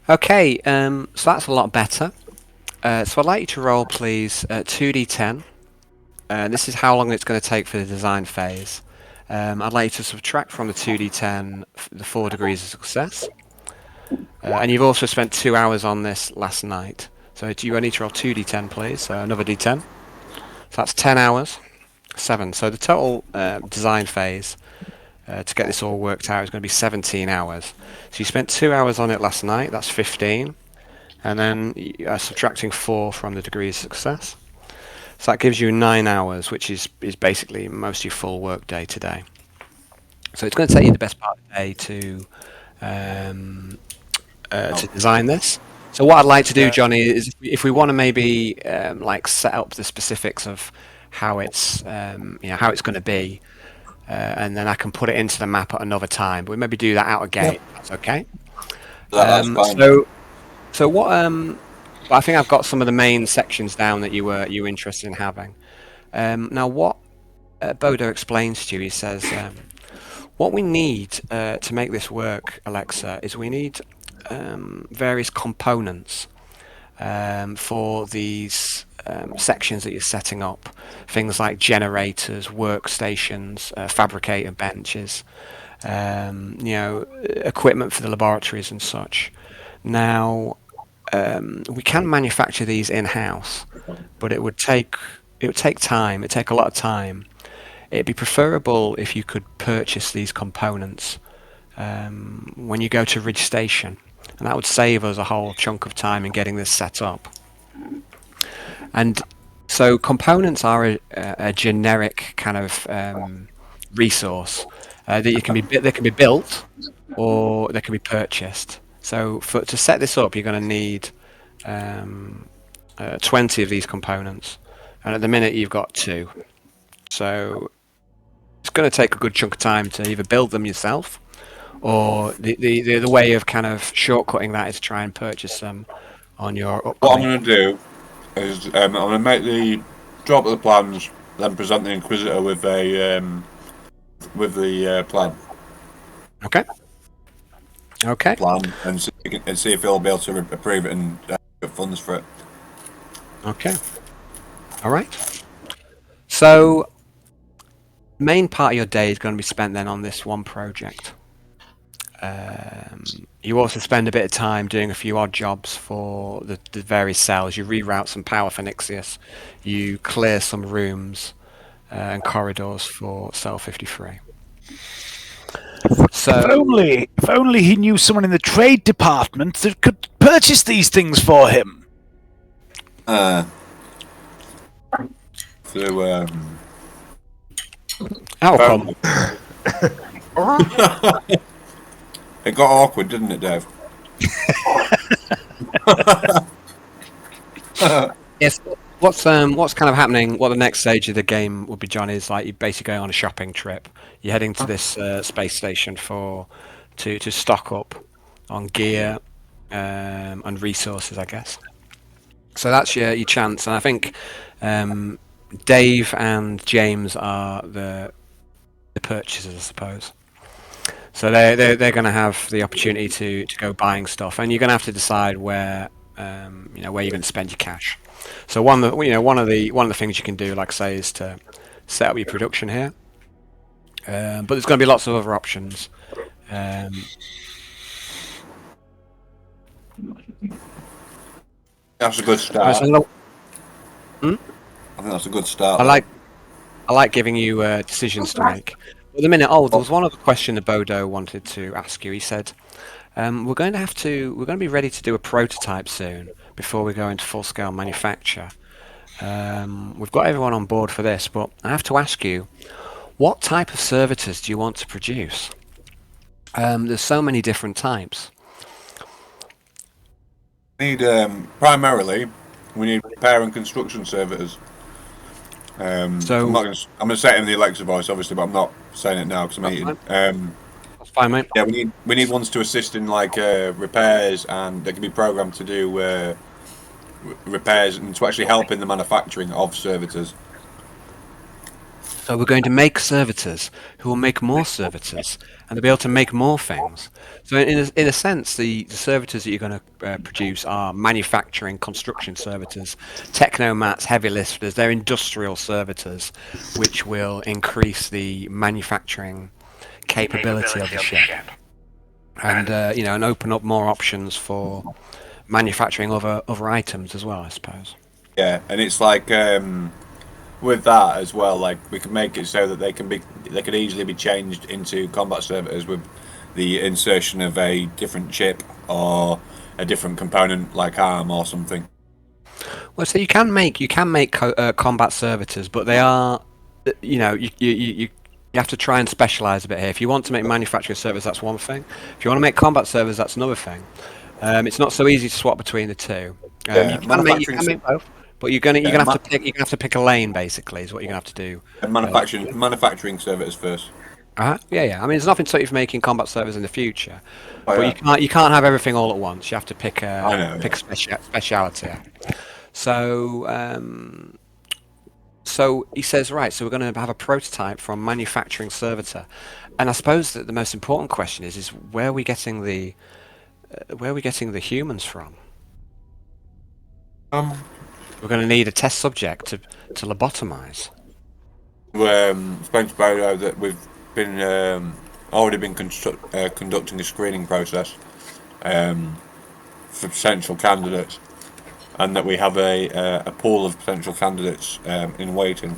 Okay, so that's a lot better. So I'd like you to roll, please, 2d10. This is how long it's going to take for the design phase. I'd like you to subtract from the 2d10 the 4 degrees of success. And you've also spent 2 hours on this last night. So do you need to roll 2d10, please? So another d10. So that's 10 hours. 7. So the total design phase to get this all worked out is going to be 17 hours. So you spent 2 hours on it last night. That's 15. And then subtracting 4 from the degree of success. So that gives you 9 hours, which is basically most of your full work day today. So it's going to take you the best part of the day to design this. So what I'd like to do, Johnny, is if we want to maybe like set up the specifics of how it's how it's going to be, and then I can put it into the map at another time. But we maybe do that out of gate. That's okay. That's fine. So what? I think I've got some of the main sections down that you were interested in having. Now, what Bodo explains to you, he says, what we need to make this work, Alexa, is we need various components for these sections that you're setting up. Things like generators, workstations, fabricator benches, equipment for the laboratories and such. Now, we can manufacture these in-house, but it would take time. It'd take a lot of time. It'd be preferable if you could purchase these components when you go to Ridge Station, and that would save us a whole chunk of time in getting this set up. And so components are a generic kind of resource that they can be built or they can be purchased. So to set this up, you're going to need 20 of these components, and at the minute you've got 2. So it's going to take a good chunk of time to either build them yourself, or the way of kind of shortcutting that is to try and purchase them on your upcoming. What I'm going to do is I'm going to make the drop of the plans, then present the Inquisitor with the plan. Okay. Plan and see if he'll be able to approve it and get funds for it. Okay. All right. So, main part of your day is going to be spent then on this one project. You also spend a bit of time doing a few odd jobs for the various cells. You reroute some power for Nixius. You clear some rooms and corridors for Cell 53. So, If only he knew someone in the trade department that could purchase these things for him. through Outcome. It got awkward, didn't it, Dave? Yes. What's kind of happening? What the next stage of the game would be, John, is like you're basically going on a shopping trip. You're heading to this space station to stock up on gear and resources, I guess. So that's your chance, and I think Dave and James are the purchasers, I suppose. So they're going to have the opportunity to go buying stuff, and you're going to have to decide where where you're going to spend your cash. So one of the things you can do, like I say, is to set up your production here. But there's going to be lots of other options. That's a good start. I think that's a good start. I like giving you decisions to make. At the minute, there was one other question that Bodo wanted to ask you. He said, we're going to be ready to do a prototype soon before we go into full-scale manufacture. We've got everyone on board for this, but I have to ask you, what type of servitors do you want to produce? There's so many different types. We need primarily repair and construction servitors. So I'm going to say it in the Alexa voice, obviously, but I'm not saying it now because I'm eating. That's fine, mate. Yeah, we need ones to assist in like repairs, and they can be programmed to do repairs and to actually help in the manufacturing of servitors. So we're going to make servitors who will make more servitors, and they'll be able to make more things. So in a sense, the servitors that you're going to produce are manufacturing construction servitors, technomats, heavy lifters. They're industrial servitors, which will increase the manufacturing capability of the ship, and and open up more options for manufacturing other items as well, I suppose. Yeah, and it's like with that as well, like we can make it so that they could easily be changed into combat servitors with the insertion of a different chip or a different component like arm or something. Well, so you can make combat servitors, but they are, you have to try and specialize a bit here. If you want to make manufacturing servers, that's one thing. If you want to make combat servers, that's another thing. It's not so easy to swap between the two. You can make both, but you're gonna have to pick a lane. Basically, is what you're gonna have to do. Manufacturing servitors first. Yeah. I mean, there's nothing to stop you from making combat servers in the future, but you can't have everything all at once. You have to pick a speciality. So he says, right, so we're going to have a prototype from manufacturing servitor, and I suppose that the most important question is where are we getting the humans from? We're going to need a test subject to lobotomize. Explain to Bodo that we've been already been conducting a screening process for potential candidates, and that we have a pool of potential candidates in waiting.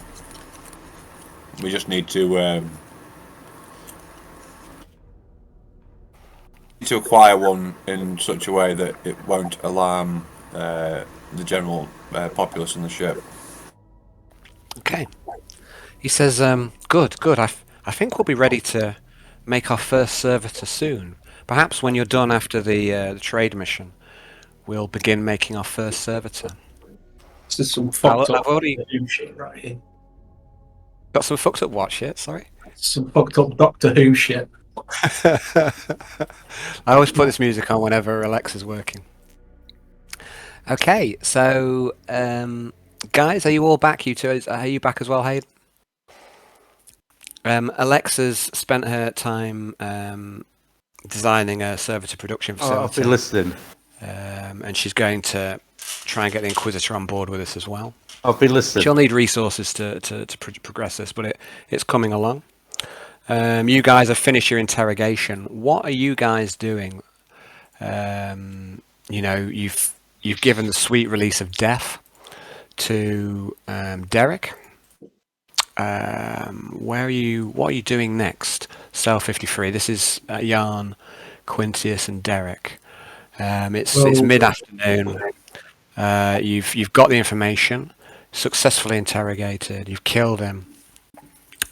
We just need to acquire one in such a way that it won't alarm the general populace on the ship. Okay. He says, good. I think we'll be ready to make our first servitor soon. Perhaps when you're done after the trade mission, we'll begin making our first servitor. This is some fucked up already Doctor Who shit right here. Got some fucked up what shit, sorry? Some fucked up Doctor Who shit. I always put this music on whenever Alexa's working. Okay, so guys, are you all back? You two, are you back as well, Hayden? Alexa's spent her time designing a servitor production facility. I've been listening. And she's going to try and get the Inquisitor on board with us as well. I've been listening. She'll need resources to progress this, but it's coming along. You guys have finished your interrogation. What are you guys doing? You've given the sweet release of death to Derek. What are you doing next? Cell 53. This is Jan, Quintius, and Derek. It's mid-afternoon. You've got the information, successfully interrogated. You've killed him.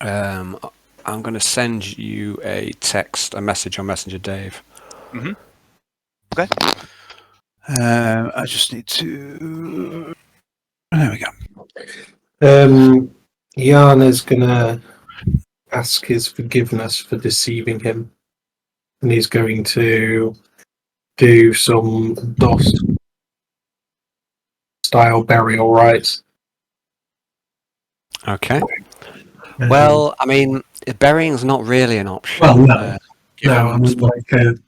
I'm going to send you a message on Messenger, Dave. Mm-hmm. Okay. I just need to. There we go. Jan is gonna ask his forgiveness for deceiving him, and he's going to do some dust style burial rites. Okay. Well, I mean, burying's not really an option. Well, no, I mean,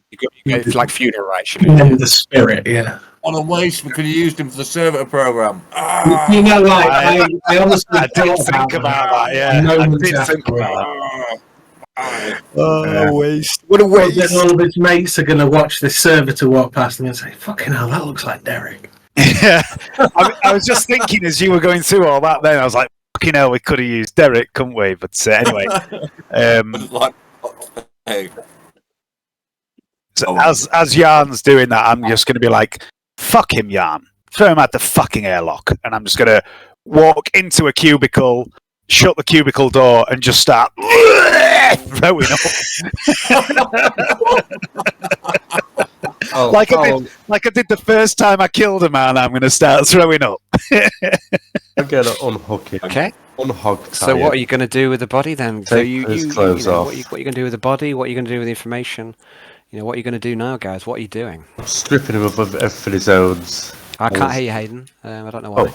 it's like funeral rites. the spirit, yeah. On a waste, we could have used him for the servitor program. You know, like I honestly I did think about that. Yeah, I did think about that. Oh, waste! What a Then waste! all of his mates are going to watch this servitor walk past and say, "Fucking hell, that looks like Derek." Yeah, I was just thinking as you were going through all that. Then I was like, "Fucking hell, we could have used Derek, couldn't we?" But anyway, Hey. so as Jan's doing that, I'm just going to be like, "Fuck him, Jan! Throw him out the fucking airlock!" And I'm just going to walk into a cubicle, shut the cubicle door, and just start throwing up. Like I did the first time I killed a man. I'm going to start throwing up. I'm going to unhook him. Okay. Unhook. So what are you going to do with the body then? So Take his clothes off. What are you going to do with the body? What are you going to do with the information? What are you going to do now, guys? What are you doing? I'm stripping him of everything he owns. I can't hear you, Hayden. I don't know why.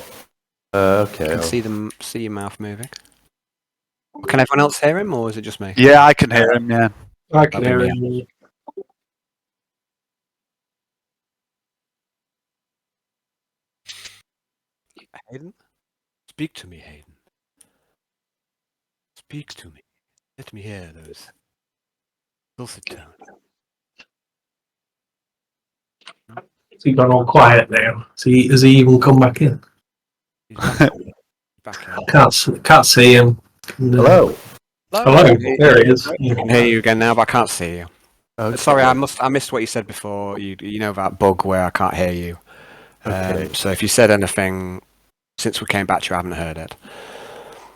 Okay. I can see your mouth moving. Can everyone else hear him, or is it just me? Yeah, I can hear him. Yeah, I can hear him. Hayden? Speak to me, Hayden. Speak to me. Let me hear those dulcet tones. Has he gone all quiet now? Has he even come back in? He's back in. Can't see him. Hello. Hello. There he is. I can hear you again now, but I can't see you. Okay. Sorry, I missed what you said before. You know that bug where I can't hear you. Okay. So if you said anything since we came back to you, I haven't heard it.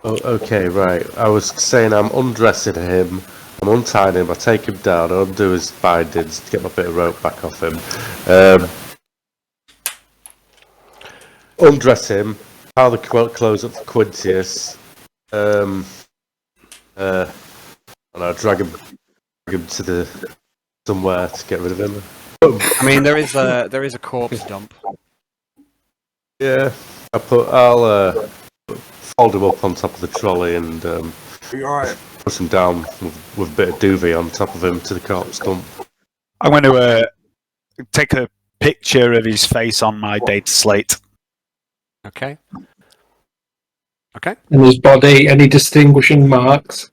Oh, okay, right. I was saying I'm undressing him. I'm untying him. I take him down. I undo his bindings to get my bit of rope back off him. Undress him. Pile the clothes up for Quintius. And I drag him to somewhere to get rid of him. I mean, there is a corpse dump. Yeah, I'll fold him up on top of the trolley and push him down with a bit of duvet on top of him to the corpse dump. I'm going to take a picture of his face on my data slate. Okay. And his body, any distinguishing marks?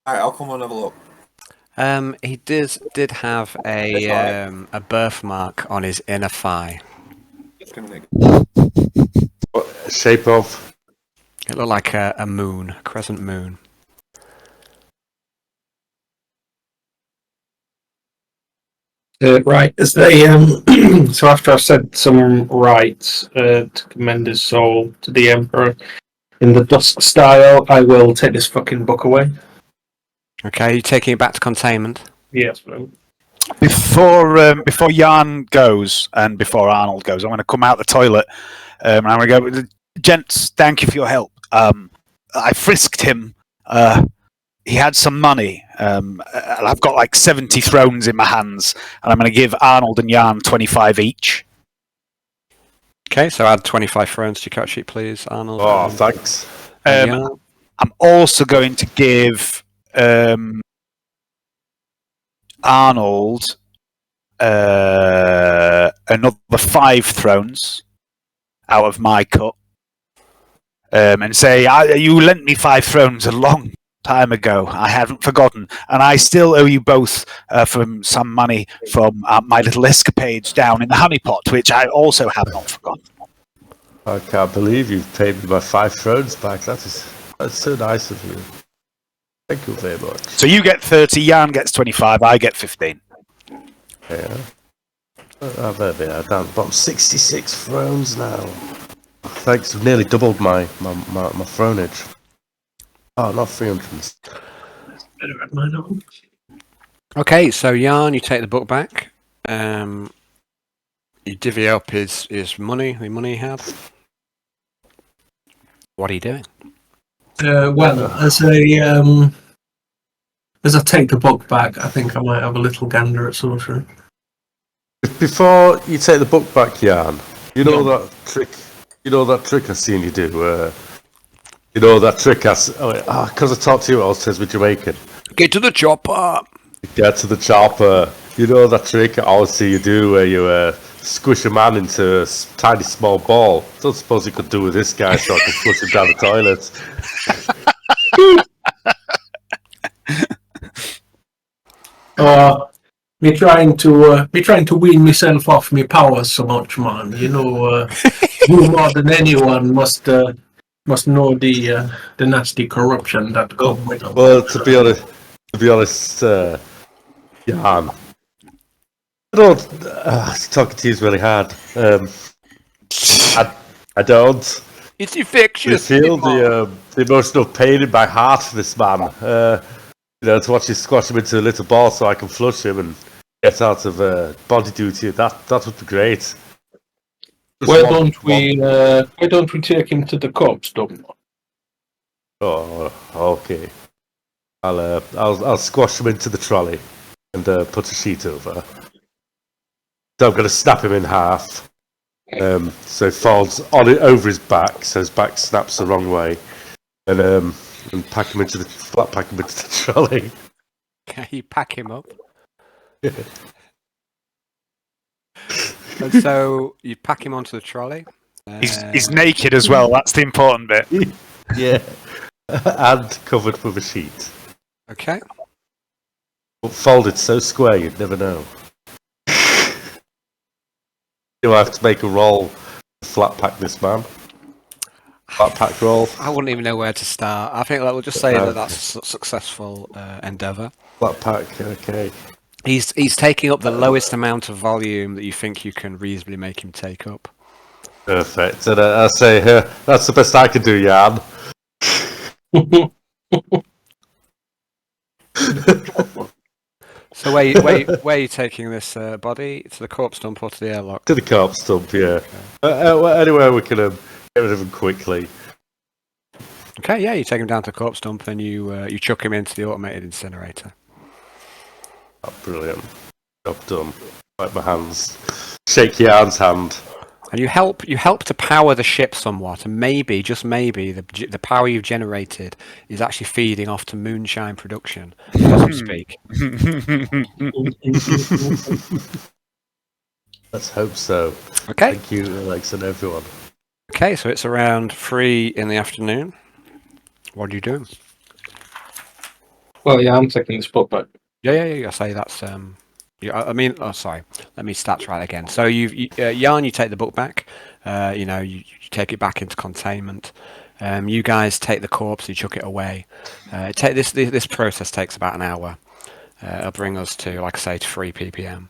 Alright, I'll come and have a look. He did have a birthmark on his inner thigh. What shape of? It looked like a moon, a crescent moon. Right, as they so after I've said some rites to commend his soul to the Emperor in the dust style, I will take this fucking book away. Okay, you taking it back to containment? Yes, bro. Before Jan goes and before Arnold goes, I'm going to come out the toilet and I'm going to go, gents, thank you for your help. I frisked him. He had some money. And I've got like 70 thrones in my hands, and I'm going to give Arnold and Jan 25 each. Okay, so add 25 thrones to your cut sheet, please, Arnold. Oh, thanks. I'm also going to give Arnold another 5 thrones out of my cut, and say, you lent me 5 thrones a long time ago. I haven't forgotten, and I still owe you both from some money from my little escapades down in the honeypot, which I also have not forgotten. I can't believe you've paid me my 5 thrones back. That's so nice of you. Thank you very much. So you get 30, Jan gets 25, I get 15. Yeah. There we are, down the bottom. 66 thrones now. Thanks, I've nearly doubled my thronage. Oh, not 300. Better at mine on. Okay, so Yarn, you take the book back. You divvy up his money, the money he had. What are you doing? Well, as I take the book back, I think I might have a little gander at sorcery. Before you take the book back, Jan, you know that trick. You know that trick I've seen you do. You know that trick because I talked to you, I was says with Jamaican. Get to the chopper. Get to the chopper. You know that trick I always see you do, where you squish a man into a tiny small ball. Don't suppose you could do with this guy, so I can flush him down the toilet. Me trying to wean myself off my powers so much, man. You know, you more than anyone must know the nasty corruption that comes with them. Well, to be honest, Jan, I don't. Talking to you is really hard. I don't. It's infectious. You feel the emotional pain in my heart for this man. To watch you squash him into a little ball so I can flush him and get out of body duty. That would be great. Why don't we take him to the corpse dump? Oh, okay. I'll squash him into the trolley and put a sheet over. So I'm going to snap him in half. So he falls over his back, so his back snaps the wrong way, and pack him into the trolley. Okay, you pack him up. And so you pack him onto the trolley. He's naked as well. That's the important bit. Yeah, and covered with a sheet. Okay. But folded so square you'd never know. You have to make a roll to flat pack this man. Flat pack roll. I wouldn't even know where to start. I think we'll just say that's a successful endeavour. Flat pack, okay. He's taking up the lowest amount of volume that you think you can reasonably make him take up. Perfect. And I say, that's the best I can do, Jan. So where are you taking this body? To the corpse dump or to the airlock? To the corpse dump, yeah. Anywhere we can get rid of him quickly. Okay, yeah, you take him down to the corpse dump and you chuck him into the automated incinerator. Oh, brilliant. Job done. Wipe my hands. Shake Jan's hand. And you help to power the ship somewhat, and maybe, just maybe, the power you've generated is actually feeding off to moonshine production, as we speak. Let's hope so. Okay. Thank you, Alex, and everyone. Okay, so it's around 3 in the afternoon. What are you doing? Well, yeah, I'm taking this book back. Yeah. I say that's sorry. Let me stats right again. So Yarn, you take the book back. You take it back into containment. You guys take the corpse, you chuck it away. This process takes about an hour. It'll bring us to, like I say, to 3 ppm.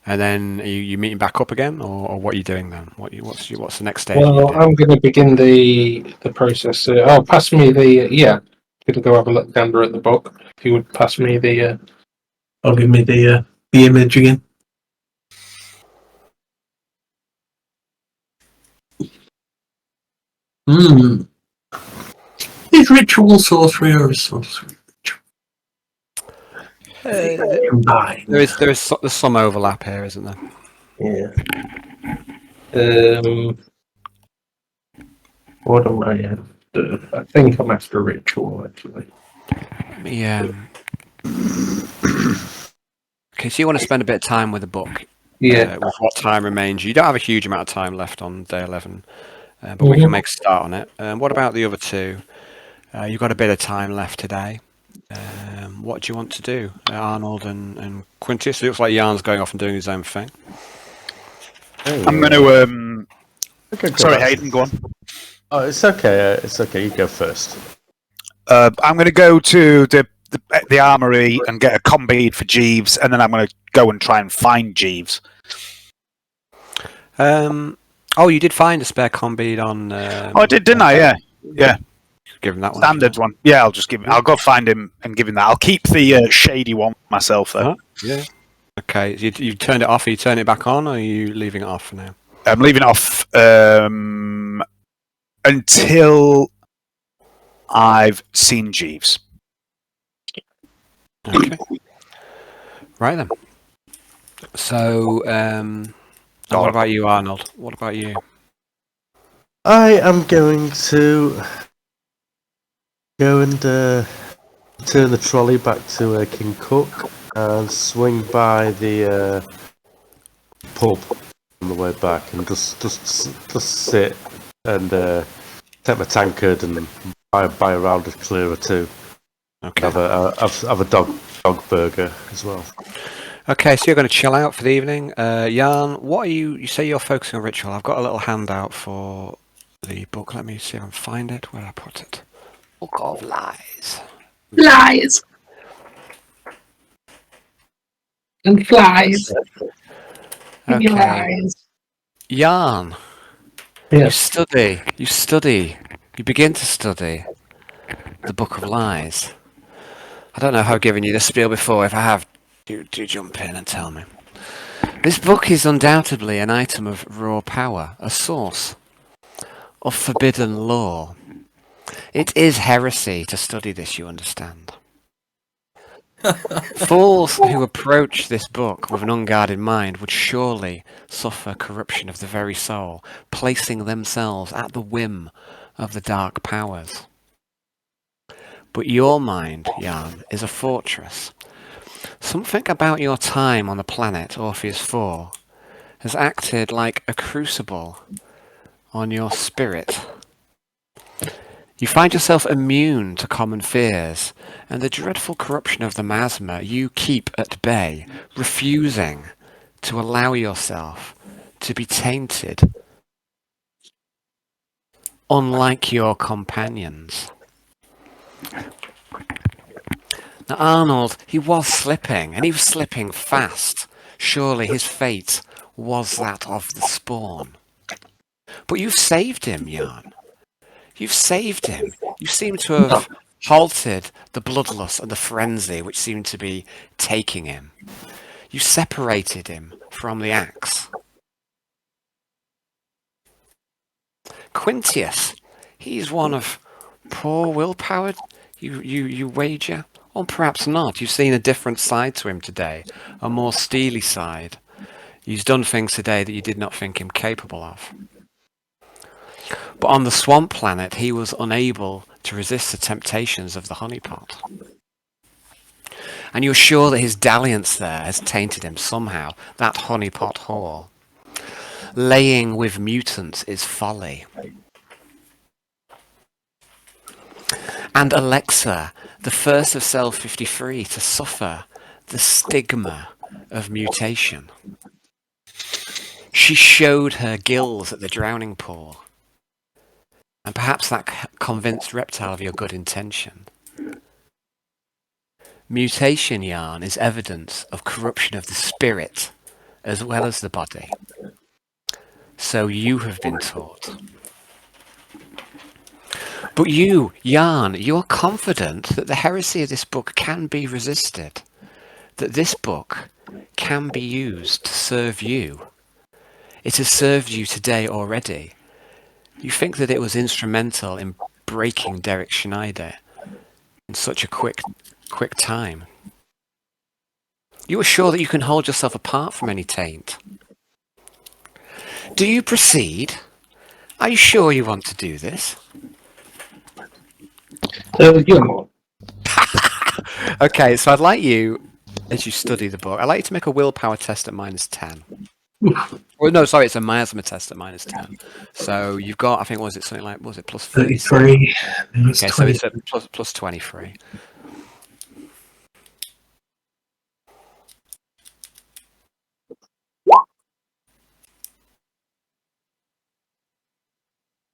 And then you meeting back up again, or what are you doing then? What's the next stage? Well, I'm going to begin the process. Pass me the Going to go have a look gander at the book. If you would pass me the, or give me the image again. Is ritual sorcery or is sorcery? There's some overlap here, isn't there? Yeah. What am I after? I think I'm after ritual, actually. Yeah. Okay, so you want to spend a bit of time with the book. Yeah. With what time remains. You don't have a huge amount of time left on day 11, but we can make a start on it. What about the other two? You've got a bit of time left today. What do you want to do, Arnold and Quintus? It looks like Jan's going off and doing his own thing. I'm going to. Sorry, Hayden, go on. Oh, it's okay. It's okay. You go first. I'm going to go to the armory and get a combead for Jeeves, and then I'm going to go and try and find Jeeves. Oh, you did find a spare con bead on. I did, didn't I? Yeah. Give him that one. Standard one. Yeah, I'll just give him. I'll go find him and give him that. I'll keep the shady one myself, though. Uh-huh. Yeah. Okay. You turned it off. Are you turning it back on, or are you leaving it off for now? I'm leaving it off until I've seen Jeeves. Okay. Right then. So, what about you, Arnold? What about you? I am going to go and turn the trolley back to King Cook and swing by the pub on the way back, and just sit and take my tankard and buy a round of clear or two. Okay. Have a dog burger as well. Okay, so you're going to chill out for the evening. Jan, what are you say you're focusing on ritual. I've got a little handout for the book. Let me see if I can find it. Where I put it? Book of Lies. Lies. And flies. Okay. Lies. Jan, Yes. you begin to study the Book of Lies. I don't know how I've given you this spiel before. If I have, do jump in and tell me. This book is undoubtedly an item of raw power, a source of forbidden law. It is heresy to study this, you understand. Fools who approach this book with an unguarded mind would surely suffer corruption of the very soul, placing themselves at the whim of the dark powers. But your mind, Jan, is a fortress. Something about your time on the planet Orpheus 4 has acted like a crucible on your spirit. You find yourself immune to common fears, and the dreadful corruption of the miasma you keep at bay, refusing to allow yourself to be tainted, unlike your companions. Now Arnold, he was slipping, and he was slipping fast. Surely his fate was that of the spawn. But you've saved him, Jan. You've saved him. You seem to have halted the bloodlust and the frenzy which seemed to be taking him. You separated him from the axe. Quintius, he's one of poor willpower, you wager? Or perhaps not. You've seen a different side to him today, a more steely side. He's done things today that you did not think him capable of. But on the swamp planet, he was unable to resist the temptations of the honeypot. And you're sure that his dalliance there has tainted him somehow, that honeypot whore. Laying with mutants is folly. And Alexa, the first of Cell 53 to suffer the stigma of mutation. She showed her gills at the drowning pool. And perhaps that convinced Reptile of your good intention. Mutation, Jan, is evidence of corruption of the spirit as well as the body. So you have been taught. But you, Jan, you're confident that the heresy of this book can be resisted, that this book can be used to serve you. It has served you today already. You think that it was instrumental in breaking Derek Snyder in such a quick time. You are sure that you can hold yourself apart from any taint. Do you proceed? Are you sure you want to do this? Okay, so I'd like you, as you study the book, I'd like you to make a willpower test at -10. Well, no, sorry, it's a miasma test at -10. So you've got, I think, was it something like, was it plus 33. Okay, so it's a plus 23.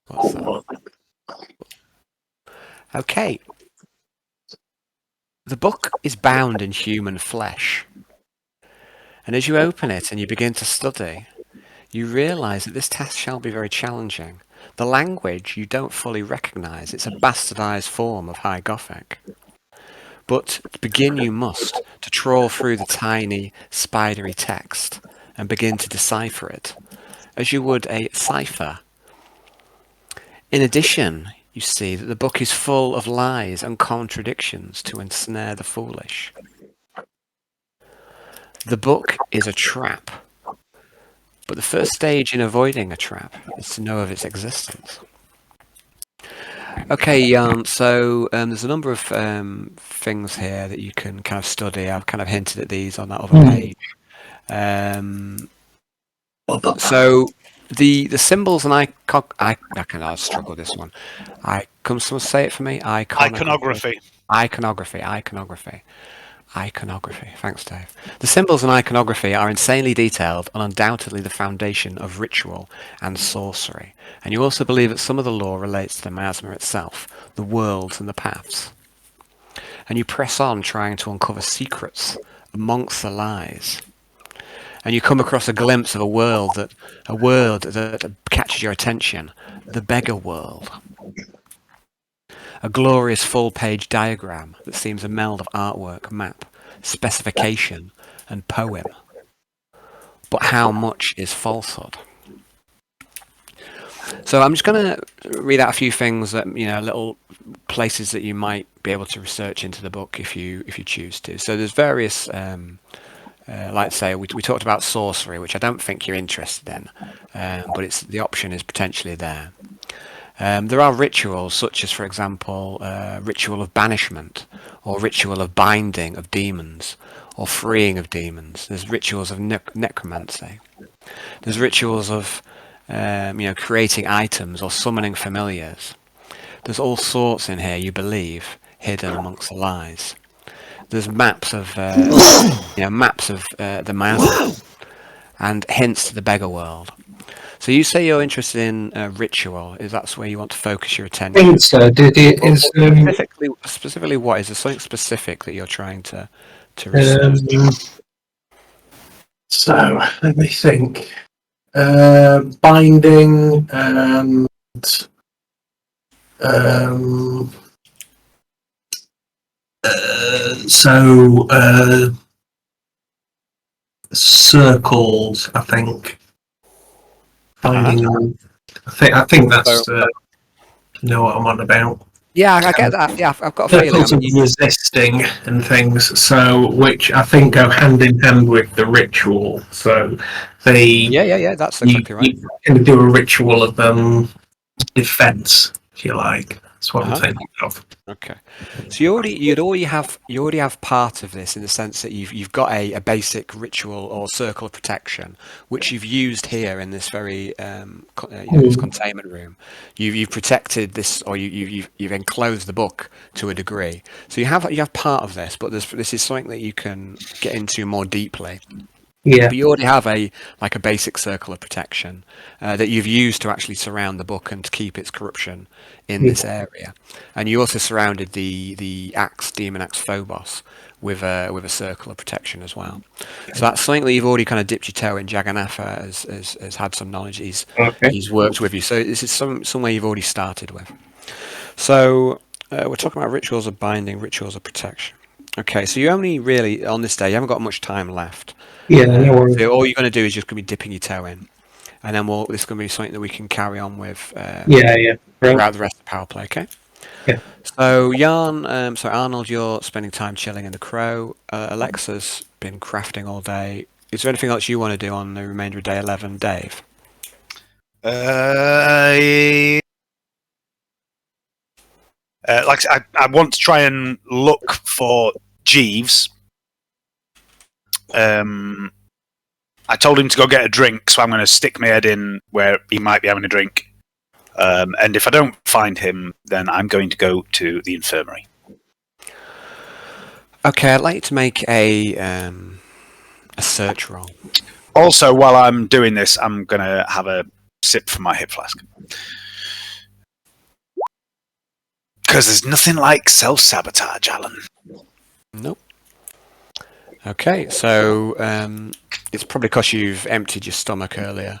What's that? Okay. The book is bound in human flesh. And as you open it and you begin to study, you realise that this test shall be very challenging. The language you don't fully recognise. It's a bastardised form of High Gothic. But begin you must to trawl through the tiny, spidery text and begin to decipher it, as you would a cipher. In addition, you see that the book is full of lies and contradictions to ensnare the foolish. The book is a trap, but the first stage in avoiding a trap is to know of its existence. Okay, so there's a number of things here that you can kind of study. I've kind of hinted at these on that other page. So the symbols and I struggle with this one. Can someone say it for me? Iconography. Iconography. Thanks, Dave. The symbols and iconography are insanely detailed and undoubtedly the foundation of ritual and sorcery. And you also believe that some of the lore relates to the miasma itself, the worlds and the paths. And you press on trying to uncover secrets amongst the lies. And you come across a glimpse of a word that catches your attention, the beggar world. A glorious full-page diagram that seems a meld of artwork, map, specification, and poem. But how much is falsehood? So I'm just going to read out a few things that, little places that you might be able to research into the book if you choose to. So there's various, like say, we talked about sorcery, which I don't think you're interested in, but the option is potentially there. There are rituals such as, for example, ritual of banishment or ritual of binding of demons or freeing of demons. There's rituals of necromancy. There's rituals of creating items or summoning familiars. There's all sorts in here, you believe, hidden amongst the lies. There's maps of the miasma and hints to the beggar world. So you say you're interested in ritual. Is that where you want to focus your attention? I think so. Specifically, what is there something specific that you're trying to research? So let me think. Binding and circles. I think. Finding. I think that's know what I'm on about. Yeah, I get that. Yeah, I've got a feeling. Circles of resisting and things, so which I think go hand in hand with the ritual. So they that's exactly right. You can do a ritual of defense, if you like. That's what I'm thinking of. Okay, so you already have part of this in the sense that you've got a basic ritual or circle of protection, which you've used here in this very this containment room. You've protected this, or you've enclosed the book to a degree. So you have part of this, but this is something that you can get into more deeply. Yeah. But you already have a basic circle of protection that you've used to actually surround the book and to keep its corruption in this area. And you also surrounded the demon axe Phobos with a circle of protection as well. So that's something that you've already kind of dipped your toe in. Jagannatha has had some knowledge. He's worked with you. So this is somewhere you've already started with. So we're talking about rituals of binding, rituals of protection. Okay, so you only really, on this day, you haven't got much time left. Yeah, no worries. So all you're going to do is just going to be dipping your toe in. And then this is going to be something that we can carry on with throughout the rest of the power play, okay? Yeah. So Arnold, you're spending time chilling in the Crow. Alexa's been crafting all day. Is there anything else you want to do on the remainder of day 11, Dave? I want to try and look for Jeeves. I told him to go get a drink, so I'm going to stick my head in where he might be having a drink. And if I don't find him, then I'm going to go to the infirmary. Okay, I'd like you to make a search roll. Also, while I'm doing this, I'm going to have a sip from my hip flask. Because there's nothing like self-sabotage, Alan. Nope. Okay, so it's probably because you've emptied your stomach earlier,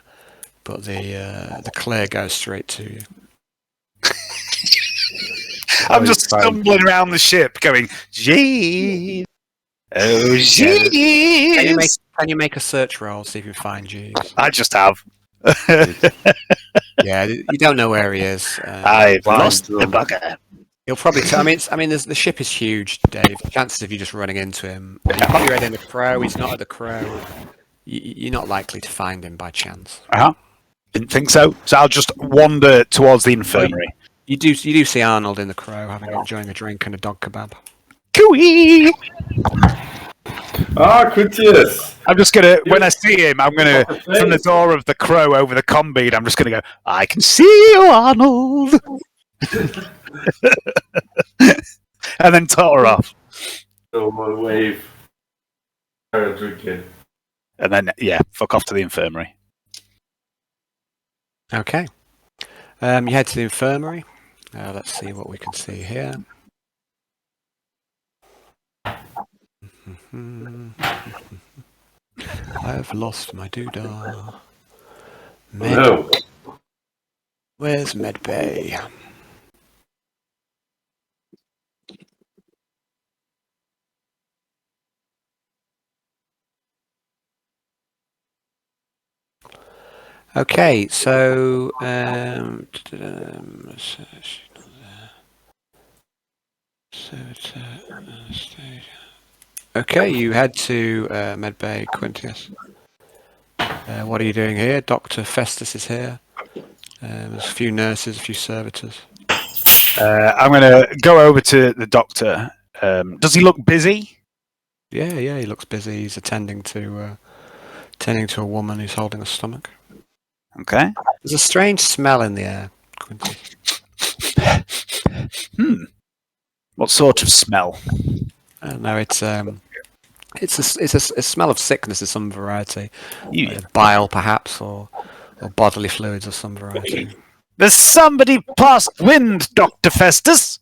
but the clear goes straight to you. I'm just stumbling around the ship, going, "Jeez, oh jeez." Can you make a search roll, see if you find Jeeves? I just have. Yeah, you don't know where he is. I've lost the bugger. He'll probably. The ship is huge, Dave. The chances of you just running into him. He's probably right in the Crow. He's not at the Crow. You're not likely to find him by chance. Didn't think so. So I'll just wander towards the infirmary. You do see Arnold in the Crow, enjoying a drink and a dog kebab. Cooey! Critias! I'm just gonna, when I see him, I'm gonna, from the door of the Crow over the combead, I'm just gonna go, "I can see you, Arnold!" And then totter off. Oh, my wave. Drinking. And then, fuck off to the infirmary. Okay. You head to the infirmary. Let's see what we can see here. I've lost my doodah. No. Where's Medbay? Okay, so okay, you head to Medbay, Quintius. What are you doing here? Dr. Festus is here. There's a few nurses, a few servitors. I'm gonna go over to the doctor. Does he look busy? Yeah, he looks busy. He's attending to a woman who's holding a stomach. Okay. There's a strange smell in the air, Quintius. What sort of smell? I don't know. It's a smell of sickness of some variety. Bile, perhaps, or bodily fluids of some variety. There's somebody past wind, Dr. Festus.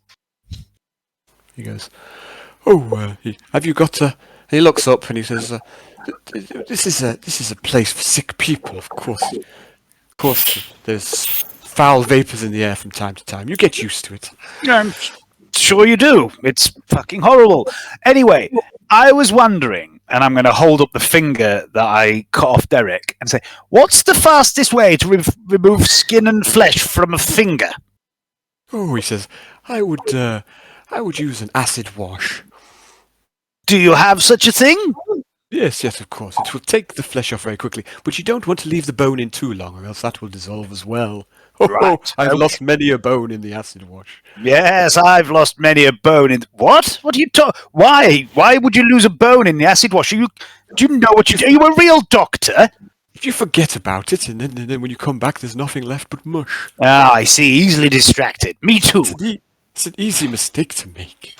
He goes, "Oh, have you got a?" He looks up and he says, "This is a place for sick people, of course. Of course, there's foul vapors in the air from time to time. You get used to it." I'm sure you do. It's fucking horrible. Anyway, I was wondering, and I'm going to hold up the finger that I cut off Derek and say, "What's the fastest way to remove skin and flesh from a finger?" Oh, he says, I would use an acid wash." Do you have such a thing? Yes, of course. It will take the flesh off very quickly, but you don't want to leave the bone in too long, or else that will dissolve as well. Right. I've lost many a bone in the acid wash. Yes, I've lost many a bone in... What? What are you talking... Why? Why would you lose a bone in the acid wash? Do you know what you... Are you a real doctor? If you forget about it, and then when you come back, there's nothing left but mush. Ah, I see. Easily distracted. Me too. It's an easy mistake to make.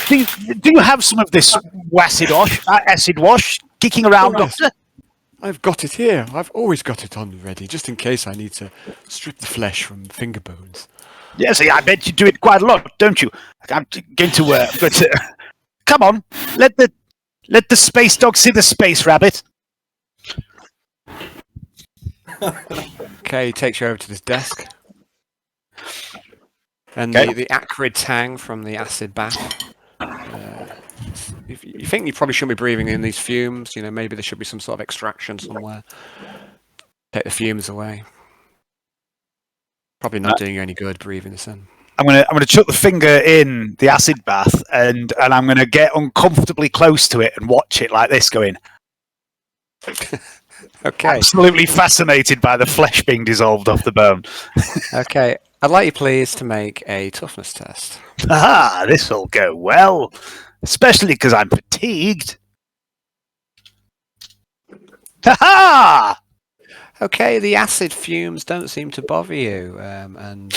Do you have some of this acid wash kicking around, Oh, yes. Doctor? I've got it here. I've always got it on ready, just in case I need to strip the flesh from finger bones. Yes, I bet you do it quite a lot, don't you? I'm going to... Come on, let the space dog see the space rabbit. Okay, he takes you over to this desk. And Okay. the acrid tang from the acid bath. If you think you probably shouldn't be breathing in these fumes, maybe there should be some sort of extraction somewhere. Take the fumes away. Probably not doing you any good breathing this in. I'm gonna chuck the finger in the acid bath and I'm gonna get uncomfortably close to it and watch it like this going. Okay. Absolutely fascinated by the flesh being dissolved off the bone. Okay. I'd like you please to make a toughness test. Ah, this'll go well. Especially because I'm fatigued. Ha-ha! Okay, the acid fumes don't seem to bother you, and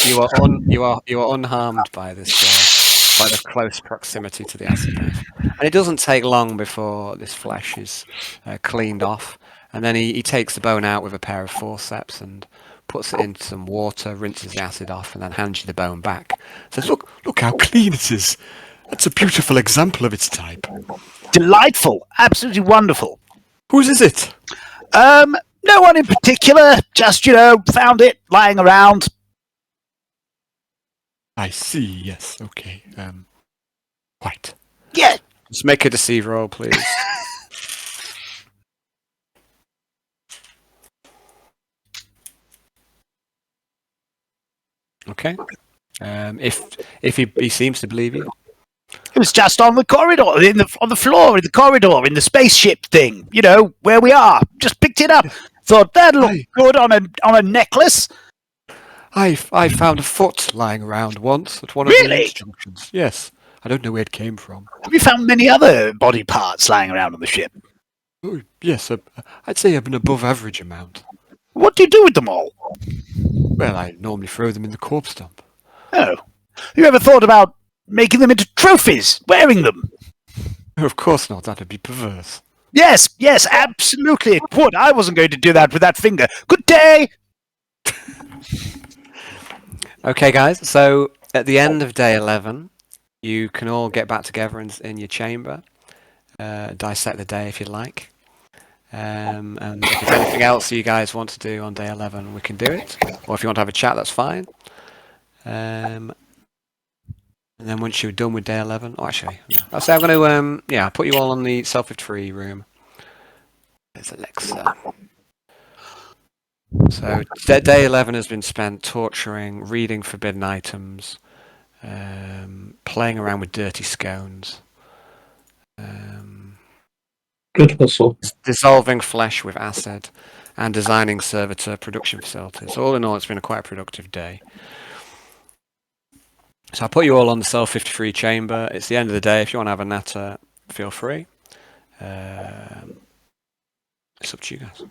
you are unharmed by this by the close proximity to the acid bath. And it doesn't take long before this flesh is cleaned off, and then he takes the bone out with a pair of forceps and puts it into some water, rinses the acid off, and then hands you the bone back. Says, "Look how clean it is. That's a beautiful example of its type." Delightful. Absolutely wonderful. Whose is it? No one in particular. Just, found it lying around. I see, yes, okay. Quite. Yeah. Just make a deceive roll, please. Okay. If he seems to believe you. It was just on the corridor, on the floor, in the corridor, in the spaceship thing. Where we are. Just picked it up. Thought that'd look good on a necklace. I found a foot lying around once at one of the junctions. Yes. I don't know where it came from. Have you found many other body parts lying around on the ship? Oh, yes, I'd say an above average amount. What do you do with them all? Well, I normally throw them in the corpse dump. Oh. You ever thought about making them into trophies, wearing them? Oh, of course not. That'd be perverse. Yes, absolutely it would. I wasn't going to do that with that finger. Good day! Okay, guys, so at the end of day 11, you can all get back together in your chamber, dissect the day if you'd like. And if there's anything else you guys want to do on day 11, we can do it. Or if you want to have a chat, that's fine. And then once you're done with day 11, I'll say I'm going to put you all on the self-53 room. There's Alexa. So day 11 has been spent torturing, reading forbidden items, playing around with dirty scones, Good hustle. dissolving flesh with acid, and designing servitor production facilities. All in all, it's been quite a productive day. So I'll put you all on the Cell 53 chamber. It's the end of the day. If you want to have a natter, feel free. It's up to you guys.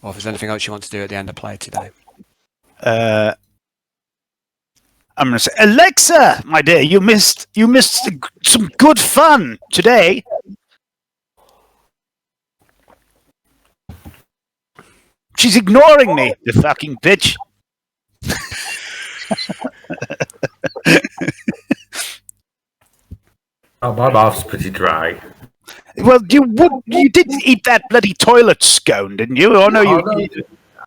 Or if there's anything else you want to do at the end of play today. I'm going to say, Alexa, my dear, you missed some good fun today. She's ignoring me, the fucking bitch. Oh, my mouth's pretty dry. Well, you did eat that bloody toilet scone, didn't you? Oh no,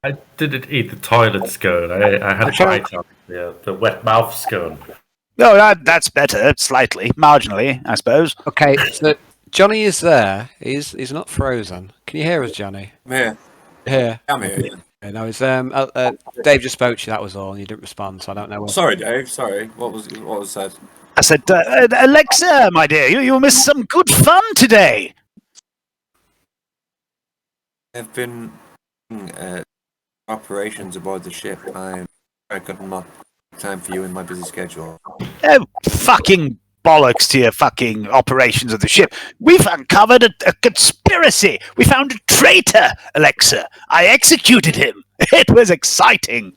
I didn't eat the toilet scone. I had a bite on the wet mouth scone. No, that's better, slightly, marginally, I suppose. Okay, so Johnny is there. He's not frozen. Can you hear us, Johnny? I'm here. Here. I'm here. Okay, no, it's Dave just spoke to you. That was all. And you didn't respond, so I don't know. Sorry, Dave. Sorry. What was said? I said, Alexa, my dear, you missed some good fun today. I've been operations aboard the ship. I couldn't make time for you in my busy schedule. Oh, fucking bollocks to your fucking operations of the ship. We've uncovered a conspiracy. We found a traitor, Alexa. I executed him. It was exciting.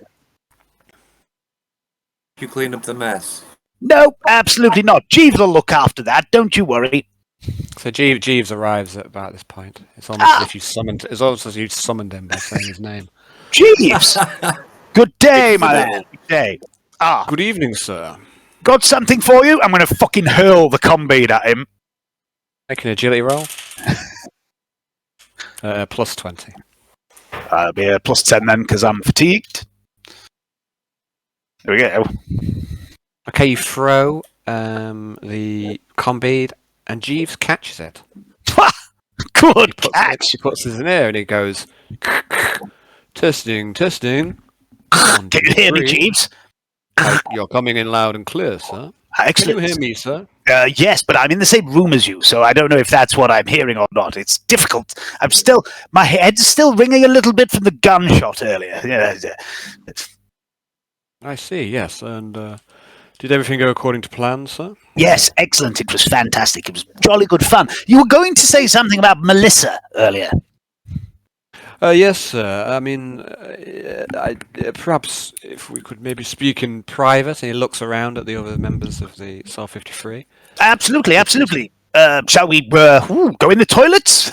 You cleaned up the mess. No, absolutely not. Jeeves will look after that. Don't you worry. So Jeeves arrives at about this point. It's almost as if you summoned. It's almost as if you summoned him by saying his name. Jeeves. Good day, my lad. Good day. Good evening, sir. Got something for you? I'm going to fucking hurl the combead at him. Make an agility roll. Plus 20. I'll be a plus 10 then, because I'm fatigued. There we go. Okay, you throw the combead, and Jeeves catches it. Good catch. He puts it in there, and he goes, testing. Can you hear me, Jeeves? You're coming in loud and clear, sir. Excellent. Can you hear me, sir? Yes, but I'm in the same room as you, so I don't know if that's what I'm hearing or not. It's difficult. My head's still ringing a little bit from the gunshot earlier. I see, yes. And did everything go according to plan, sir? Yes, excellent. It was fantastic. It was jolly good fun. You were going to say something about Melissa earlier. Yes, sir. I mean, perhaps if we could maybe speak in private. And he looks around at the other members of the Cell 53. Absolutely. Shall we go in the toilets?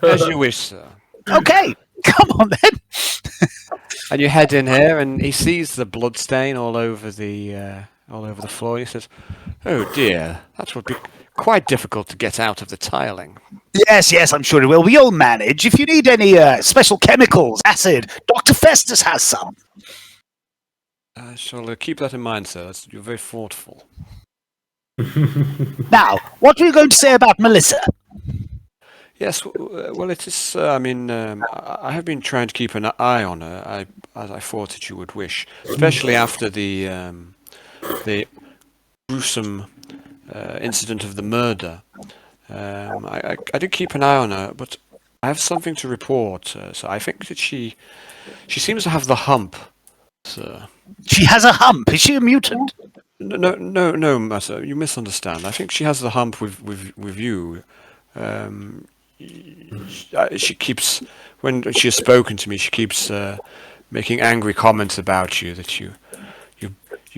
As you wish, sir. Okay, come on then. And you head in here, and he sees the blood stain all over the floor. He says, "Oh dear, that would be quite difficult to get out of the tiling. Yes, I'm sure it will. We'll manage. If you need any special chemicals, acid, Dr. Festus has some. I shall keep that in mind, sir. You're very thoughtful. Now, what were you going to say about Melissa? Yes, well, it is. I have been trying to keep an eye on her, as I thought that you would wish, especially after the gruesome incident of the murder. I do keep an eye on her, but I have something to report. So I think that she seems to have the hump, sir. She has a hump. Is she a mutant? No, master. You misunderstand. I think she has the hump with you. She keeps, when she has spoken to me, she keeps making angry comments about you, that you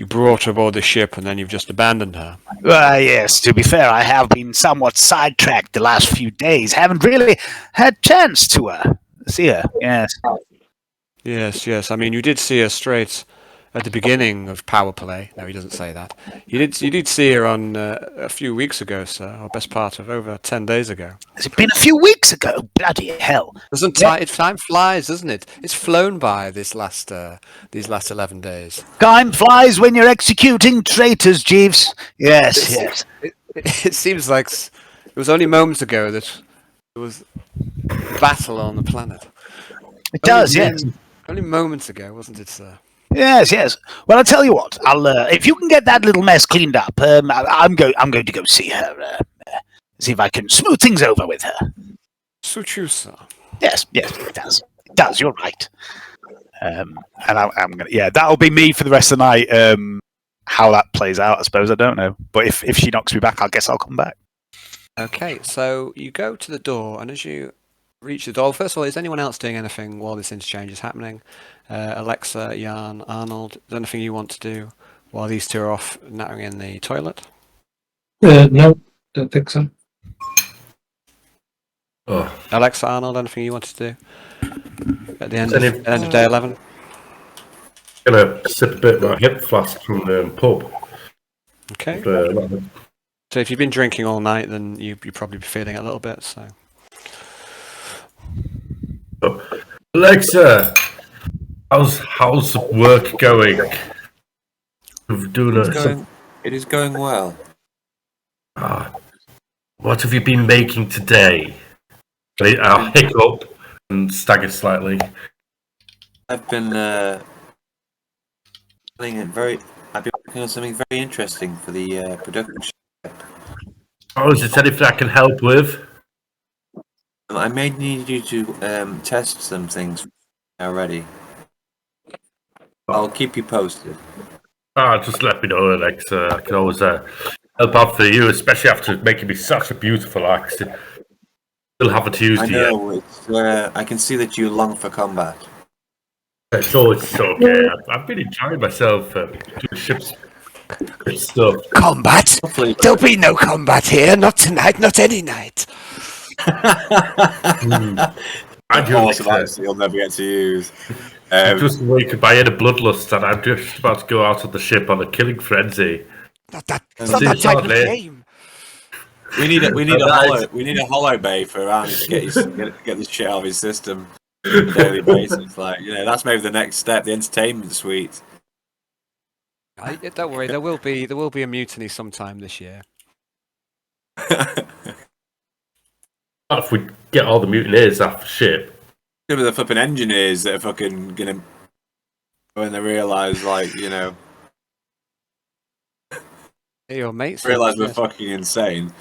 brought her aboard the ship and then you've just abandoned her. Yes, to be fair, I have been somewhat sidetracked the last few days. Haven't really had chance to see her, yes. Yes. I mean, you did see her straight at the beginning of Power Play. No, he doesn't say that. You did see her on a few weeks ago, sir, or best part of over 10 days ago. Has it been a few weeks ago? Bloody hell. Time flies, doesn't it? It's flown by these last 11 days. Time flies when you're executing traitors, Jeeves. Yes. It seems like it was only moments ago that there was battle on the planet. It does, yes. Only moments ago, wasn't it, sir? Yes. Well, I'll tell you what. If you can get that little mess cleaned up, I'm going to go see her. See if I can smooth things over with her. Suit you, sir. Yes, it does. It does. You're right. And I'm gonna. Yeah, that'll be me for the rest of the night. How that plays out, I suppose. I don't know. But if she knocks me back, I guess I'll come back. Okay, so you go to the door, and as you reach the door, first of all, is anyone else doing anything while this interchange is happening? Alexa, Jan, Arnold, is there anything you want to do while these two are off nattering in the toilet? No, don't think so. Oh, Alexa, Arnold, anything you want to do at the end of day 11? gonna sip a bit of my hip flask from the pub. Okay. So if you've been drinking all night, then you probably be feeling it a little bit. So, Alexa, how's work going? We're doing It is going well. What have you been making today? I'll hiccup and stagger slightly. I've been I've been working on something very interesting for the production. Oh, is there anything I can help with? I may need you to test some things already. I'll keep you posted. Just let me know, Alexa. I can always help out for you, especially after making me such a beautiful axe. Still haven't used it yet. I know, I can see that you long for combat. It's okay. I've been enjoying myself doing ship's stuff. combat? Hopefully, There'll be no combat here. Not tonight. Not any night. I do awesome axe you'll never get to use. I'm just awakened by inner bloodlust, and I'm just about to go out on the ship on a killing frenzy. Not that type of game. We need a hollow bay for Arnie to get this shit out of his system on a daily basis. That's maybe the next step, the entertainment suite. Don't worry, there will be a mutiny sometime this year. What if we get all the mutineers off the ship? Gonna be the flipping engineers that are fucking gonna when they realise, Hey, your mates realise we're fucking insane.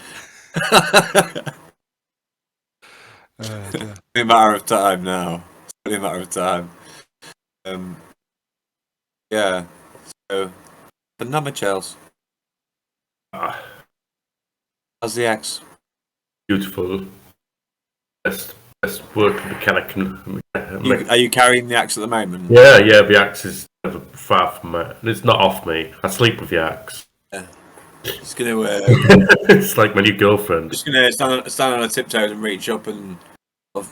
It's only a matter of time now. It's only a matter of time. Yeah. So, but not much else. How's the axe? Beautiful. Best work mechanic. Are you carrying the axe at the moment? Yeah, the axe is never far from me. It's not off me. I sleep with the axe. Yeah. Just gonna. It's like my new girlfriend. Just gonna stand on her tiptoes and reach up and run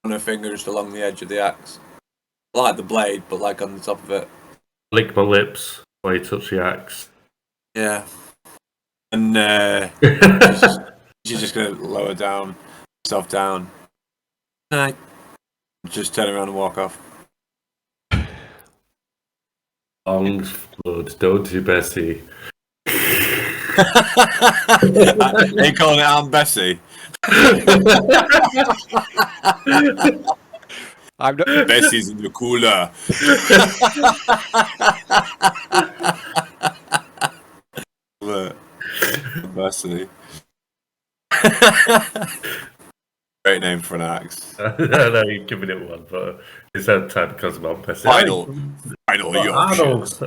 her finger just along the edge of the axe. I like the blade, but like on the top of it. Lick my lips while you touch the axe. Yeah. And she's just going to lower herself down. And just turn around and walk off. Long blood, don't you, Bessie? Are you calling it Aunt Bessie? I'm not. Bessie's in the cooler. Look, Bessie. Great name for an axe. I know you're giving it one, but it's that time because of Aunt Bessie. Final Arnold, that's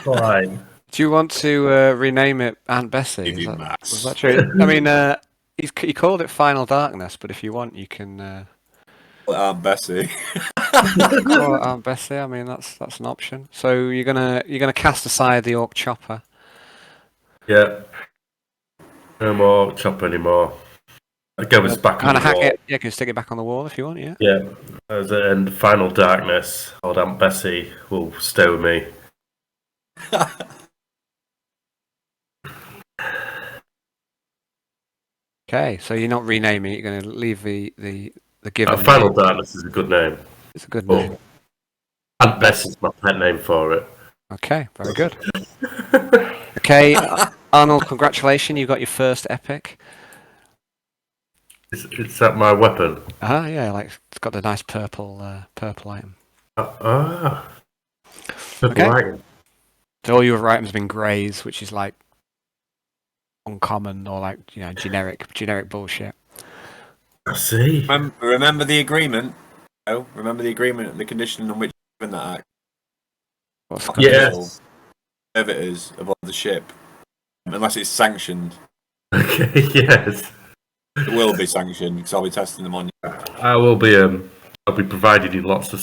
fine. Do you want to rename it Aunt Bessie? Give you Was mass. that true? I mean, he called it Final Darkness, but if you want, you can Aunt Bessie. call it Aunt Bessie. I mean, that's an option. So you're gonna cast aside the orc chopper. Yeah. No more chopper anymore. I go us back on Kind the of hack wall. it. Yeah, you can stick it back on the wall if you want. Yeah. Yeah. As in Final Darkness, old Aunt Bessie will stay with me. Okay, so you're not renaming it. You're going to leave the given. Final name. Darkness is a good name. It's a good Oh. name. Aunt Bessie's my pet name for it. Okay, very good. Okay, Arnold, congratulations. You got your first epic. Is that my weapon? Yeah, like it's got the nice purple item. Purple Okay. lighting. So all your other items have been greys, which is like uncommon or like generic bullshit. I see. Remember the agreement. Oh, remember the agreement and the condition on which you're given that act. What's Not the Yes. servitors aboard the ship, unless it's sanctioned. Okay, yes. It will be sanctioned because I'll be testing them on you. I will be I'll be providing you lots of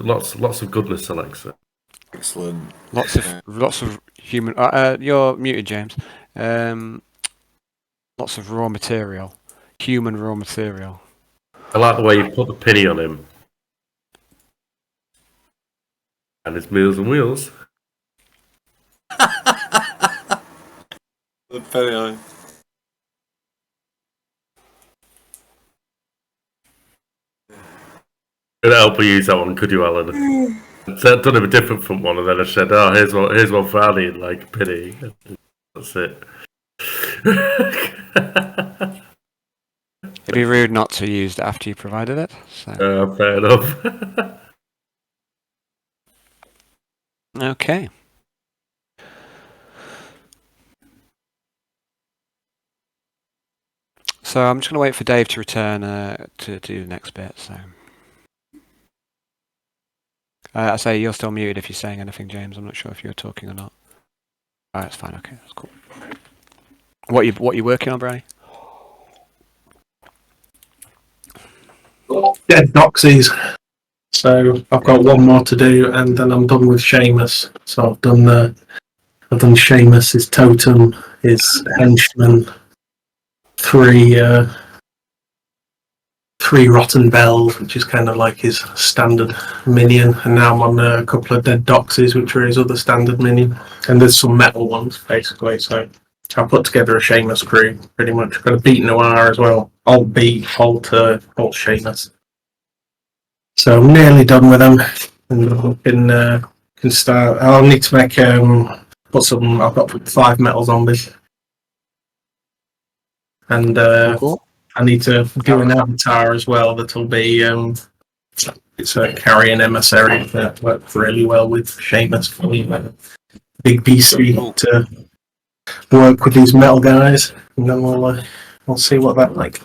lots of goodness, Alexa. Excellent. Lots of human. You're muted, James. Lots of raw material, human raw material. I like the way you put the penny on him. And his Meals and Wheels. The penny eye. Could help you use that one, could you, Alan? I'd done him a different from one, and then I said, "Oh, here's one for Ali, like a penny." That's it. It'd be rude not to use it after you provided it. So Fair enough. okay. So I'm just going to wait for Dave to return to do the next bit. So I say you're still muted if you're saying anything, James. I'm not sure if you're talking or not. Alright, that's fine. Okay, that's cool. What you working on, Brownie? Dead doxies. So I've got one more to do, and then I'm done with Seamus. So I've done Seamus, his totem, his henchman, three rotten bells, which is kind of like his standard minion, and now I'm on a couple of dead doxies, which are his other standard minion, and there's some metal ones basically. So I put together a Seamus crew pretty much. Got a beat noir as well. Alt beat, alt Seamus. So I'm nearly done with them, and I can start. I'll need to make put some. I've got 5 metal zombies, and Cool. I need to do an avatar as well. That'll be it's a carrion emissary that works really well with Seamus. Big BC to work with these metal guys, and then we'll see what that like.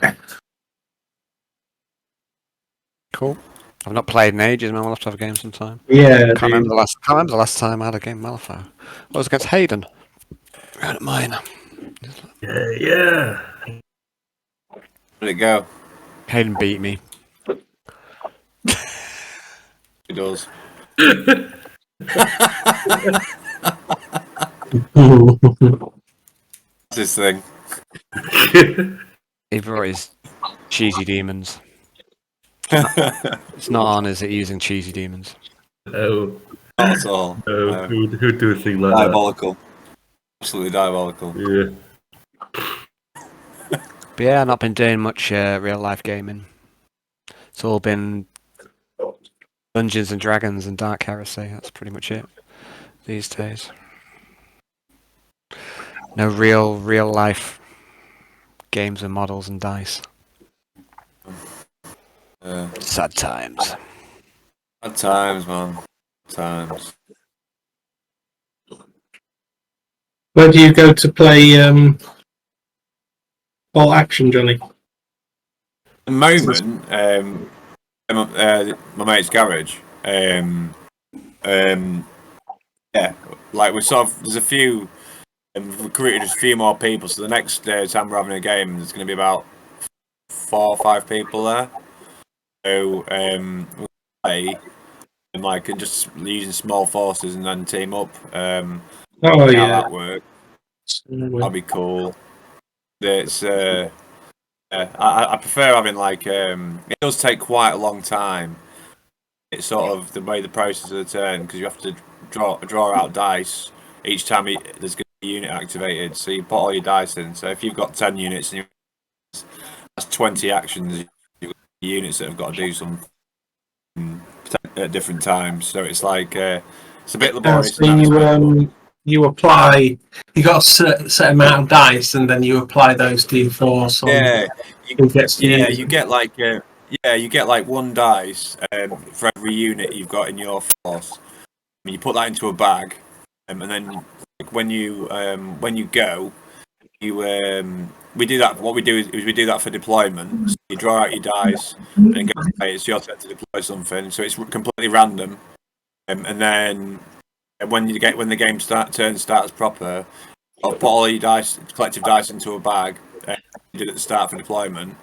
Cool. I've not played in ages, man. We'll have to have a game sometime. Yeah, Can't remember the last time I had a game Malifaux. It was against Hayden. Right at mine. Yeah. Where'd it go? Hayden beat me. He does. That's his thing. He brought his cheesy demons. It's not on, is it, using cheesy demons? Oh, Not at all. no. Who'd do a thing like Diabolical. Absolutely diabolical. Yeah. But yeah, I've not been doing much real life gaming. It's all been Dungeons and Dragons and Dark Heresy. That's pretty much it these days. No real life games and models and dice. Sad times. Sad times, man. Times. Where do you go to play Bolt Action, Johnny? At the moment, my mate's garage. Yeah, like we're sort of. There's a few. We've recruited a few more people, so the next time we're having a game, there's going to be about 4 or 5 people there. So we'll play and like and just using small forces and then team up. Oh How yeah, that work? That'd be cool. It's I prefer having like it does take quite a long time. It's sort of the way the process of the turn because you have to draw out dice each time there's going to be a unit activated. So you put all your dice in. So if you've got 10 units and that's 20 actions, you've got units that have got to do some at different times. So it's like it's a bit laborious. So you apply. You got a set amount of dice, and then you apply those to your force. Yeah, you get like you get like 1 dice for every unit you've got in your force. You put that into a bag, and then like, when you go, you we do that. What we do is we do that for deployment. So you draw out your dice, and it's your turn to deploy something. So it's completely random, and then when the game starts proper, I'll put all your collective dice into a bag. You did at the start for deployment.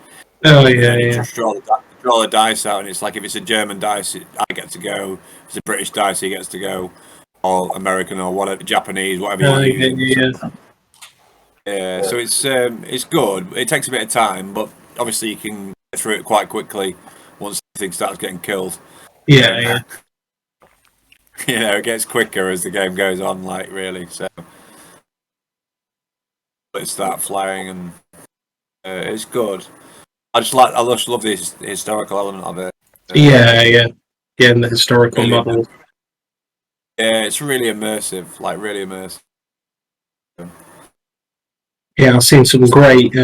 Oh yeah, you just draw the dice out, and it's like if it's a German dice, I get to go. If it's a British dice, he gets to go, or American or whatever, Japanese, whatever you're using. Yeah, so it's good. It takes a bit of time, but obviously you can get through it quite quickly once things starts getting killed. Yeah. You know, it gets quicker as the game goes on, like really. So it start flying, and it's good. I just love the historical element of it. Yeah, and the historical really model. Yeah, it's really immersive, like really immersive. Yeah, I've seen some great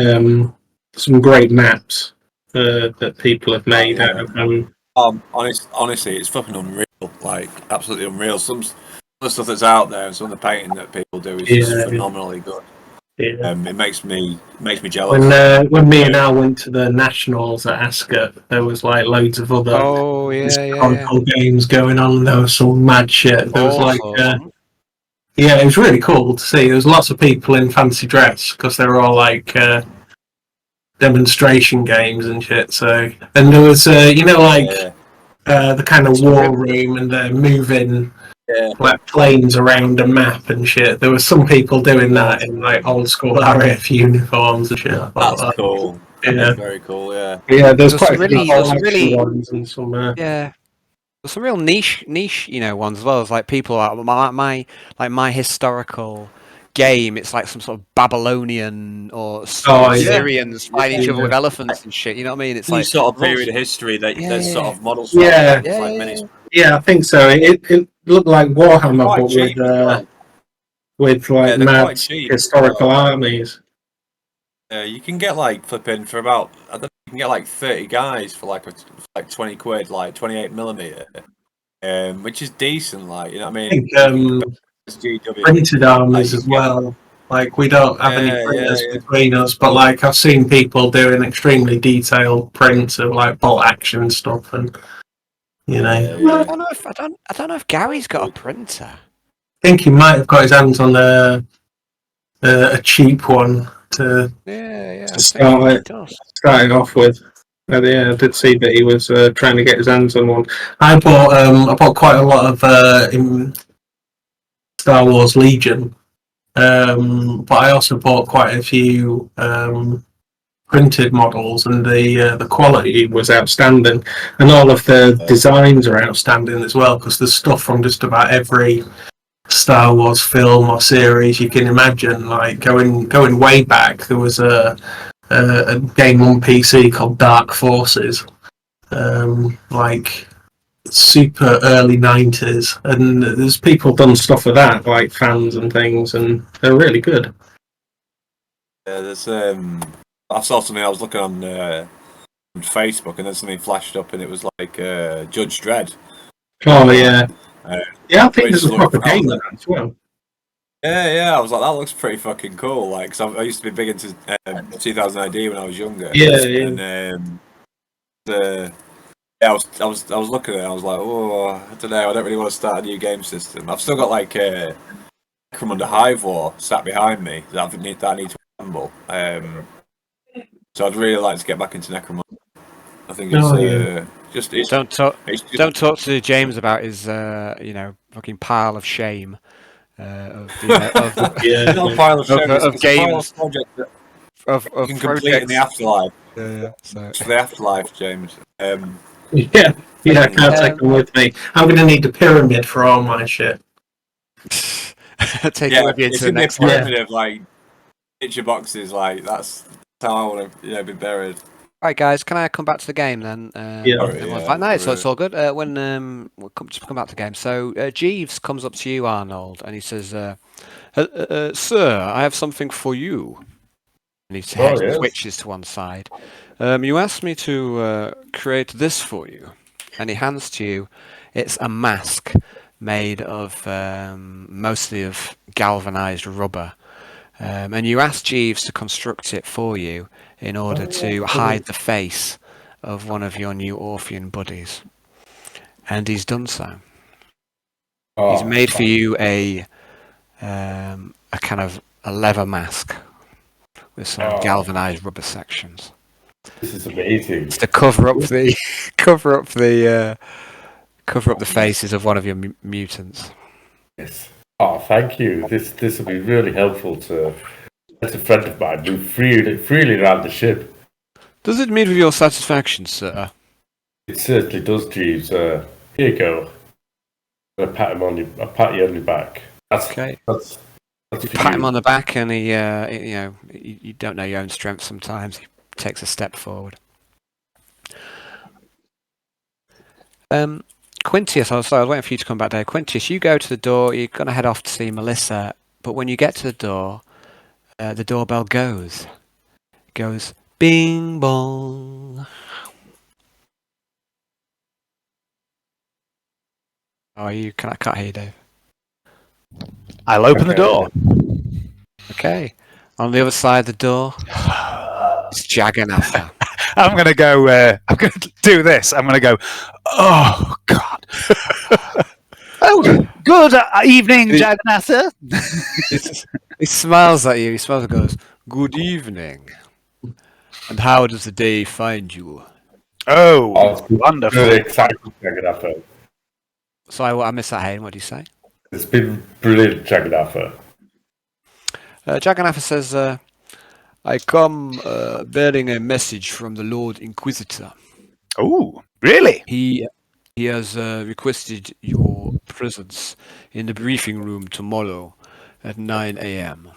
maps that people have made out of them. Honestly, it's fucking unreal, like absolutely unreal. Some of the stuff that's out there and some of the painting that people do is just phenomenally good. Yeah. It makes me jealous. When me and Al went to the Nationals at Ascot, there was like loads of other historical games going on. There was some mad shit. There was like it was really cool to see. There was lots of people in fancy dress because they were all like demonstration games and shit. So, and there was the kind of war room, and they're moving like planes around a map and shit. There was some people doing that in like old school RAF uniforms and shit. That's cool. Yeah, that's very cool. Yeah. Yeah, there's quite really ones and some. There's some real niche, ones as well. It's like people like my historical game. It's like some sort of Babylonian or Syrians fighting each other with elephants and shit. You know what I mean? It's like sort of period of history that there's sort of models. Yeah, I think so. It looked like Warhammer, but with like mad historical armies. You can get like flipping for about you can get like 30 guys for like 20 quid, like 28mm, which is decent. Like you know what I mean? I think printed armies as well. Like we don't have any printers between us, but like I've seen people doing extremely detailed prints of like bolt action stuff, and you know. I don't know if Gary's got a printer. I think he might have got his hands on a cheap one to start it off with. But yeah, I did see that he was trying to get his hands on one. I bought quite a lot of in Star Wars Legion, but I also bought quite a few printed models, and the quality was outstanding, and all of the designs are outstanding as well because there's stuff from just about every Star Wars film or series you can imagine. Like going way back, there was a game on PC called Dark Forces, like super early 90s, and there's people done stuff with that, like fans and things, and they're really good. Yeah, there's I saw something. I was looking on Facebook, and then something flashed up, and it was like Judge Dredd. Oh yeah, yeah. I think which there's a proper looked- game of that as well. Yeah. I was like, that looks pretty fucking cool. Like, 'cause I used to be big into 2000 AD when I was younger. Yeah. And I was looking at it. I was like, oh, I don't know. I don't really want to start a new game system. I've still got like Necromunda Hive War sat behind me that I need to assemble. So I'd really like to get back into Necromunda. I think it's Don't talk to James about his fucking pile of shame of it's not a pile of shame. of It's games. a pile of projects that of you can complete in the afterlife. So It's for the afterlife, James. Yeah, I can't take them with me. I'm going to need a pyramid for all my shit. take it with you it's into the in next the one. pyramid of like picture boxes. Like that's how I want to be buried. Right, guys, can I come back to the game then? Everyone's like, no, it's all good. We'll come back to the game. So Jeeves comes up to you, Arnold, and he says, "Sir, I have something for you." And he switches to one side. You asked me to create this for you, and he hands to you. It's a mask made of mostly of galvanized rubber. And you asked Jeeves to construct it for you in order to hide the face of one of your new Orphean buddies. And he's done so. He's made for you a kind of a leather mask with some galvanized rubber sections. This is amazing. It's to cover up the faces of one of your mutants. Yes. Oh, thank you. This will be really helpful to let a friend of mine move freely around the ship. Does it meet with your satisfaction, sir? It certainly does, Jeeves. Here you go. I'll pat you on your back. That's Okay. That's You pat him on the back, and he, you don't know your own strength sometimes. He takes a step forward. Quintius, I was waiting for you to come back there. Quintius, you go to the door. You're going to head off to see Melissa, but when you get to the doorbell goes. It goes bing bong. Oh, I can't hear you, Dave. I'll open the door. Okay. On the other side of the door, it's Jagannath. I'm going to go. I'm going to do this. I'm going to go. Oh God. Oh, good evening, Jagannath. He smiles at you. He smiles and goes, "Good evening. And how does the day find you?" Oh, wonderful. really exciting, Jagannath. So I missed that, Hayden. What do you say? It's been brilliant, Jagannath. Jagannath says, "I come bearing a message from the Lord Inquisitor. Oh, really? He has requested your presence in the briefing room tomorrow at 9 a.m.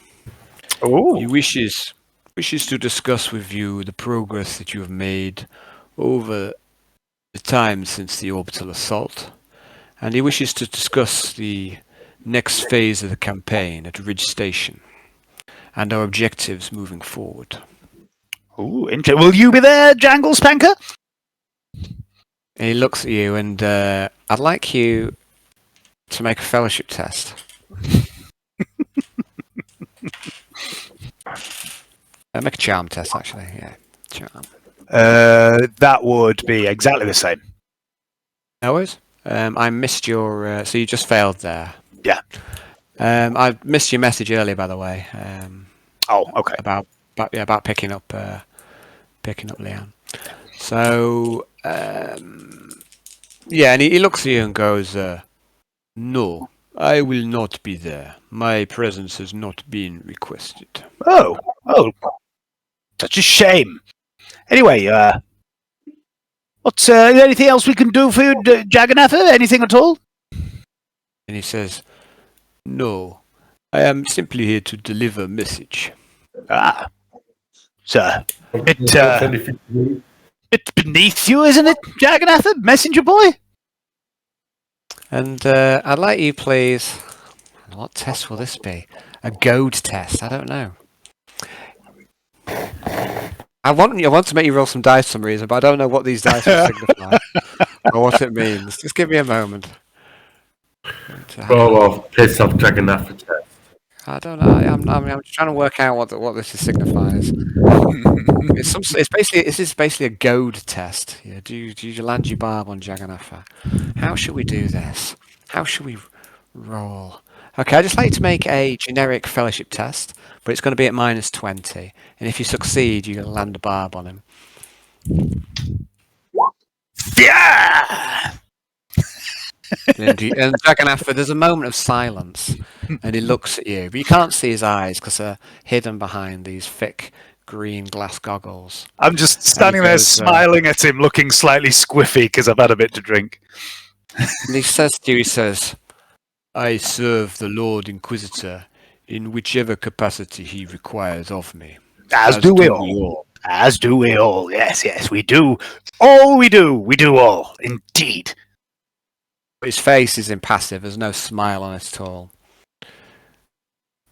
Oh, He wishes to discuss with you the progress that you have made over the time since the orbital assault, and he wishes to discuss the next phase of the campaign at Ridge Station and our objectives moving forward." oh, will you be there, Jangle Spanker? And he looks at you, and I'd like you to make a fellowship test. Make a charm test, actually. Yeah, charm. That would be exactly the same. No worries. I missed your. So you just failed there. Yeah. I missed your message earlier, by the way. Oh, okay. About picking up Leanne. So yeah, and he looks at you and goes, "No, I will not be there. My presence has not been requested." Oh, such a shame. Anyway, what's anything else we can do for you, Jagannath? Anything at all? And he says, No, I am simply here to deliver a message. Ah, sir. It's anything to do. It's beneath you, isn't it, Jagannath, messenger boy? And I'd like you, please. What test will this be? A goad test? I don't know. I want to make you roll some dice for some reason, but I don't know what these dice will signify or what it means. Just give me a moment. Roll off, piss off, Jagannath test. I don't know. I'm trying to work out what this signifies. This is basically a goad test. Yeah, do you land your barb on Jagannath? How should we do this? How should we roll? Okay, I'd just like to make a generic fellowship test, but it's going to be at -20. And if you succeed, you're going to land a barb on him. Yeah! And Jagannath, there's a moment of silence, and he looks at you, but you can't see his eyes because they're hidden behind these thick green glass goggles. I'm just standing there smiling at him, looking slightly squiffy because I've had a bit to drink. And he says to you, he says, I serve the Lord Inquisitor in whichever capacity he requires of me. As do we all. As do we all. Yes, we do. All we do. We do all. Indeed. His face is impassive. There's no smile on it at all.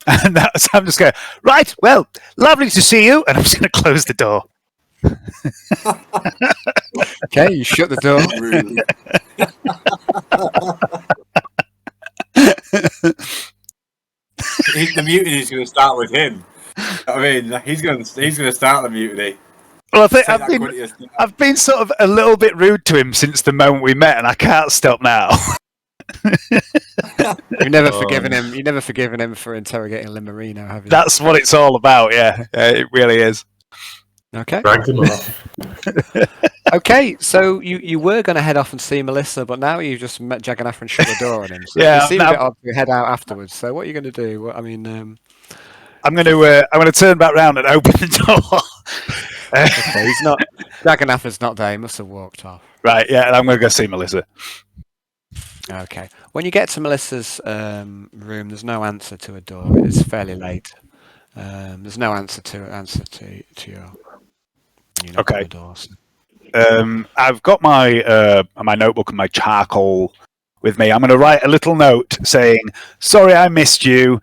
And I'm just going, right, well, lovely to see you. And I'm just going to close the door. Okay, you shut the door. The mutiny is going to start with him. I mean, he's going to start the mutiny. Well, I think I've been sort of a little bit rude to him since the moment we met, and I can't stop now. You've never forgiven him. You've never forgiven him for interrogating Limerino, have you? That's what it's all about. Yeah, it really is. Okay. Drag him off. Okay, so you were going to head off and see Melissa, but now you've just met Jagannath and shut the door on him. So Yeah, you seem now- a bit odd to head out afterwards. So what are you going to do? Well, I mean, I'm going to turn back round and open the door. okay, he's not. Jagannath is not there. He must have walked off. Right, yeah, and I'm going to go see Melissa. Okay. When you get to Melissa's room, there's no answer to a door. It's fairly late. There's no answer to your. You knock on Okay. the door, so. I've got my my notebook and my charcoal with me. I'm going to write a little note saying, "Sorry, I missed you.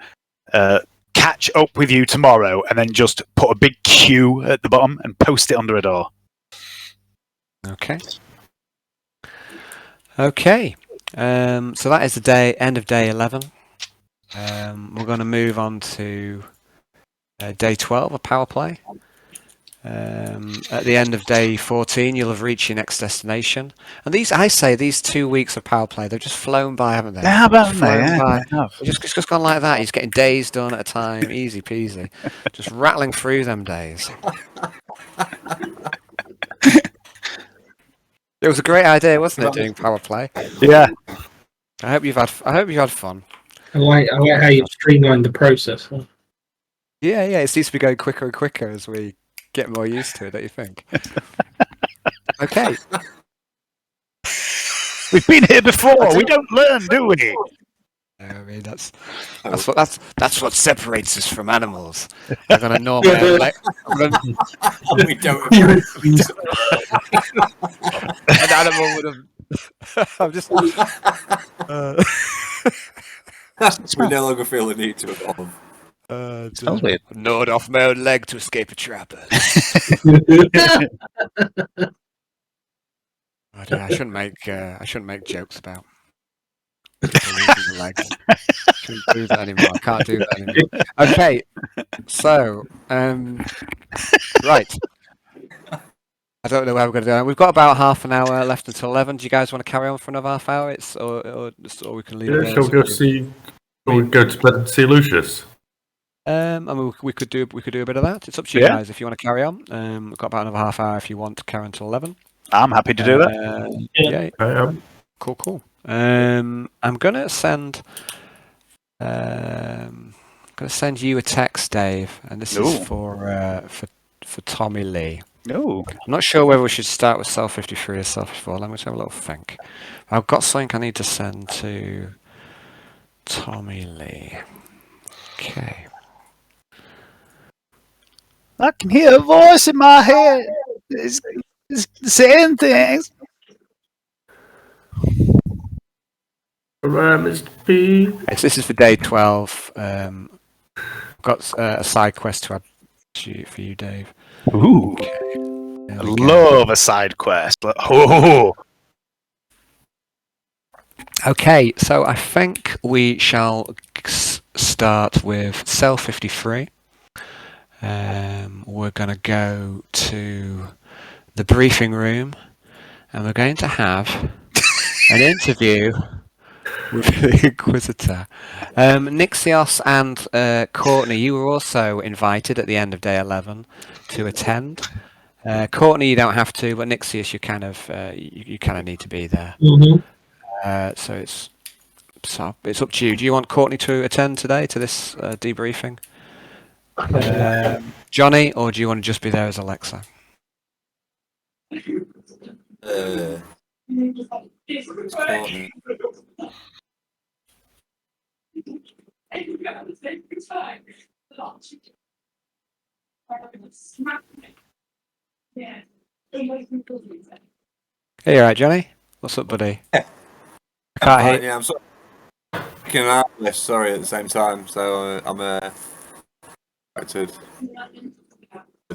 Catch up with you tomorrow," and then just put a big Q at the bottom and post it under a door. Okay. Okay. So that is the end of day 11. We're going to move on to day 12 of power play. At the end of day 14, you'll have reached your next destination. And these 2 weeks of power play, they've just flown by, haven't they? How about Just flown that? by. Yeah. It's just gone like that. He's getting days done at a time, easy peasy. Just rattling through them days. It was a great idea, wasn't it, doing power play? Yeah. I hope you've had fun. I like how you've streamlined the process. Yeah, it seems to be going quicker and quicker as we get more used to it, don't you think? Okay. We've been here before. We don't learn, do we? I mean, that's what separates us from animals. I'm gonna gnaw my own leg. We don't. An animal would have. I'm just. We no longer feel the need to evolve. Sounds weird. Gnawed off my own leg to escape a trapper. I shouldn't make jokes about losing the legs. Shouldn't do that anymore. I can't do that anymore. Okay, so right. I don't know where we're going to go. We've got about half an hour left until 11. Do you guys want to carry on for another half hour? Or we can leave. Yeah, shall we go to bed and see Lucius? I mean, we could do a bit of that. It's up to you guys if you want to carry on. We've got about another half hour if you want to carry on until 11. I'm happy to do that. Yeah. I am. Cool. I'm gonna send. Gonna send you a text, Dave, and this is for Tommy Lee. No. I'm not sure whether we should start with cell 53 or cell 54. Let me just have a little think. I've got something I need to send to Tommy Lee. Okay. I can hear a voice in my head. It's saying things. Alright, Mr. P. So this is for day 12. Got a side quest to add for you, Dave. Ooh, There I we go. love a side quest. Oh, Okay, so I think we shall start with cell 53. We're going to go to the briefing room, and we're going to have an interview with the Inquisitor. Nixios and Courtney, you were also invited at the end of day 11 to attend. Courtney, you don't have to, but Nixios, you kind of need to be there. So it's up to you. Do you want Courtney to attend today to this debriefing, Johnny, or do you want to just be there as Alexa? Courtney. Hey, you alright, Johnny? What's up, buddy? I can't hear. Yeah, I'm sorry. Out this, sorry, at the same time, so I'm affected.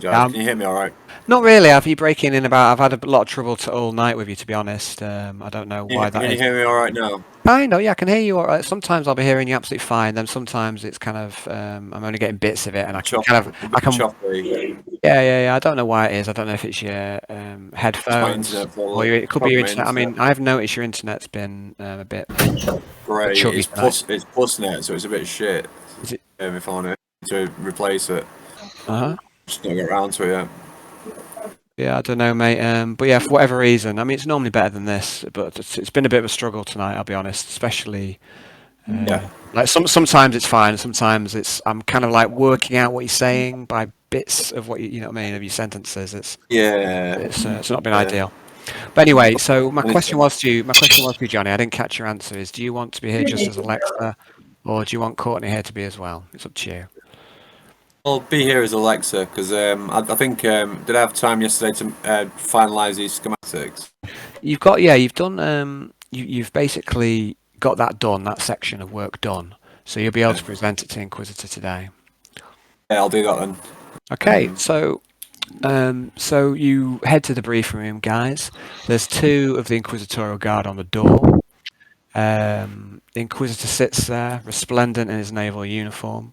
Can you hear me all right? Not really. I've had a lot of trouble all night with you, to be honest. I don't know why that is. Can you hear me all right now? I know, yeah, I can hear you all right. Sometimes I'll be hearing you absolutely fine. Then sometimes it's kind of I'm only getting bits of it, and I can Choppy. Yeah. I don't know why it is. I don't know if it's your headphones or it could be your internet. I mean, I've noticed your internet's been a bit great. chuggy It's Plusnet, so it's a bit shit. Is it? If I want to replace it, just not get around to it yet. Yeah, I don't know, mate. But yeah, for whatever reason, I mean, it's normally better than this, but it's been a bit of a struggle tonight. I'll be honest, especially. Like sometimes it's fine, sometimes I'm kind of like working out what you're saying by bits of what you know what I mean, of your sentences. It's not been ideal. But anyway, so my question was to you, Johnny. I didn't catch your answer. Is do you want to be here just as Alexa, or do you want Courtney here to be as well? It's up to you. I'll be here as Alexa because I think did I have time yesterday to finalise these schematics? You've basically got that section of work done, so you'll be able to present it to Inquisitor today. Yeah, I'll do that then. Okay, so you head to the briefing room, guys. There's 2 of the Inquisitorial Guard on the door. The Inquisitor sits there, resplendent in his naval uniform.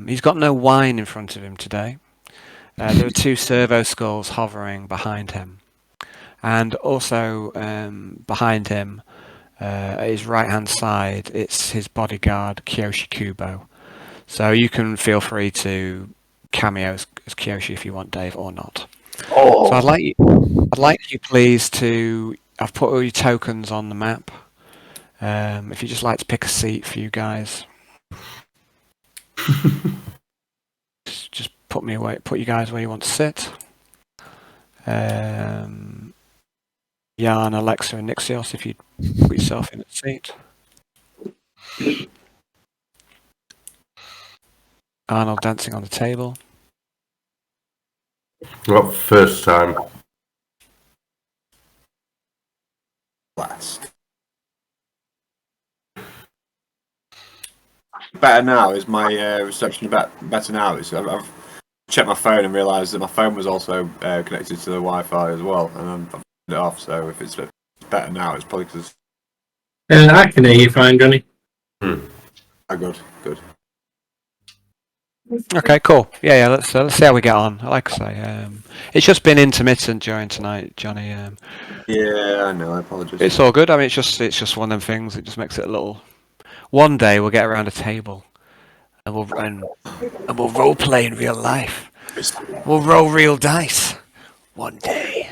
He's got no wine in front of him today. There are 2 servo skulls hovering behind him. And also behind him, at his right-hand side, it's his bodyguard, Kyoshi Kubo. So you can feel free to cameo as Kyoshi if you want, Dave, or not. So I'd like you please to... I've put all your tokens on the map. If you'd just like to pick a seat for you guys. just put you guys where you want to sit. Jan, Alexa, and Nixios, if you'd put yourself in a seat. Arnold dancing on the table. Not first time. Last. Better now? Is my reception better now? I've checked my phone and realised that my phone was also connected to the Wi-Fi as well, and I've turned it off. So if it's better now, it's probably because. I can hear you fine, Johnny. Oh, good. Okay, cool. Yeah. Let's see how we get on. Like I say, it's just been intermittent during tonight, Johnny. Yeah, I know. I apologise. It's all good. I mean, it's just one of them things. It just makes it a little. One day we'll get around a table, and we'll role play in real life. We'll roll real dice. One day.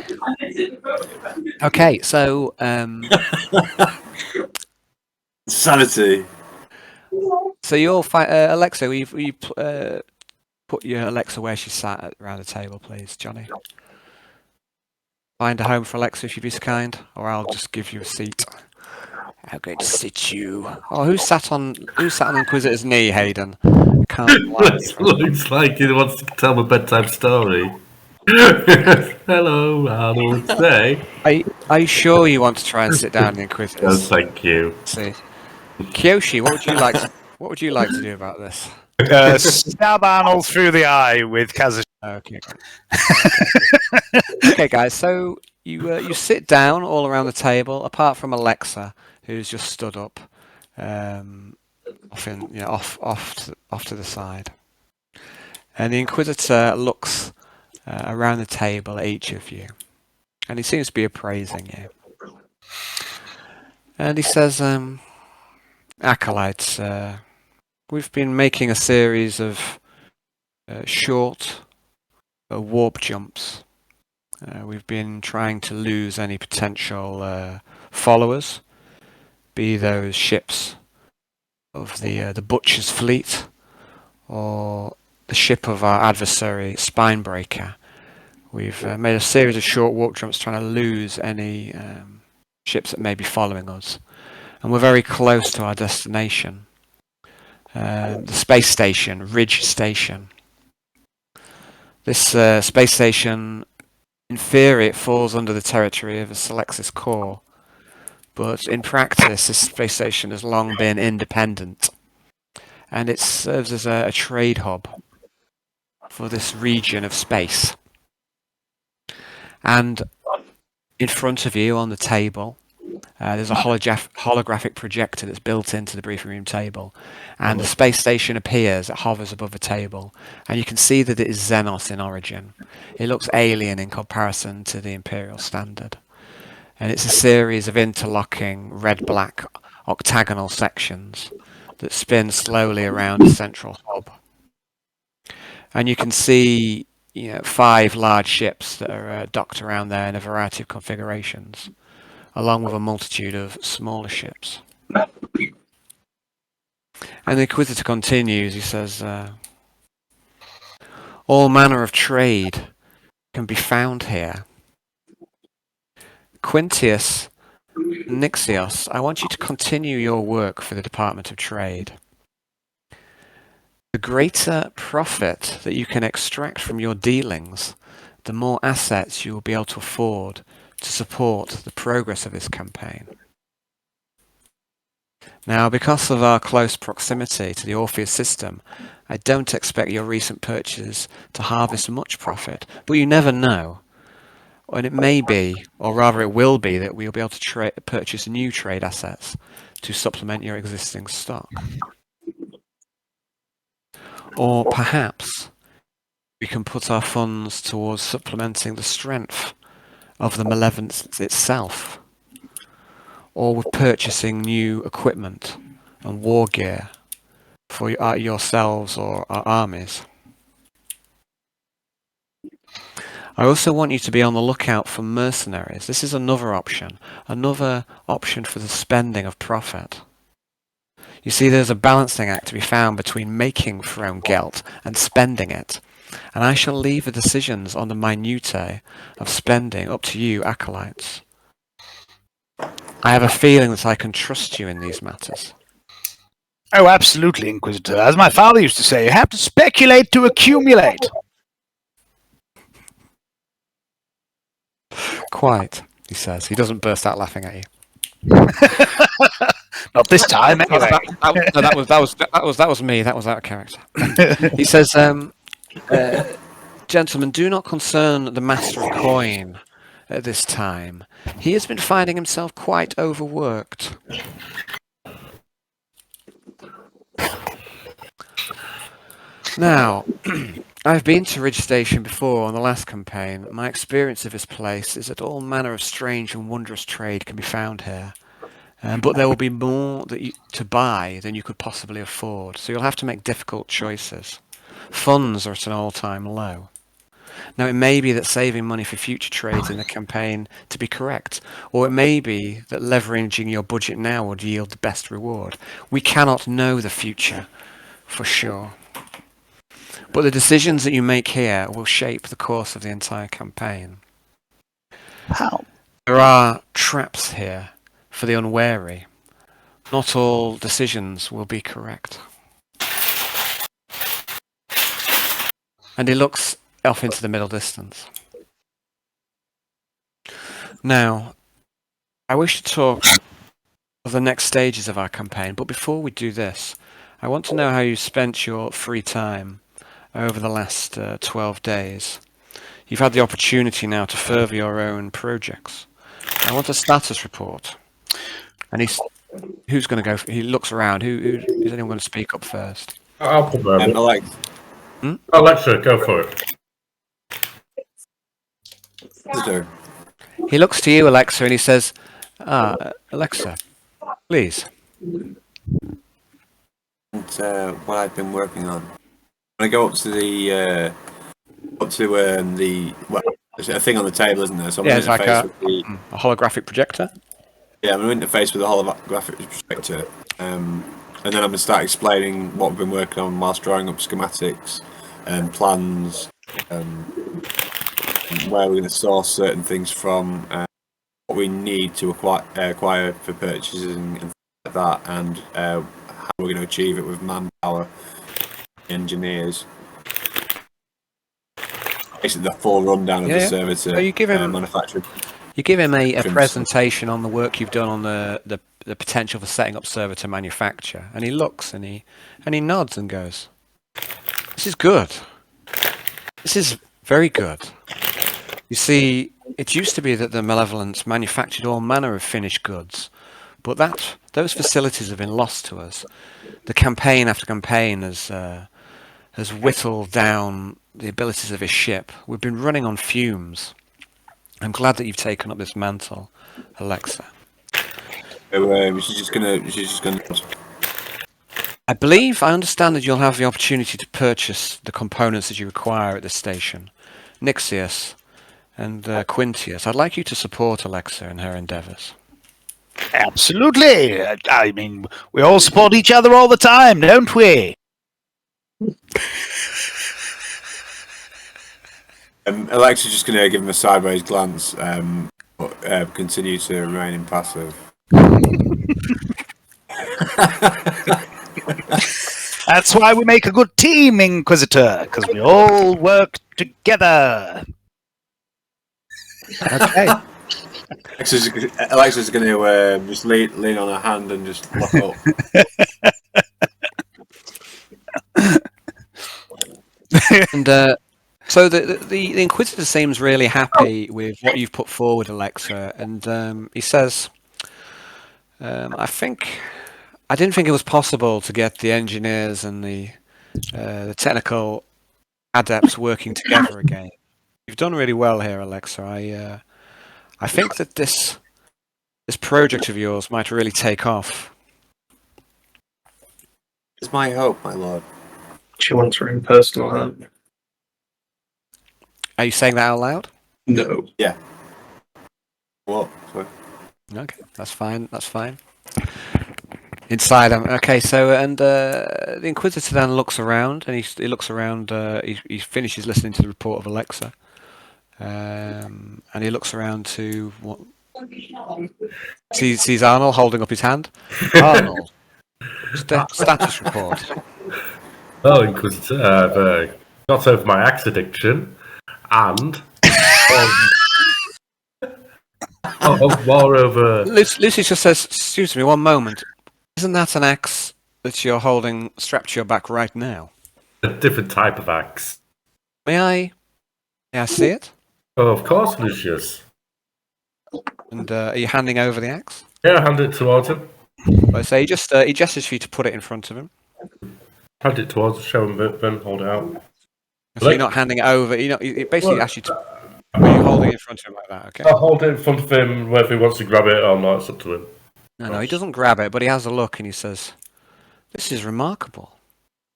Okay, so Sanity. So you'll find Alexa. Will you put your Alexa where she sat around the table, please, Johnny? Find a home for Alexa if you'd be so kind, or I'll just give you a seat. I'm going to sit you. Oh, who sat on the Inquisitor's knee, Hayden? I can't lie. Looks like he wants to tell me a bedtime story. Hello, Arnold. Say. Are you sure you want to try and sit down in the No, Inquisitor's? thank you. See, Kyoshi, what would you like? What would you like to do about this? Stab Arnold through the eye with Kazushi. Okay. Okay, guys. So you sit down all around the table, apart from Alexa, who's just stood up, off to the side. And the Inquisitor looks around the table at each of you, and he seems to be appraising you. And he says, "Acolytes, we've been making a series of short warp jumps. We've been trying to lose any potential followers, be those ships of the Butcher's fleet or the ship of our adversary, Spinebreaker. We've made a series of short warp jumps trying to lose any ships that may be following us. And we're very close to our destination, the space station, Ridge Station. This space station, in theory, it falls under the territory of the Selexis Corps, but in practice, this space station has long been independent, and it serves as a trade hub for this region of space. And in front of you on the table, there's a holographic projector that's built into the briefing room table, and the space station appears, it hovers above the table, and you can see that it is Xenos in origin. It looks alien in comparison to the Imperial standard, and it's a series of interlocking red-black octagonal sections that spin slowly around a central hub. And you can see 5 large ships that are docked around there in a variety of configurations, along with a multitude of smaller ships. And the Inquisitor continues, he says, all manner of trade can be found here. Quintius, Nixios, I want you to continue your work for the Department of Trade. The greater profit that you can extract from your dealings, the more assets you will be able to afford to support the progress of this campaign. Now, because of our close proximity to the Orpheus system, I don't expect your recent purchases to harvest much profit, but you never know. And it may be, or rather it will be, that we'll be able to purchase new trade assets to supplement your existing stock. Or perhaps we can put our funds towards supplementing the strength of the Malevolence itself, or with purchasing new equipment and war gear for yourselves or our armies. I also want you to be on the lookout for mercenaries. This is another option for the spending of profit. You see, there's a balancing act to be found between making throne gelt and spending it, and I shall leave the decisions on the minutiae of spending up to you, acolytes. I have a feeling that I can trust you in these matters. Oh, absolutely, Inquisitor. As my father used to say, you have to speculate to accumulate. Quite, he says. He doesn't burst out laughing at you. Not this time, anyway. That was me. That was out of character. He says, gentlemen, do not concern the Master of Coin at this time. He has been finding himself quite overworked. Now, I've been to Ridge Station before on the last campaign. My experience of this place is that all manner of strange and wondrous trade can be found here. But there will be more to buy than you could possibly afford, so you'll have to make difficult choices. Funds are at an all-time low. Now, it may be that saving money for future trades in the campaign to be correct, or it may be that leveraging your budget now would yield the best reward. We cannot know the future for sure. But the decisions that you make here will shape the course of the entire campaign. How? There are traps here for the unwary, Not all decisions will be correct. And he looks off into the middle distance. Now, I wish to talk of the next stages of our campaign, but before we do this, I want to know how you spent your free time over the last 12 days. You've had the opportunity now to further your own projects. I want a status report. And who's going to go? He looks around. Who is anyone going to speak up first? I'll put my Alexa, go for it. He looks to you, Alexa, and he says, Alexa, please. And what I've been working on. When I go up to the there's a thing on the table, isn't there? So I'm it's like a a holographic projector. Yeah, I'm going to interface with the holographic projector, and then I'm going to start explaining what we've been working on whilst drawing up schematics and plans, where we're going to source certain things from, what we need to acquire for purchases and things like that, and how we're going to achieve it with manpower, engineers. Basically, the full rundown of the servitor so you give him, manufacturing. You give him a presentation on the work you've done on the potential for setting up servitor manufacture, and he looks and he nods and goes, "This is good. This is very good. You see, it used to be that the Malevolence manufactured all manner of finished goods, but those facilities have been lost to us. The campaign after campaign has whittled down the abilities of his ship. We've been running on fumes. I'm glad that you've taken up this mantle, Alexa." She's just gonna. I understand that you'll have the opportunity to purchase the components that you require at this station. Nixius and Quintius, I'd like you to support Alexa in her endeavours. Absolutely. I mean, we all support each other all the time, don't we? Alexa's just going to give him a sideways glance, but continue to remain impassive. That's why we make a good team, Inquisitor, because we all work together. Okay. Alexa's going to just lean on her hand and just lock up. And so the Inquisitor seems really happy with what you've put forward, Alexa, and he says, I didn't think it was possible to get the engineers and the technical adepts working together again. You've done really well here, Alexa. I think that this project of yours might really take off. It's my hope, my lord. She wants her own personal hand. Are you saying that out loud? No. Yeah. What? Sorry. Okay, that's fine. That's fine. Inside him. Okay, so and the Inquisitor then looks around, and he looks around. He finishes listening to the report of Alexa, and he looks around to what sees Arnold holding up his hand. Arnold, status report. Oh, Inquisitor, I've got over my axe addiction, and moreover, Lucy just says, "Excuse me, one moment. Isn't that an axe that you're holding strapped to your back right now?" a different type of axe. May I see it? Oh, of course, Lucius. And are you handing over the axe? Yeah, hand it towards him. So he gestures for you to put it in front of him. Hand it towards him, show him, then hold it out. So you're not handing it over. It basically asks you to. Are you holding it in front of him like that? Okay. I'll hold it in front of him, whether he wants to grab it or not, it's up to him. No, he doesn't grab it, but he has a look and he says, "This is remarkable.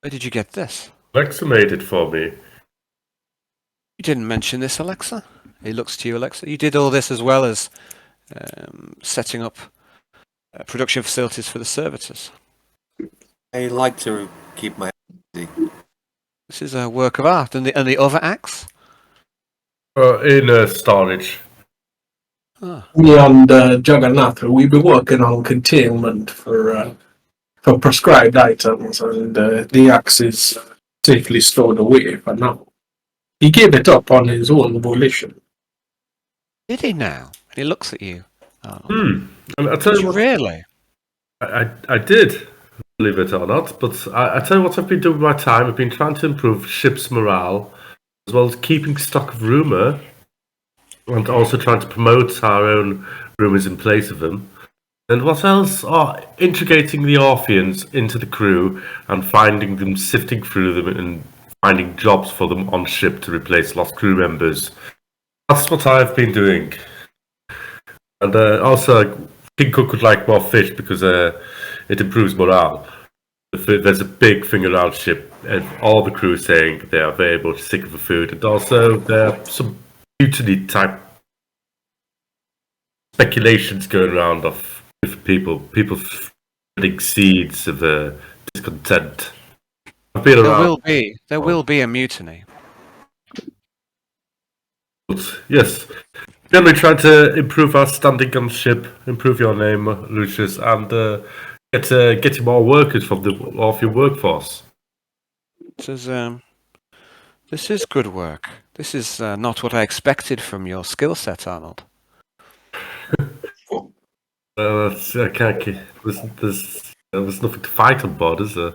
Where did you get this?" Alexa made it for me. You didn't mention this, Alexa. He looks to you, Alexa. You did all this as well as setting up production facilities for the servitors. I like to keep my busy. This is a work of art. And the other axe? In storage. Ah. Me and Jagannatha, we've been working on containment for prescribed items, and the axe is safely stored away for now. He gave it up on his own volition. Did he now? And he looks at you. Arnold. And I tell Did you you what, really? I did, believe it or not, but I tell you what I've been doing with my time. I've been trying to improve ship's morale, as well as keeping stock of rumour, and also trying to promote our own rumours in place of them. And what else? Oh, integrating the Orpheans into the crew and finding them, sifting through them, and finding jobs for them on ship to replace lost crew members. That's what I've been doing. And also, King Cook would like more fish because it improves morale. There's a big thing around ship, and all the crew saying they are very much sick of the food, and also there are some mutiny type speculations going around of different people spreading seeds of discontent. I've been around. There will be a mutiny. Yes. Generally trying to improve our standing on ship, improve your name, Lucius, and get more workers from off your workforce. This is good work. This is not what I expected from your skill set, Arnold. I can't. There's nothing to fight on board, is there?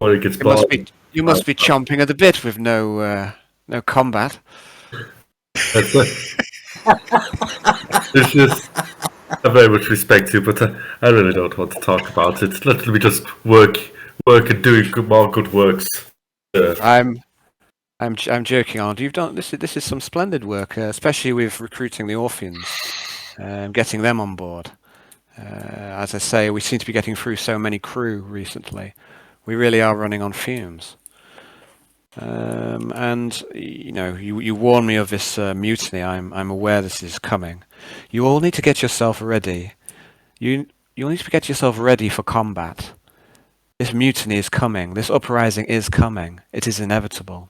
Or it gets bored. You must be chomping at the bit with no combat. It's just, I very much respect you, but I really don't want to talk about it. Let me just work and doing more good works. I'm joking, Arnold. You've done this. This is some splendid work, especially with recruiting the Orpheans, getting them on board. As I say, we seem to be getting through so many crew recently. We really are running on fumes. And you warn me of this mutiny. I'm aware this is coming. You all need to get yourself ready. You need to get yourself ready for combat. This mutiny is coming. This uprising is coming. It is inevitable.